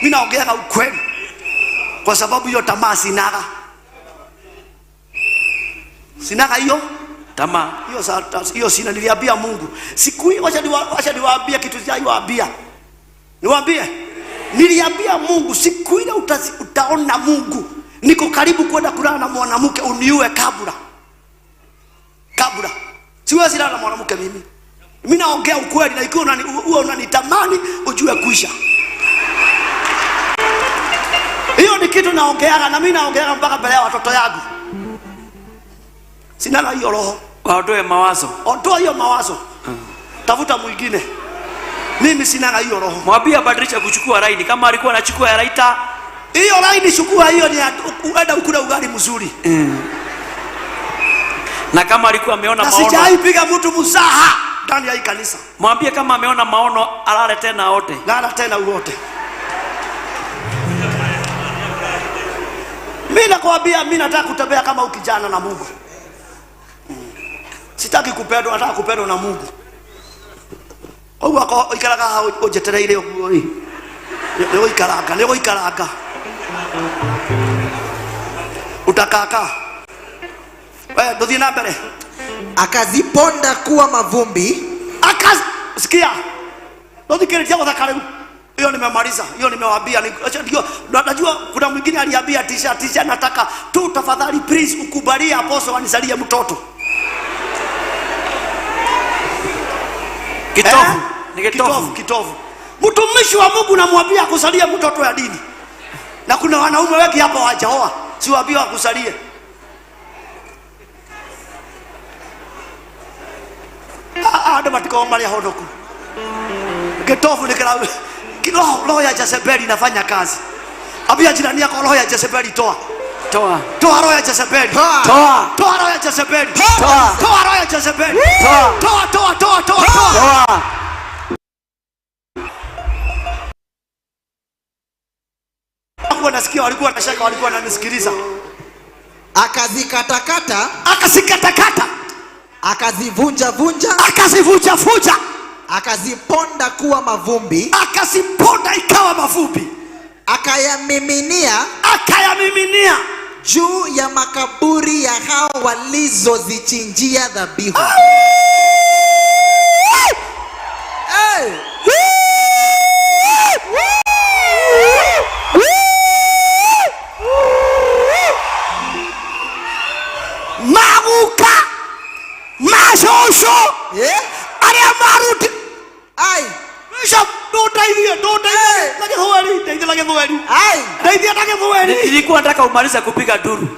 Mimi naongea ukweli. Kwa sababu hiyo tamaa sinaga. Sinaga hiyo tamaa. Hiyo sina, niliambia Mungu. Siku hiyo wacha niwaambie kitu sijawaambia. Niwaambie. Niliambia Mungu siku ile utaona Mungu. Niko karibu kwenda kulala na mwanamke uniue kabla. Siwezi lala na mwanamke mimi. Mimi naongea ukweli, na ikiwa unanitamani ujue kuisha. Hiyo ni kitu naongeaga, na mimi naongeaga mpaka mbele ya watoto yangu. Sina na hiyo roho. Waondoe mawazo. Ondoa hiyo mawazo. Tafuta mwingine. Mimi sina na hiyo roho. Mwambie abadilishe kuchukua laini. Kama alikuwa anachukua ya raita, hiyo laini chukua, hiyo ni uenda ukula ugali mzuri. Na kama alikuwa ameona maono, sijaipiga mtu mzaha ndani ya kanisa. Mwambie kama ameona maono alale tena wote. Lala tena uote. Mimi nakwambia, mimi nataka kutembea kama ukijana na Mungu. Sitaki kupendwa, nataka kupendwa na Mungu. Wako ikaraga ojetere ile okuri. Leo ikaraga. Utakaka. Wewe ndio dina mbele. Akaziponda kuwa mavumbi. Sikia. Ndio kile jambo za kale. Hiyo nimemaliza. Hiyo nimewaambia. Najua kuna mwingine aliambia tisha nataka tu tafadhali please ukubalie Apostle anisalie mtoto. Kitovu. Ni Kitovu. Mtumishi wa Mungu namwambia akusalie mtoto ya dini. Na kuna wanaume wengi hapa hawajaoa. Siwaambia akusalie. Ado matiko mali hodoku. Kitovu ni kila roho ya Jezebeli inafanya kazi. Ambia jirani yako roho ya Jezebeli toa. Toa roho ya Jezebeli. Toa roho ya Jezebeli. Toa roho ya Jezebeli. Toa. Nasikia walikuwa wanashaka, walikuwa wananisikiliza. Akazikatakata, akazivunja-vunja, akaziponda kuwa mavumbi, akaziponda ikawa mavumbi, akayamiminia juu ya makaburi ya hao walizozichinjia dhabihu. Maguka mashosho aria maruti Bishop Nilikuwa nataka umalize kupiga duru.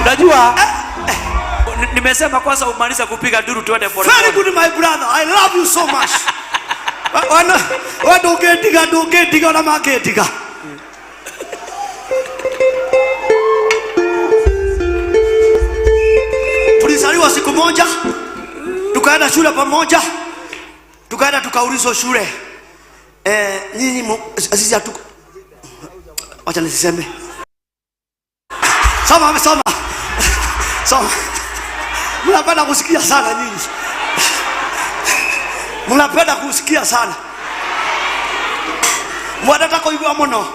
Unajua nimesema kwanza umalize kupiga duru tuende pole pole. Very good my brother, I love you so much. Don't get na marketinga. Tulisaliwa siku moja, tukaenda shule pamoja, tukaenda tukaulizwa shule. Nyinyi sisi hatuko. Acha niseme. Soma. Mnapenda kusikia sana nyinyi. Mnapenda kusikia sana. Mwadata kuigua muno.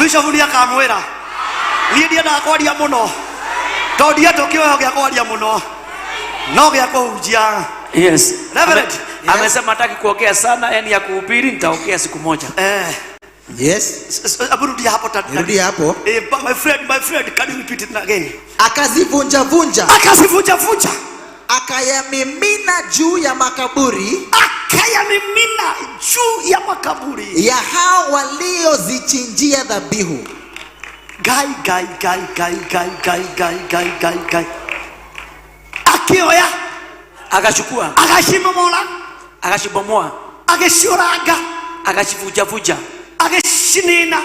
Bishop ni akamwira. Ni ndia na kwaria muno. Todia tokio gya kwaria muno. No gya kujia. Yes. Reverend. Amesema hataki kuongea sana, yani ya kuhubiri nitaongea siku moja. Yes. Aburudi hapo tatu. Rudi hapo. My friend, can you repeat it again? Akazivunja vunja. Akazivunja vunja. Akayamimina juu ya makaburi. Akayamimina juu ya makaburi. Ya hao waliozichinjia dhabihu. Gai. Akioya. Akachukua. Akashibomola. Akashibomoa. Akashioraga. Akashivunja. Agashinina.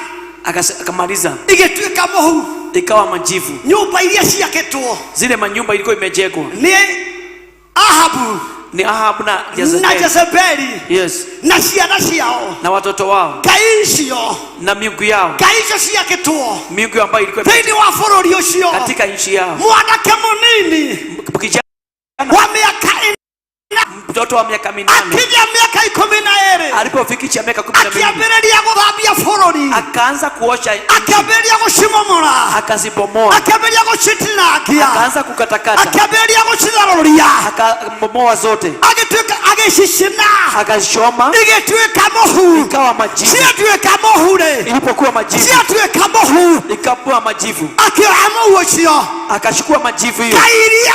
Akamaliza. Igetuika mohu. Ikawa majivu. Nyumba ile ciaketwo. Zile manyumba ilikuwa imejengwa. Ni Ahabu. Ni Ahabu na Jezebeli. Yes. Na ciana ciao. Na watoto wao. Kaisio. Na miungu yao. Kaisio ciaketwo. Miungu ambayo ilikuwa thĩinĩ wa bũrũri ũcio. Katika nchi yao. Mwanake mũnini. Kijana wa miaka mtoto wa miaka 8. Akija miaka 12. Alipofikisha miaka 12. Akiambĩrĩria gũthambia bũrũri. Akaanza kuosha. Akiambĩrĩria gũcimomora. Akazibomoa. Akiambĩrĩria gũcitinangia. Akaanza kukatakata. Akiambĩrĩria gũcitharũria. Akabomoa zote. Agĩtuĩka agĩcicina. Akashoma. Igĩtuĩka mũhu. Ikawa majivu. Ciatuĩka mũhu rĩ. Ilipokuwa majivu. Ciatuĩka mũhu. Ikawa majivu. Akioya mũhu ũcio. Akachukua majivu hiyo. Kairia.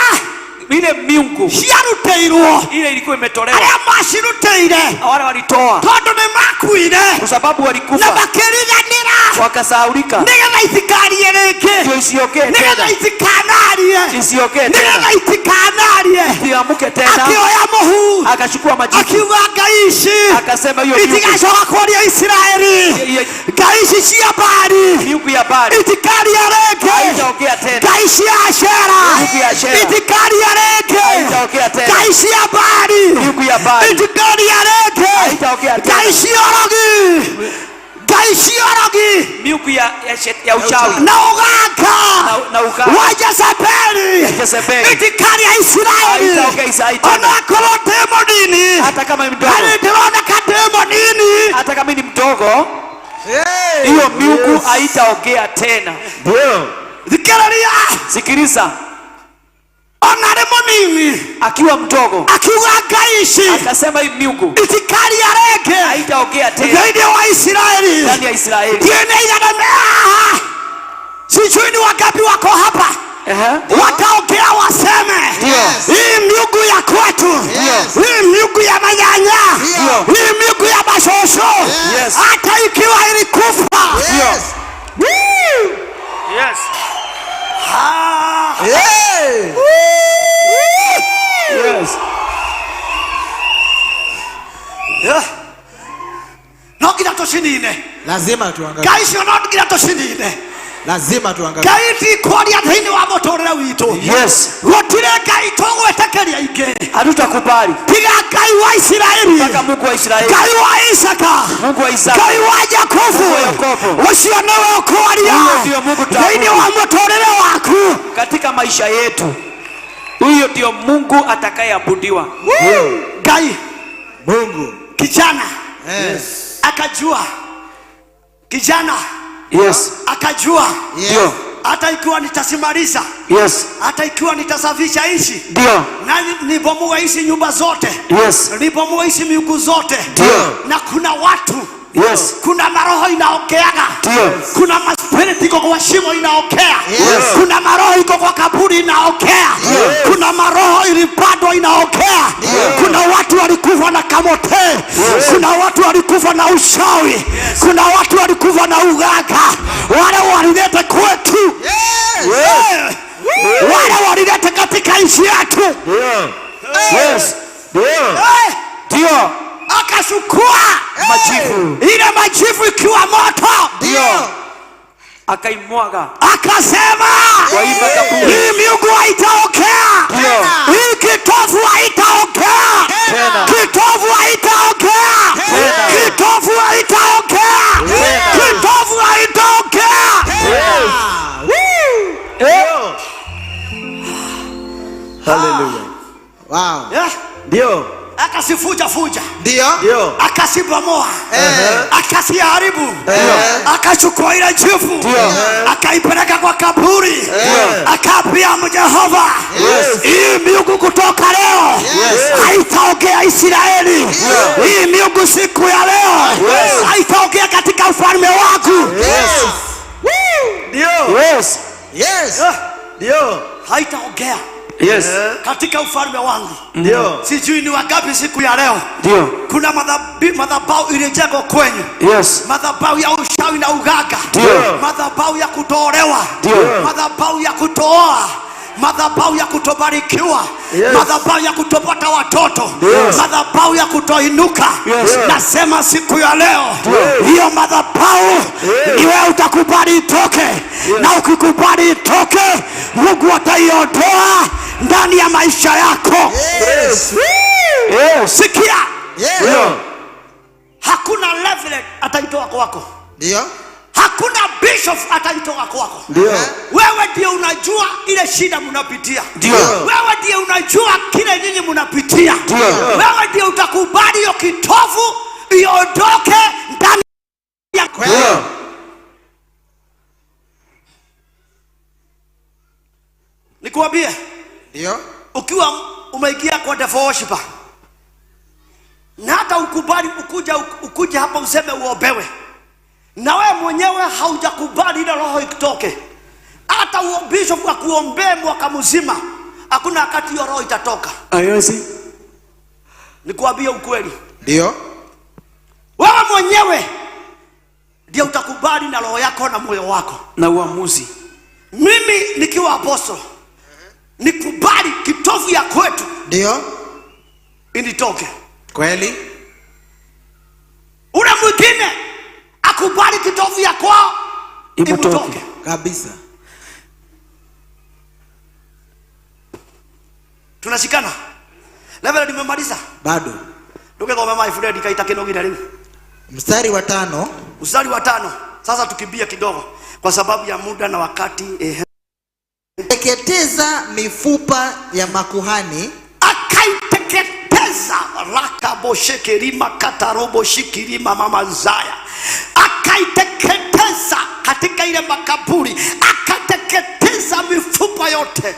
Ile miungu ciaruteirwo ile ilikuwa imetolewa, aria maciruteire wale walitoa tondu ni makuire kwa sababu walikufa na makiriganira wakasahaulika, nigetha itikarie ringi, ndio isiokee tena, nigetha itikanarie, isiokee tena, nigetha itikanarie, isiamuke tena. Akioya muhu, akachukua majivu, akiuga ngai ici, akasema hiyo itigacoka kwaria Israeli, ngai ici cia Baali, miungu ya Baali itikarie ringi, haitaokea tena, ngai cia Ashera, miungu ya Ashera itikarie haitaokea tena, ngai cia Baali, miungu ya Baali itikarie ringi, haitaokea tena, ngai cia Orogi, ngai cia Orogi, miungu ya uchawi na uganga na uganga wa Jezebeli, itikarie Israeli, haitaokea Israeli tena, onakorwo ndĩ mũnini, hata kama ni mdogo, ndĩroneka ndĩ mũnini, hata kama ni mdogo, hiyo miungu haitaokea tena. Ndio thikararia, sikiliza, ona rĩ mũnini, akiwa mdogo, akiuga ngai ici, akasema hii miungu itikaria ringi, haitaokea tena thĩinĩ wa Israeli, ndani ya Israeli. Sijui ni wangapi wako hapa wataongea waseme, hii miungu ya kwetu, hii miungu ya manyanya, hii miungu ya mashosho, hata ikiwa ilikufa, no nginya tũcinine, lazima tuangalie, ngai icio no nginya tũcinine, lazima tuangalie. Ngai ndikwaria thĩinĩ wa mũtũrĩre witũ, gũtirĩ ngai tũgwĩtĩkĩria ingĩ, hatutakubali tiga ngai wa Israeli, mpaka Mungu wa Israeli, ngai wa Isaka, Mungu wa Isaka, ngai wa Jakobu, ũcio nĩwe ũkwaria thĩinĩ wa mũtũrĩre waku, katika maisha yetu. Huyo ndio Mungu atakayeabudiwa. Ngai Mungu kijana akajua, kijana akajua, ndio hata ikiwa nitasimaliza, hata ikiwa nitasafisha nchi, ndio na nibomoa hizi nyumba zote, nibomoa hizi miungu zote, na kuna watu, kuna maroho inaokeaga, kuna maspiriti iko kwa shimo inaokea, kuna maroho iko kwa kaburi inaokea, kuna maroho ilipandwa inaokea, kuna watu walikufa na kamote, kuna watu walikufa na ushawi, kuna watu walikufa na uganga, wale walileta kwetu, wale walileta katika nchi yetu, ndio akachukua majivu, ile majivu ikiwa moto, ndio akaimwaga, akasema hii miungu haitaokea, hii kitovu haitaokea, kitovu haitaokea, kitovu haitaokea, kitovu haitaokea. Hallelujah. Wow. Ndio akasifuja fuja, Ndio. Akasibomoa, akasiharibu, akachukua ile jivu, akaipeleka kwa kaburi, akaambia Jehova, hii miungu kutoka leo haitaongea Israeli. Hii miungu siku ya leo haitaongea katika ufalme wangu. Ndio. Haitaongea katika ufalme wangu. Sijui ni wangapi siku ya leo. Kuna madhabahu iliyojengwa kwenyu. Madhabahu ya ushawi na uganga. Madhabahu ya kutolewa. Madhabahu ya kutooa. Madhabahu ya kutobarikiwa. Madhabahu ya kutopata watoto. Madhabahu ya kutoinuka. Nasema siku ya leo hiyo madhabahu ni wewe utakubali itoke, na ukikubali itoke Mungu ataiondoa ndani ya maisha yako. Sikia. Hakuna level ataitoa kwako. Hakuna bishop ataitoka kwako. Wewe ndiye unajua ile shida mnapitia. Wewe ndiye unajua kile nyinyi mnapitia. Wewe ndiye utakubali hiyo kitovu iondoke ndani ya Nikuambie, ukiwa umeingia kwa devil worshiper, na hata ukubali ukuja hapa useme uombewe, na wewe mwenyewe haujakubali ile roho ikitoke, hata bishop akuombee mwaka mzima, hakuna wakati hiyo roho itatoka. Nikuambie ukweli. Wewe mwenyewe ndio utakubali na roho yako na moyo wako na uamuzi. Mimi nikiwa apostle nikubali kitovu ya kwetu initoke. Kweli? Ule mwingine akubali kitovu ya kwao imutoke kabisa. Tunashikana. Level nimemaliza. Bado. Ndugu kwa mama Ifredi kaita kinogina leo. Mstari wa 5. Mstari wa 5. Sasa tukimbia kidogo kwa sababu ya muda na wakati. Teketeza mifupa ya makuhani, akaiteketeza rakaboshekerima katarobo shikirima mama Zaya, akaiteketeza katika ile makaburi, akateketeza mifupa yote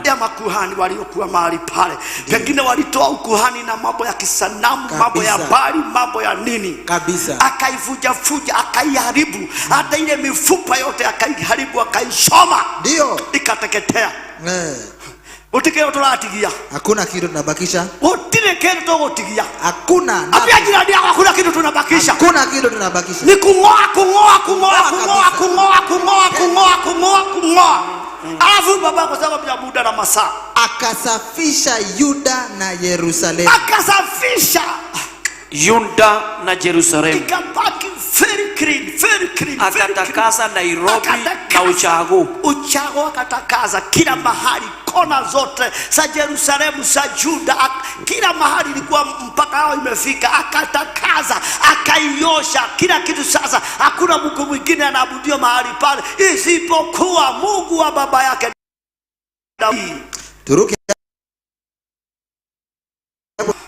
ya makuhani waliokuwa mahali pale. Pengine walitoa ukuhani na mambo ya kisanamu, mambo ya bali, mambo ya nini kabisa. Akaivuja akaiharibu, hata ile mifupa yote akaiharibu, akaishoma, ikateketea. Utikeo tulatigia, hakuna kitu tunabakisha. Utikeo tugotigia, hakuna. Apia jirani yako, hakuna kitu tunabakisha. Hakuna kitu tunabakisha. Ni kungoa. Alafu baba kwa sababu ya muda na masaa akasafisha Yuda na Yerusalemu. Akasafisha Yuda na Jerusalemu. Ikabaki very clean. Akatakasa Nairobi na Uchago akatakaza kila mahali, kona zote za Jerusalemu, za Juda, kila mahali ilikuwa mpaka hao imefika. Akatakaza, akaiosha kila kitu. Sasa hakuna Mungu mwingine anaabudiwa mahali pale isipokuwa Mungu wa baba yake Daudi. Turuki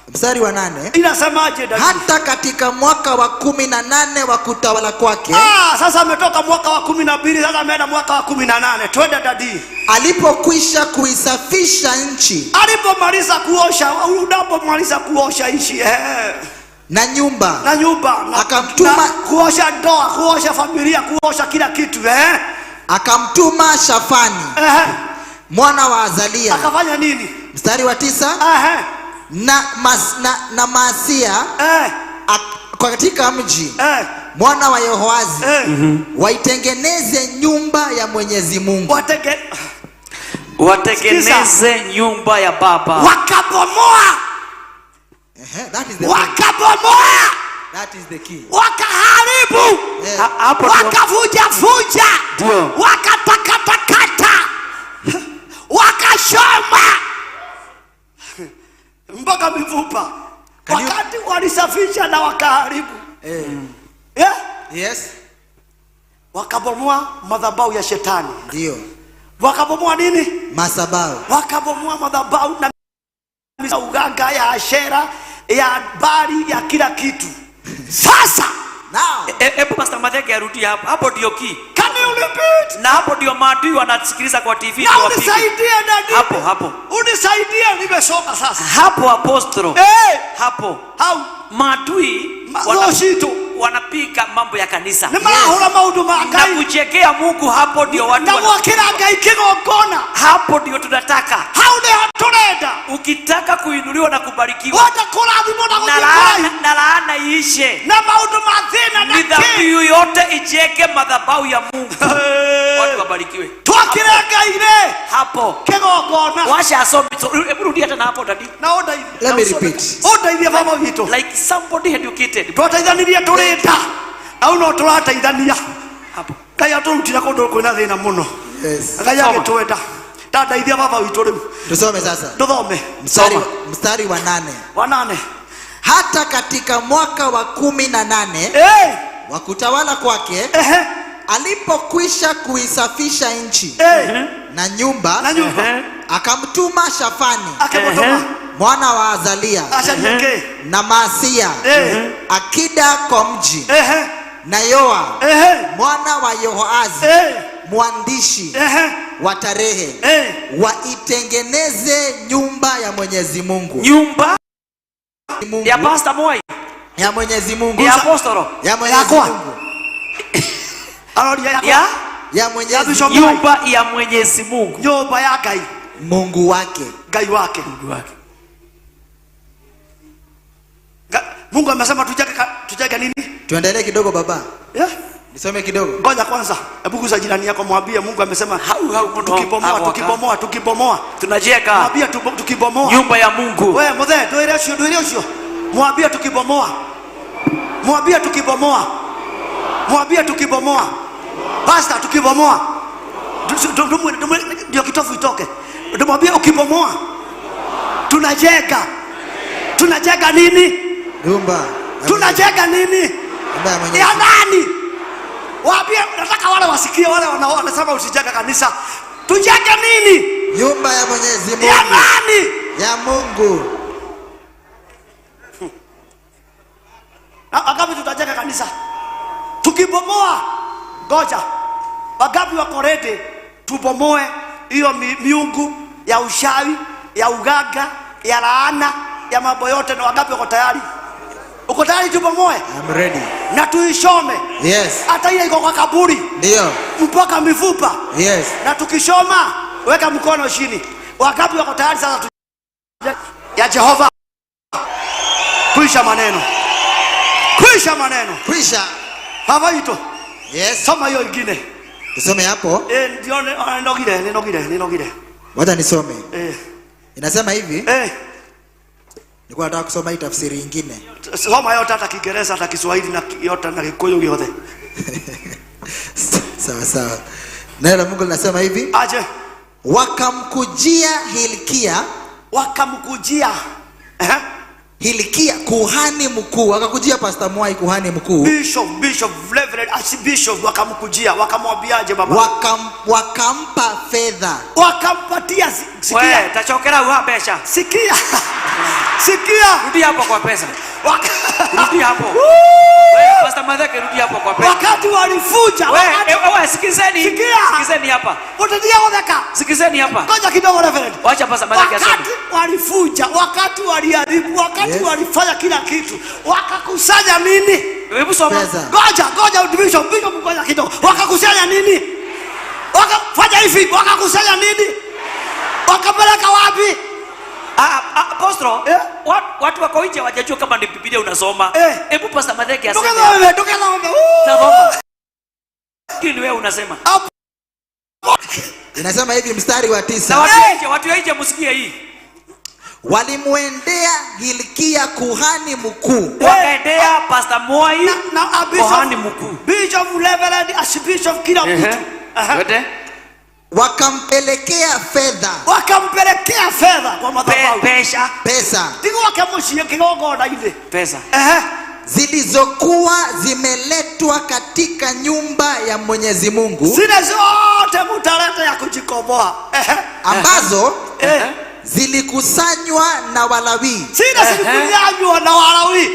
mstari wa 8. Inasemaje Daudi? Hata katika mwaka wa 18 wa kutawala kwake. Sasa ametoka mwaka wa 12, sasa ameenda mwaka wa 18. Twende Daudi. Alipokwisha kuisafisha nchi. Alipomaliza kuosha nchi na nyumba akamtuma kuosha ndoa, kuosha familia, kuosha kila kitu akamtuma Shafani mwana wa Azalia. Akafanya nini? Mstari wa 9. Na Maasia kwa katika mji mwana wa Yehoazi waitengeneze nyumba ya Mwenyezi Mungu. Watengeneze nyumba ya baba. Wakabomoa. That is the key. Wakaharibu. Wakavuja. Wakatakatakata. Wakashoma mpaka mifupa. Wakati walisafisha na wakaharibu. Yes. Wakabomoa madhabahu ya shetani. Ndio. Wakabomoa nini? Madhabahu. Wakabomoa madhabahu na uganga ya Ashera, ya bari ya kila kitu. Sasa Now, Hebu Pastor Matheke arudie hapo. Hapo ndio key. can you repeat? Na hapo ndio maadui wanasikiliza kwa TV Na ndio wapige. unisaidie dadi. Hapo. Unisaidie, nimesoma sasa. Hapo apostro. Hapo. Maadui wanapiga mambo ya kanisa. Ni mahora maudu Na mangai. kuchekea Mungu, hapo ndio watu Na wakira ngai kigongona. hapo ndio tunataka. Hau ne haturenda. Ukitaka kuinuliwa na kubarikiwa Wata kurathimwo na guthikai. na laana iishe. Na maudu mathina na Midhabihu yote icheke madhabahu ya Mungu. Watu wabarikiwe. Twakire ngai ne. Hapo. Kigongona. Washa asome. Hebu rudia tena hapo dadi. Na oda hivi. let me repeat. Oda hivi baba wito. Like somebody educated. Tutaithaniria turenda. Au no turataithania. Hapo. Ngai aturutira kundu kwina thina muno. Yes. Ngai agitwenda. Tataithia baba wito riu. Tusome sasa. Tuthome. Mstari wa 8. Wa 8. Hata katika mwaka wa 18 wa kutawala kwake, alipokwisha kuisafisha nchi na nyumba, akamtuma Shafani mwana wa Azalia na Maasia akida kwa mji, na Yoa mwana wa Yehoazi mwandishi wa tarehe, waitengeneze nyumba ya Mwenyezi Mungu. Nyumba ya Pastor Moi. Ya Mwenyezi Mungu. Ya apostolo. Ya Mwenyezi Mungu. Ya Mwenyezi Mungu. Nyumba ya Mwenyezi Mungu. Nyumba ya Ngai. Mungu wake. Ngai wake. Mungu amesema tujenge nini? Tuendelee kidogo baba. Nisome kidogo. Ngoja kwanza. Hebu guza jirani yako mwambie Mungu amesema tukibomoa. Tunajenga. Mwambie tukibomoa. Nyumba ya Mungu. Wewe mzee, ndio ile. Mwambie tukibomoa. Mwambie tukibomoa. Pastor tukibomoa. Ndio kitofu itoke. Mwambie ukibomoa. Tunajenga. Tunajenga nini? Nyumba. Tunajenga nini? Ya nani? Waambie, nataka wale wasikie, wale wanasema usijenga kanisa. Tujenge nini? Nyumba ya Mwenyezi Mungu. Ya nani? Ya Mungu. Wangapi tutajenga kanisa? Tukibomoa. Ngoja. Wangapi wako ready tubomoe hiyo miungu ya ushawi, ya uganga, ya laana, ya mambo yote, na wangapi wako tayari? Uko tayari tubomoe? I'm ready. Na tuishome. Yes. Hata ile iko kwa kaburi. Ndio. Mpaka mifupa. Yes. Na tukishoma, weka mkono chini. Wangapi wako tayari sasa ya Jehova? Kuisha maneno. Kuisha. Baba ito. Yes. Soma hiyo ingine. Tusome hapo. Ndio ninogire. Wacha nisome. Inasema hivi. Nilikuwa nataka kusoma hii tafsiri nyingine. Soma yote, hata Kiingereza, hata Kiswahili, na yote na Kikuyu yote. Sawa. Neno la Mungu linasema hivi. Aje. Wakamkujia Hilkia kuhani mkuu. Wakakujia Pastor Mwai kuhani mkuu. Bishop, Reverend, Archbishop wakamkujia, wakamwambiaje baba? Wakampa fedha. Wakampatia Wewe tachokera uhabesha. Sikia. Rudi hapo kwa pesa. Rudi hapo. Wewe Pastor Matheke, rudi hapo kwa pesa. Wakati walifuja. Wewe sikizeni hapa. Utadia odeka. Sikizeni hapa. Ngoja kidogo Reverend. Wacha Pastor Matheke asome. Wakati walifuja, wakati waliharibu, wakati walifanya kila kitu, wakakusanya nini? Hebu soma. Ngoja Bishop, ngoja kidogo. Wakakusanya nini? Wakafanya hivi, wakakusanya nini? Wakapeleka wapi? Apostro, watu wako nje hawajajua kama ni Biblia unasoma. Hebu Pastor Matheke aseme. Toka naomba. Kini wewe unasema. Inasema hivi mstari wa 9. Na watu nje msikie hii. Walimwendea Hilkia kuhani mkuu. Wakaendea Pastor Moi na kuhani mkuu. Bishop, Reverend, Archbishop, kila mtu. Wakampelekea fedha kwa madhabahu. Pesa. Tigo wakamushia kigongoda ile. Pesa. Zilizokuwa zimeletwa katika nyumba ya Mwenyezi Mungu. Zile zote mutaleta ya kujikomboa. Ambazo zilikusanywa na Walawi. Sina zilikusanywa na Walawi.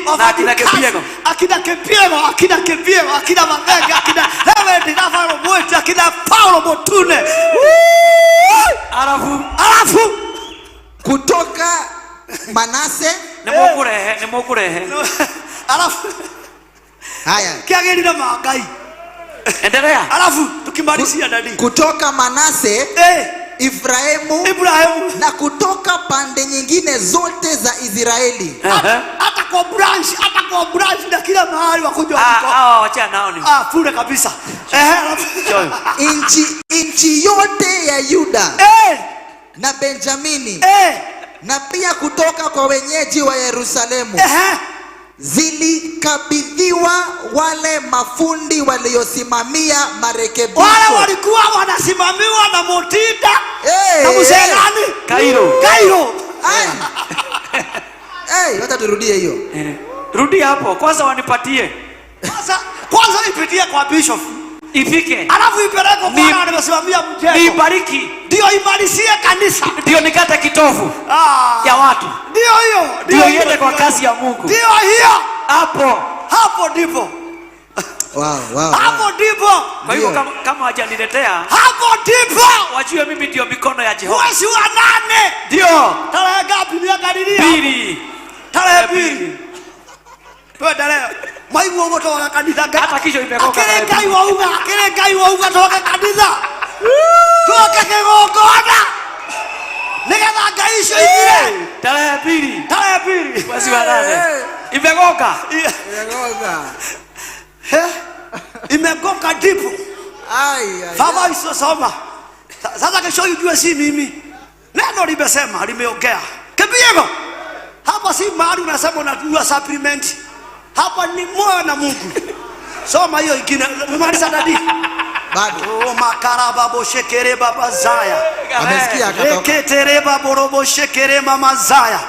Akina Kepiego, akina Mangenge, akina David Navaro Mwete, akina Paulo Motune. Alafu kutoka Manase Nemokurehe. Alafu haya kiageni na Magai. Endelea. Alafu tukimalizia dadi. Kutoka Manase Ibrahimu na kutoka pande nyingine zote za Israeli. Hata kwa branch na kila mahali wakuja wacha nao ni. Pure kabisa. Inchi yote ya Yuda na Benjamini na pia kutoka kwa wenyeji wa Yerusalemu zilikabidhiwa wale mafundi waliosimamia marekebisho. Wale walikuwa wanasimamiwa na Motinda na Musenani Kairo. Wacha turudie hiyo. Rudi hapo kwanza, wanipatie kwanza ipitie kwa bishop ifike, alafu ipeleke kwa anasimamia mjengo, nibariki ndio imalizie kanisa, ndio nikata kitovu ya watu, ndio iende kwa kazi ya Mungu, ndio hiyo hapo ndipo. Wow. Hapo ndipo. Kwa hivyo kama hajaniletea hapo ndipo wajue mimi ndio mikono ya Jehova. Mwezi wa 8 ndio tarehe ngapi niangalilia? 2 tarehe 2 tuendelea. Maibu wote wa kanisa hata kisho imekoka. Akile gai wauga toka kanisa. Toka kegogona. Nigeza gaisho ile. Tarehe 2 mwezi wa 8 imekoka. Imekoka ndipo. Baba isosoma. Sasa kesho ujue si mimi. Neno limesema, limeongea. Kepiego. Hapa si mahali unasema unajua supplement. Hapa ni moyo na Mungu. Soma hiyo ingine. Umemaliza dadi? Bado. Makaraba boshekere baba zaya. Amesikia akatoka. Ketere baba robo shekere mama zaya.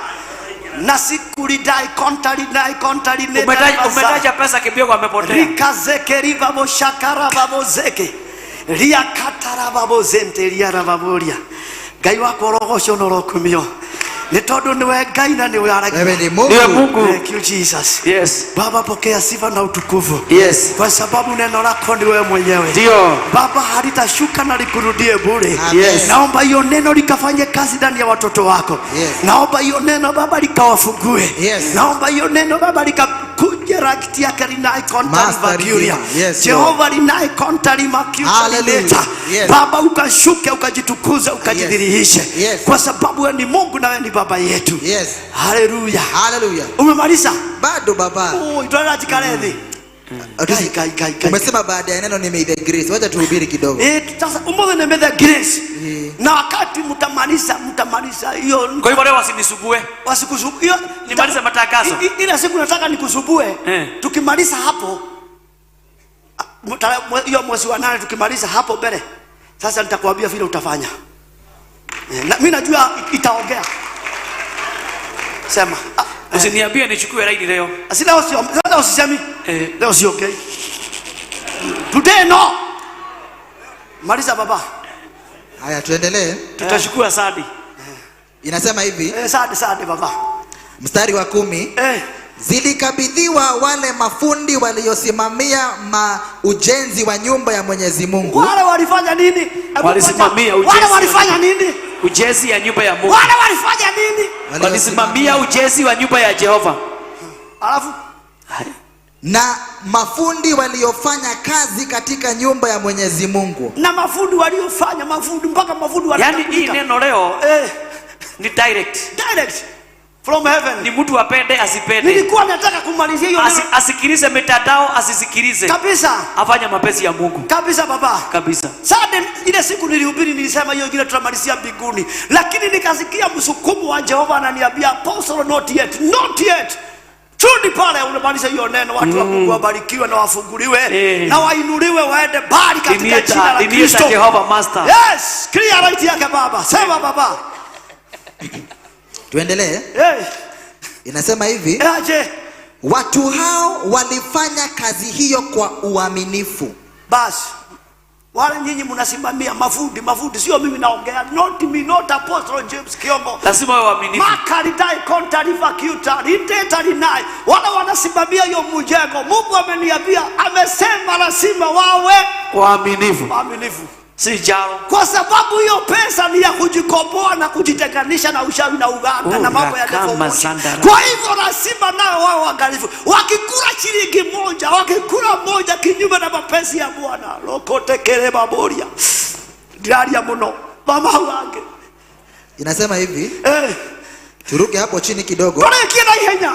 Nasikuli kontali umetaja pesa Kepiego amepotea. Rikazeke ribabo shakara babo zeke. Ria katara babo zente ria rababoria. Gai wako rogosho norokumio. Nitodo niwe gai na niwe araki. Wewe ni Mungu. Thank you Jesus. Yes. Baba pokea sifa na utukufu. Yes. Kwa sababu neno lako ni wewe mwenyewe. Ndio. Baba halitashuka na likurudie bure. Yes. Naomba hiyo neno likafanye kazi ndani ya watoto wako. Yes. Naomba hiyo neno Baba likawafungue. Yes. Naomba hiyo neno Baba likakuje rakiti yake linai kontali vacuria. Yes. Jehova linai kontali makiuta. Yes. Baba ukashuke ukajitukuza ukajidhihirishe. Yes. Kwa sababu wewe ni Mungu na wewe ni Baba yetu. Yes. Haleluya. Haleluya. Umemaliza? Bado baba. Ndio jikaredi. Umesema baada ya neno nimeida grace. Wacha tuhubiri kidogo. Sasa umbona nimeida grace. Na wakati mtamaliza hiyo. Kwa hivyo leo wasinisumbue. Wasikusumbue. Nimalize matangazo. Ila siku nataka nikusumbue. Tukimaliza hapo hiyo mwezi wa 8 tukimaliza hapo mbele. Sasa nitakwambia vile utafanya. Na mimi najua itaongea. Sema. Usiniambie nichukue ride leo. Sasa usisemi. Leo si okay. Today no. Maliza baba. Haya tuendelee. Tutachukua sadi. Inasema hivi. Sadi baba. Mstari wa 10. Zilikabidhiwa wale mafundi waliosimamia ujenzi wa nyumba ya Mwenyezi Mungu. Wale walifanya nini? Walisimamia ujenzi. Wale walifanya nini? Ujenzi ya nyumba ya Mungu. Wale walifanya nini? Walisimamia ujenzi wa nyumba ya Jehova. Alafu na mafundi waliofanya kazi katika nyumba ya Mwenyezi Mungu. Na mafundi waliofanya mpaka mafundi yani hii neno leo ni direct from heaven. Ni mtu apende asipende. Nilikuwa nataka kumalizia hiyo neno. Asikilize mitandao asisikilize. Kabisa. Afanye mapenzi ya Mungu. Kabisa baba. Kabisa. Sasa ile siku nilihubiri nilisema hiyo ingine tutamalizia mbinguni. Lakini nikasikia msukumo wa Jehova ananiambia apostle not yet. Turudi pale unamaliza hiyo neno watu wa Mungu wabarikiwe na wafunguliwe na wainuliwe waende bali katika jina la Kristo. Jehova master. Yes, clear right yake baba. Sema baba. Tuendelee. Inasema hivi. Watu hao walifanya kazi hiyo kwa uaminifu. Basi Wale nyinyi mnasimamia mafundi sio mimi naongea, not me, not Apostle James Kiongo. Lazima wewe waaminifu. Makalidai kontarifa kiuta riteta linai. Wala wanasimamia hiyo mjengo. Mungu ameniambia, amesema lazima wawe waaminifu. Waaminifu. Si jaro. Kwa sababu hiyo pesa ni ya kujikomboa na kujitenganisha na ushawi na uganga na mambo ya devil. Kwa hivyo lazima nao wao waangalifu. Wakikula shilingi moja, wakikula moja kinyume na mapenzi ya Bwana, lokote kele baboria. Diari ya mno. Mama wange. Inasema hivi. Turuke hapo chini kidogo. Bwana kienda ihenya.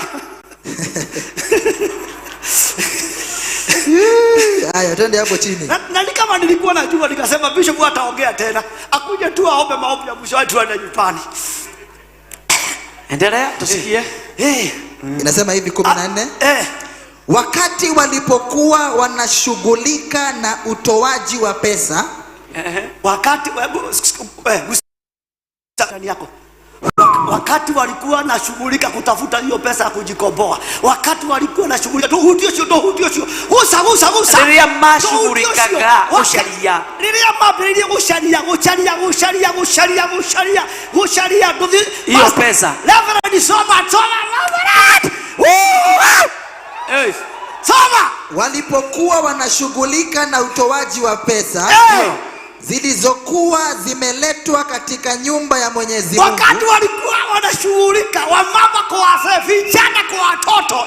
Haya, twende hapo chini. Na ni kama nilikuwa najua nikasema Bishop ataongea tena. Akuje tu aombe maombi ya mwisho watu waende nyumbani. Endelea tusikie. Inasema hivi 14. Wakati walipokuwa wanashughulika na utoaji wa pesa, wakati yako wakati walikuwa na shughulika kutafuta hiyo pesa ya kujikomboa, wakati walikuwa na shughulika hudio usa nilia mashughulikaga usharia hiyo pesa Reverend soma walipokuwa wanashughulika na utoaji wa pesa zilizokuwa zimeletwa katika nyumba ya Mwenyezi Mungu. Wakati walikuwa wanashughulika, wamama kwa wazee, vijana kwa watoto.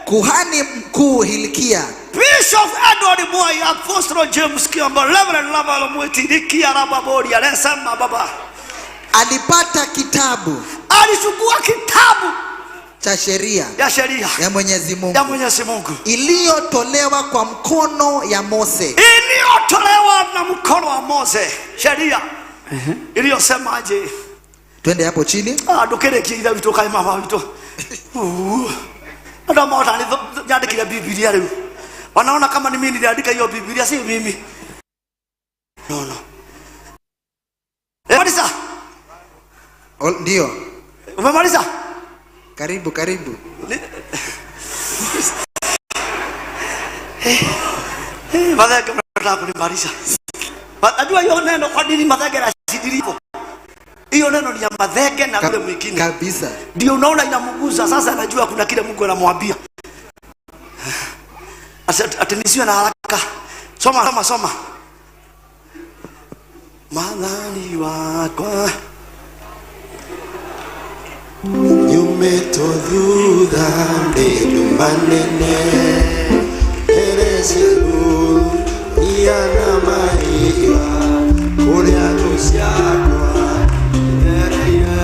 Kuhani mkuu Hilkia, Bishop Edward Boy, Apostle James Kiombo, Reverend Lava Mwiti, Nikia Rababori, anasema baba alipata kitabu, alichukua kitabu cha sheria ya Mwenyezi Mungu, iliyotolewa kwa mkono ya Mose, iliyotolewa na mkono wa Mose, sheria iliyosemaje? Twende hapo chini. Dokere kile vitu kama mama vitu ndio maana niliandika Biblia leo. Wanaona kama ni mimi niliandika hiyo Biblia, si mimi. No. Maliza. Ndio. Umemaliza? Karibu. Madhege mnataka kunimaliza. Unajua hiyo neno kwa nini madhege rasidilipo? Hiyo neno ni ya madhege na yule mwingine. Kabisa. Ndio unaona inamuguza. Sasa anajua kuna kile Mungu anamwambia. Atenisiwe na haraka. Soma. Manani wako Yumetodhuda ndedumanene Ereziru Iyana maiwa Kurea nusiakwa Nereye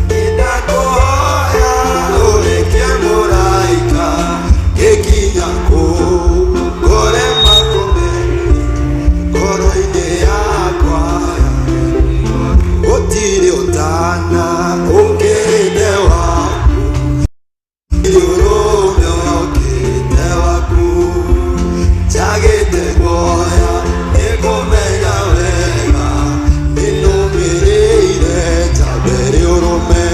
Idakoya Orekia moraika Ekinyako Kore makome Koro ide yakwa Otiri otana Okedewa Yorome okedewa ku Chagete goya Ekomega wega Inomirire Tabere yorome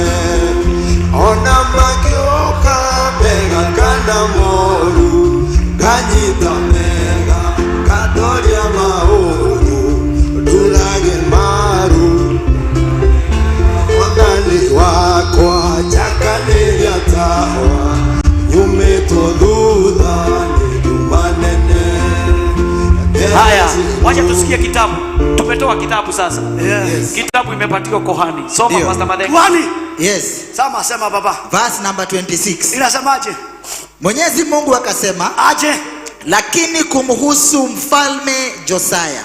Ona makioka Mega kanda moru Ganyita mega Katoria maoru Durage maru Onali wakwa Chakani ya tawa Yumetodhuda Nidumanene. Haya, wacha tusikie kitabu. Tumetoa kitabu sasa. Kitabu imepatiwa kohani. Soma Pastor Madeke. Kohani? Yes. Sema baba. Verse number 26. Inasemaje? Mwenyezi Mungu akasema, aje, lakini kumhusu mfalme Josiah.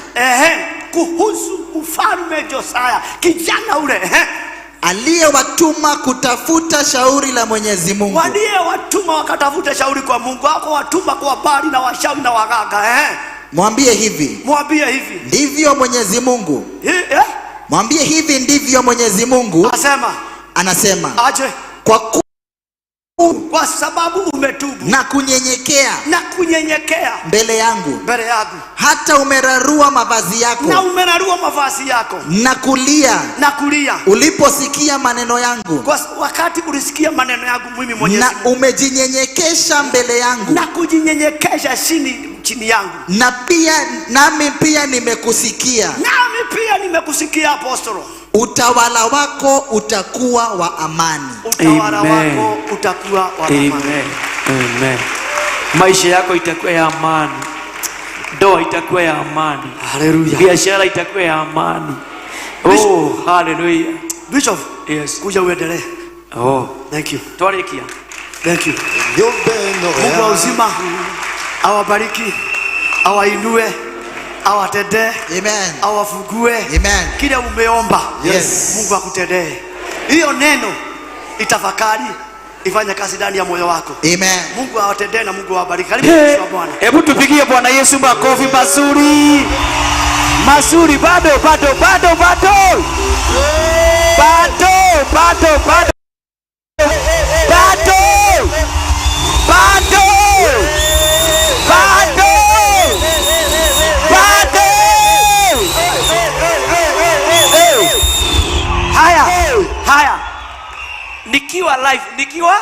Kuhusu mfalme Josiah, kijana ule, aliyewatuma kutafuta shauri la Mwenyezi Mungu. Waliyewatuma wakatafuta shauri kwa Mungu. Wako watuma kwa habari na washauri na waganga. Mwambie hivi. Ndivyo Mwenyezi Mungu. Mwambie hivi ndivyo Mwenyezi Mungu anasema. Aje. Kwa sababu umetubu na kunyenyekea mbele yangu, hata umerarua mavazi yako na kulia uliposikia maneno yangu, kwa wakati ulisikia maneno yangu mimi Mwenyezi Mungu, na umejinyenyekesha mbele yangu na kujinyenyekesha chini yangu. Nami pia nimekusikia. Nami pia nimekusikia apostolo. Utawala wako utakuwa wa amani. Utawala wako utakuwa wa amani. Amen. Maisha yako itakuwa ya amani. Ndoa itakuwa ya amani. Hallelujah. Biashara itakuwa ya amani. Oh, hallelujah. Bishop, Yes. kuja uendelee. Oh, Thank you. twalikia. Thank you. Yobeno Mungu wa uzima awabariki, awainue, awatendee, Amen. awafungue. Amen. Kile umeomba, Yes. Mungu akutendee. Hiyo neno itafakari, ifanye kazi ndani ya moyo wako. Amen. Mungu awatendee na Mungu awabariki. Karibu Yesu wa Bwana. Hebu tupigie Bwana Yesu makofi mazuri. Mazuri bado. Haya. Nikiwa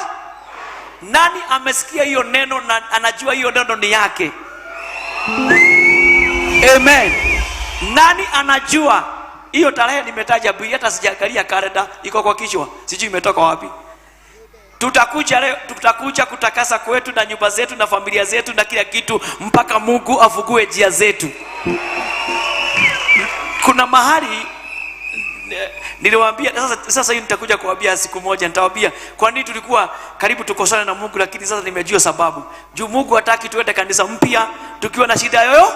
nani amesikia hiyo neno na anajua hiyo neno ni yake? Amen. Nani anajua hiyo tarehe nimetaja bi, hata sijaangalia kalenda iko kwa kichwa, sijui imetoka wapi. Tutakuja leo, tutakuja kutakasa kwetu na nyumba zetu na familia zetu na kila kitu mpaka Mungu afugue njia zetu. Kuna mahali niliwaambia, sasa hii nitakuja kuambia siku moja, nitawaambia kwa nini tulikuwa karibu tukosane na Mungu, lakini sasa nimejua sababu. Juu Mungu hataki tuende kanisa mpya tukiwa na shida yoyo.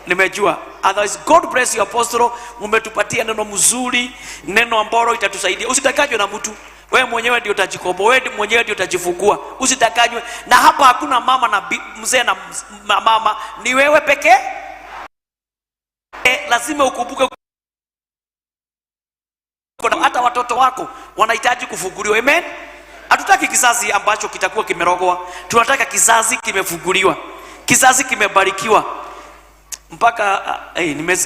Nimejua. Otherwise, God bless you apostle, umetupatia neno mzuri, neno ambalo itatusaidia. Usitakajwe na mtu. Wewe mwenyewe ndio utajikomboa, wewe mwenyewe ndio utajifungua. Usitakajwe. Na hapa hakuna mama na mzee na mama, ni wewe pekee. Lazima ukumbuke hata watoto wako wanahitaji kufunguliwa. Amen. Hatutaki kizazi ambacho kitakuwa kimerogwa. Tunataka kizazi kimefunguliwa. Kizazi kimebarikiwa. Mpaka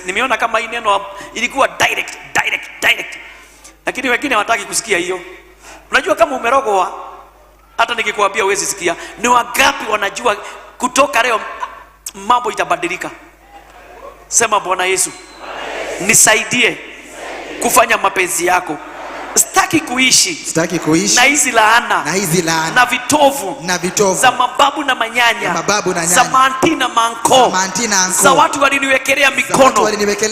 nimeona kama hii neno ilikuwa direct. Lakini wengine hawataki kusikia hiyo. Unajua kama umerogwa, hata nikikwambia huwezi sikia. Ni wangapi wanajua kutoka leo mambo itabadilika? Sema Bwana Yesu, nisaidie kufanya mapenzi yako. Sitaki kuishi na hizi laana na vitovu za mababu na manyanya, za maanti na manko, za watu waliniwekelea mikono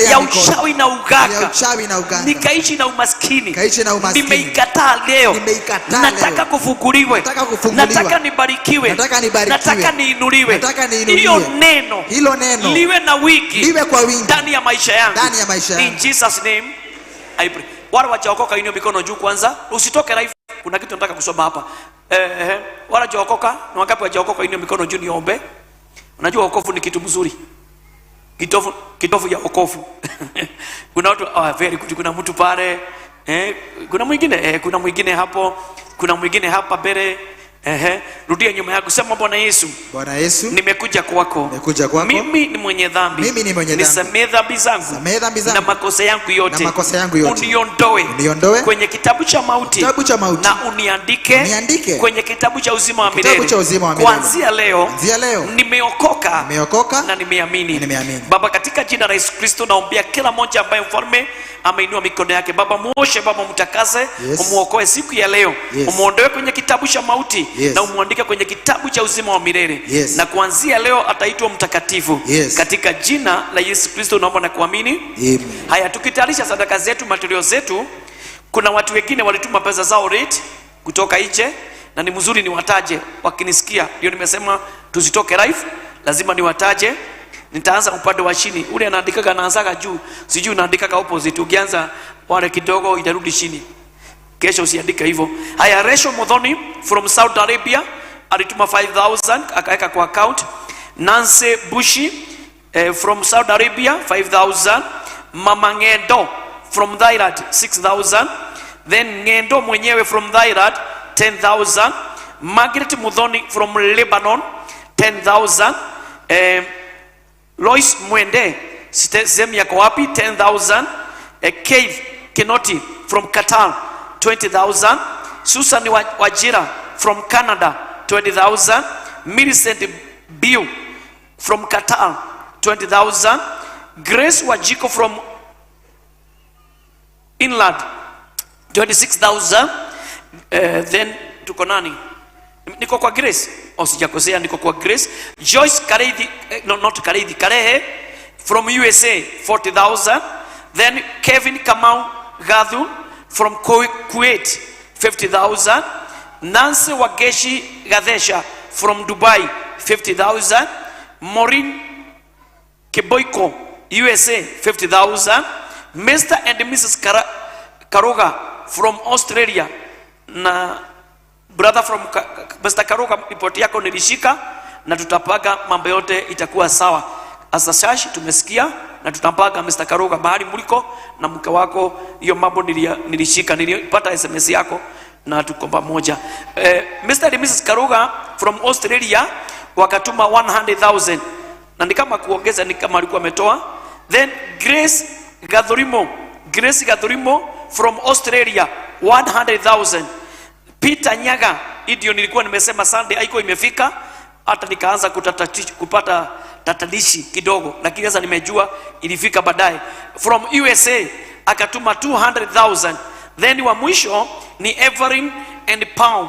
ya uchawi na uganga, nikaishi na umaskini. Nimeikataa leo. Nataka kufunguliwe, nataka nibarikiwe, nataka niinuliwe. Hilo neno liwe na wingi ndani ya maisha yangu. In Jesus name I pray. Wale wajaokoka inyo mikono juu kwanza. Usitoke live. Kuna kitu nataka kusoma hapa. Wale wajaokoka, na wangapi wajaokoka inyo mikono juu niombe. Unajua wokovu ni kitu mzuri. Kitovu ya wokovu. Kuna watu very good. Kuna mtu pale, kuna mwingine hapo, kuna mwingine hapa mbele. Rudia nyuma yako, sema Bwana Yesu, nimekuja kwako. Mimi ni mwenye dhambi. Nisamehe dhambi zangu na makosa yangu yote. Uniondoe kwenye kitabu cha mauti na uniandike kwenye kitabu cha uzima wa milele. Kuanzia leo nimeokoka na nimeamini. Baba, katika jina la Yesu Kristo naombea kila mmoja ambaye mfalme ameinua mikono yake. Baba, muoshe, Baba mtakase, umuokoe siku ya leo. Umuondoe kwenye kitabu cha mauti na umuandike kwenye kitabu cha uzima wa milele. Na kuanzia leo ataitwa mtakatifu. Katika jina la Yesu Kristo naomba na kuamini. Haya, tukitayarisha sadaka zetu, matoleo zetu, kuna watu wengine walituma pesa zao rate kutoka nje, na ni mzuri niwataje wakinisikia. Ndio nimesema tusitoke live, lazima niwataje. Nitaanza upande wa chini. Ule anaandikaga anaanzaga juu, sijui unaandikaga opposite. Ukianza wale kidogo itarudi chini. Kesho usiandike hivyo. Haya, Resho Modhoni from Saudi Arabia alituma 5,000 akaweka kwa account. Nancy Bushi from Saudi Arabia 5,000. Mama Ngendo from Thailand 6,000. Then Ngendo mwenyewe from Thailand 10,000. Margaret Modhoni from Lebanon 10,000. Lois Mwende sehemu yako wapi 10,000. Keith Kenoti from Qatar 20,000. Susan Wajira from Canada 20,000. Millicent Biu from Qatar 20,000. Grace Wajiko from Inland 26,000. Then tuko nani? Niko kwa Grace. Sijakosea, niko kwa Grace. Joyce Kareidi, not Kareidi, Karehe from USA 40,000. Then Kevin Kamau Gadhu from Kuwait 50,000. Nancy Wageshi Gadesha from Dubai 50,000. Maureen Keboiko USA 50,000. Mr. and Mrs. Karoga from Australia. Na brother from Mr. Karoga, ripoti yako nilishika na tutapaga mambo yote itakuwa sawa. Asasashi tumesikia na tutampaga Mr. Karoga mahali mliko na mke wako, hiyo mambo nilishika, nilipata SMS yako na tuko pamoja. Mr. and Mrs. Karoga from Australia wakatuma 100,000 na ni kama kuongeza, ni kama alikuwa ametoa. Then Grace Gadhurimo from Australia 100,000. Peter Nyaga, ndio nilikuwa nimesema Sunday haiko imefika, hata nikaanza kupata tatanishi kidogo, lakini sasa nimejua ilifika baadaye. From USA akatuma 200,000. Then wa mwisho ni Evelyn and Paul,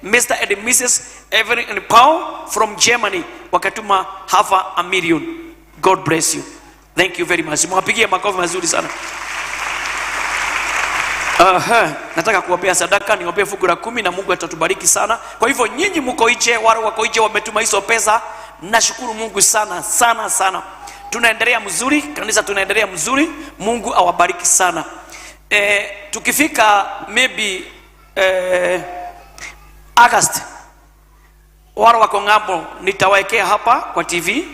Mr. and Mrs. Evelyn and Paul from Germany wakatuma $500,000. God bless you. Thank you very much. Mwapigie makofi mazuri sana. Nataka kuwapea sadaka, niwape fungu la 10 na Mungu atatubariki sana. Kwa hivyo nyinyi mko nje, wale wako nje wametuma hizo pesa, nashukuru Mungu sana sana sana. Tunaendelea mzuri, kanisa tunaendelea mzuri. Mungu awabariki sana. Tukifika maybe August, wale wako ngambo nitawaekea hapa kwa TV.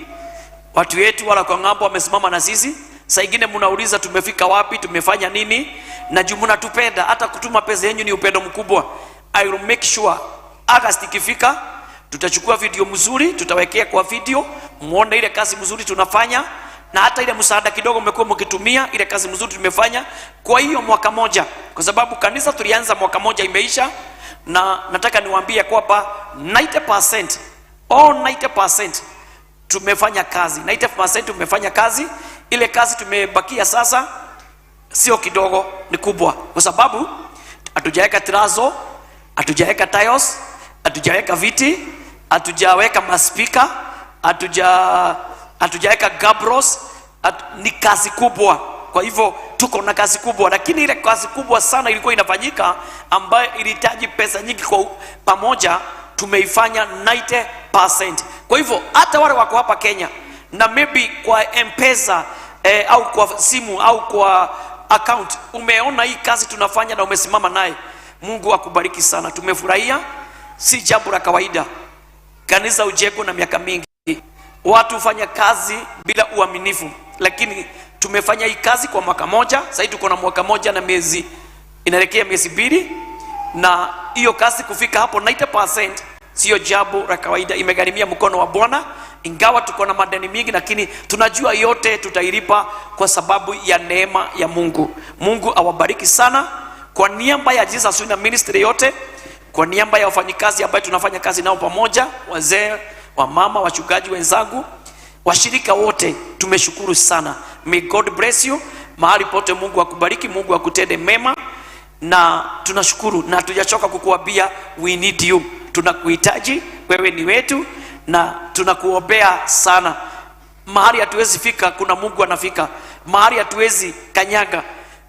Watu wetu wale wako ngambo wamesimama na sisi. Saa ingine mnauliza tumefika wapi, tumefanya nini? Na juu mnatupenda, hata kutuma pesa yenu ni upendo mkubwa. I will make sure August ikifika tutachukua video mzuri, tutawekea kwa video muone ile kazi mzuri tunafanya, na hata ile msaada kidogo mmekuwa mkitumia ile kazi mzuri tumefanya kwa hiyo mwaka moja, kwa sababu kanisa tulianza mwaka moja imeisha. Na nataka niwaambie kwamba 90% 90% tumefanya kazi, 90% tumefanya kazi. Ile kazi tumebakia sasa sio kidogo, ni kubwa, kwa sababu hatujaweka tirazo, hatujaweka tiles, hatujaweka viti, hatujaweka maspika, hatujaweka gabros. Ni kazi kubwa. Kwa hivyo tuko na kazi kubwa, lakini ile kazi kubwa sana ilikuwa inafanyika ambayo ilihitaji pesa nyingi kwa pamoja, tumeifanya 90%. Kwa hivyo hata wale wako hapa Kenya na maybe kwa M-Pesa au kwa simu au kwa account umeona hii kazi tunafanya na umesimama naye, Mungu akubariki sana. Tumefurahia, si jambo la kawaida. Kanisa ujeko na miaka mingi watu hufanya kazi bila uaminifu, lakini tumefanya hii kazi kwa mwaka moja. Sasa tuko na mwaka moja na miezi inaelekea miezi 2, na hiyo kazi kufika hapo 90% sio jambo la kawaida. Imegharimia mkono wa Bwana, ingawa tuko na madeni mingi, lakini tunajua yote tutailipa kwa sababu ya neema ya Mungu. Mungu awabariki sana. Kwa niaba ya Jesus Winner Ministry yote, kwa niaba ya wafanyikazi ambao tunafanya kazi nao pamoja, wazee, wamama, wachungaji wenzangu, washirika wote, tumeshukuru sana. May God bless you. Mahali pote Mungu akubariki, Mungu akutende mema, na tunashukuru na tujachoka kukuambia we need you. Tunakuhitaji, wewe ni wetu, na tunakuombea sana. Mahali hatuwezi fika, kuna Mungu anafika. Mahali hatuwezi kanyaga.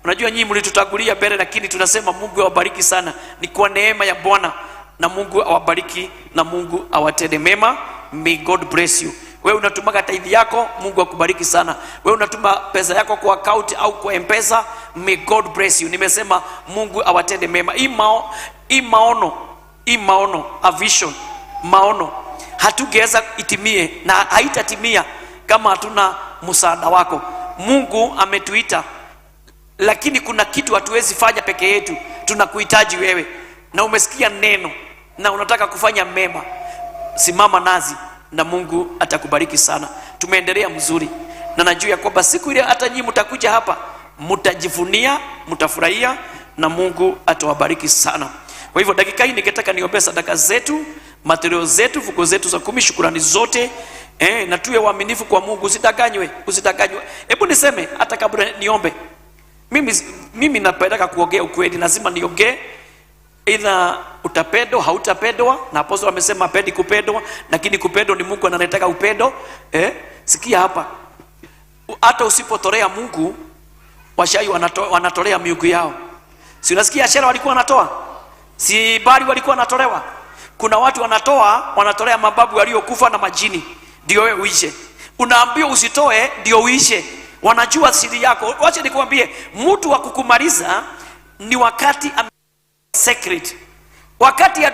Unajua nyinyi mlitutangulia mbele, lakini tunasema Mungu awabariki sana. Ni kwa neema ya Bwana, na Mungu awabariki na Mungu awatende mema. May God bless you. Wewe unatuma tithe yako, Mungu akubariki sana. Wewe unatuma pesa yako kwa account au kwa M-Pesa, may God bless you. Nimesema Mungu awatende mema. Hii maono, a vision, maono hatungeweza itimie na haitatimia kama hatuna msaada wako. Mungu ametuita, lakini kuna kitu hatuwezi fanya peke yetu. Tunakuhitaji wewe, na umesikia neno na unataka kufanya mema. Simama nazi na Mungu atakubariki sana. Tumeendelea mzuri, na najua ya kwamba siku ile hata nyinyi mtakuja hapa, mtajivunia, mtafurahia, na Mungu atawabariki sana. Kwa hivyo dakika hii ningetaka niombe sadaka zetu, material zetu, fungu zetu za 10, shukrani zote Na tuwe waaminifu kwa Mungu, usidanganywe. Hebu niseme hata kabla niombe. Mimi napenda kuongea ukweli, lazima niongee. Either utapendwa hautapendwa, na apostol amesema apendi kupendwa, lakini kupendwa ni Mungu ananetaka upendo. Sikia hapa. Hata usipotolea Mungu, washai wanatolea miungu yao. Si unasikia Ashera walikuwa wanatoa? Si Bali walikuwa wanatolewa? Kuna watu wanatolea mababu waliokufa na majini ndio wewe uishe. Unaambiwa usitoe ndio uishe. Wanajua siri yako. Wacha nikwambie, mtu wa kukumaliza ni wakati secret. Wakati ya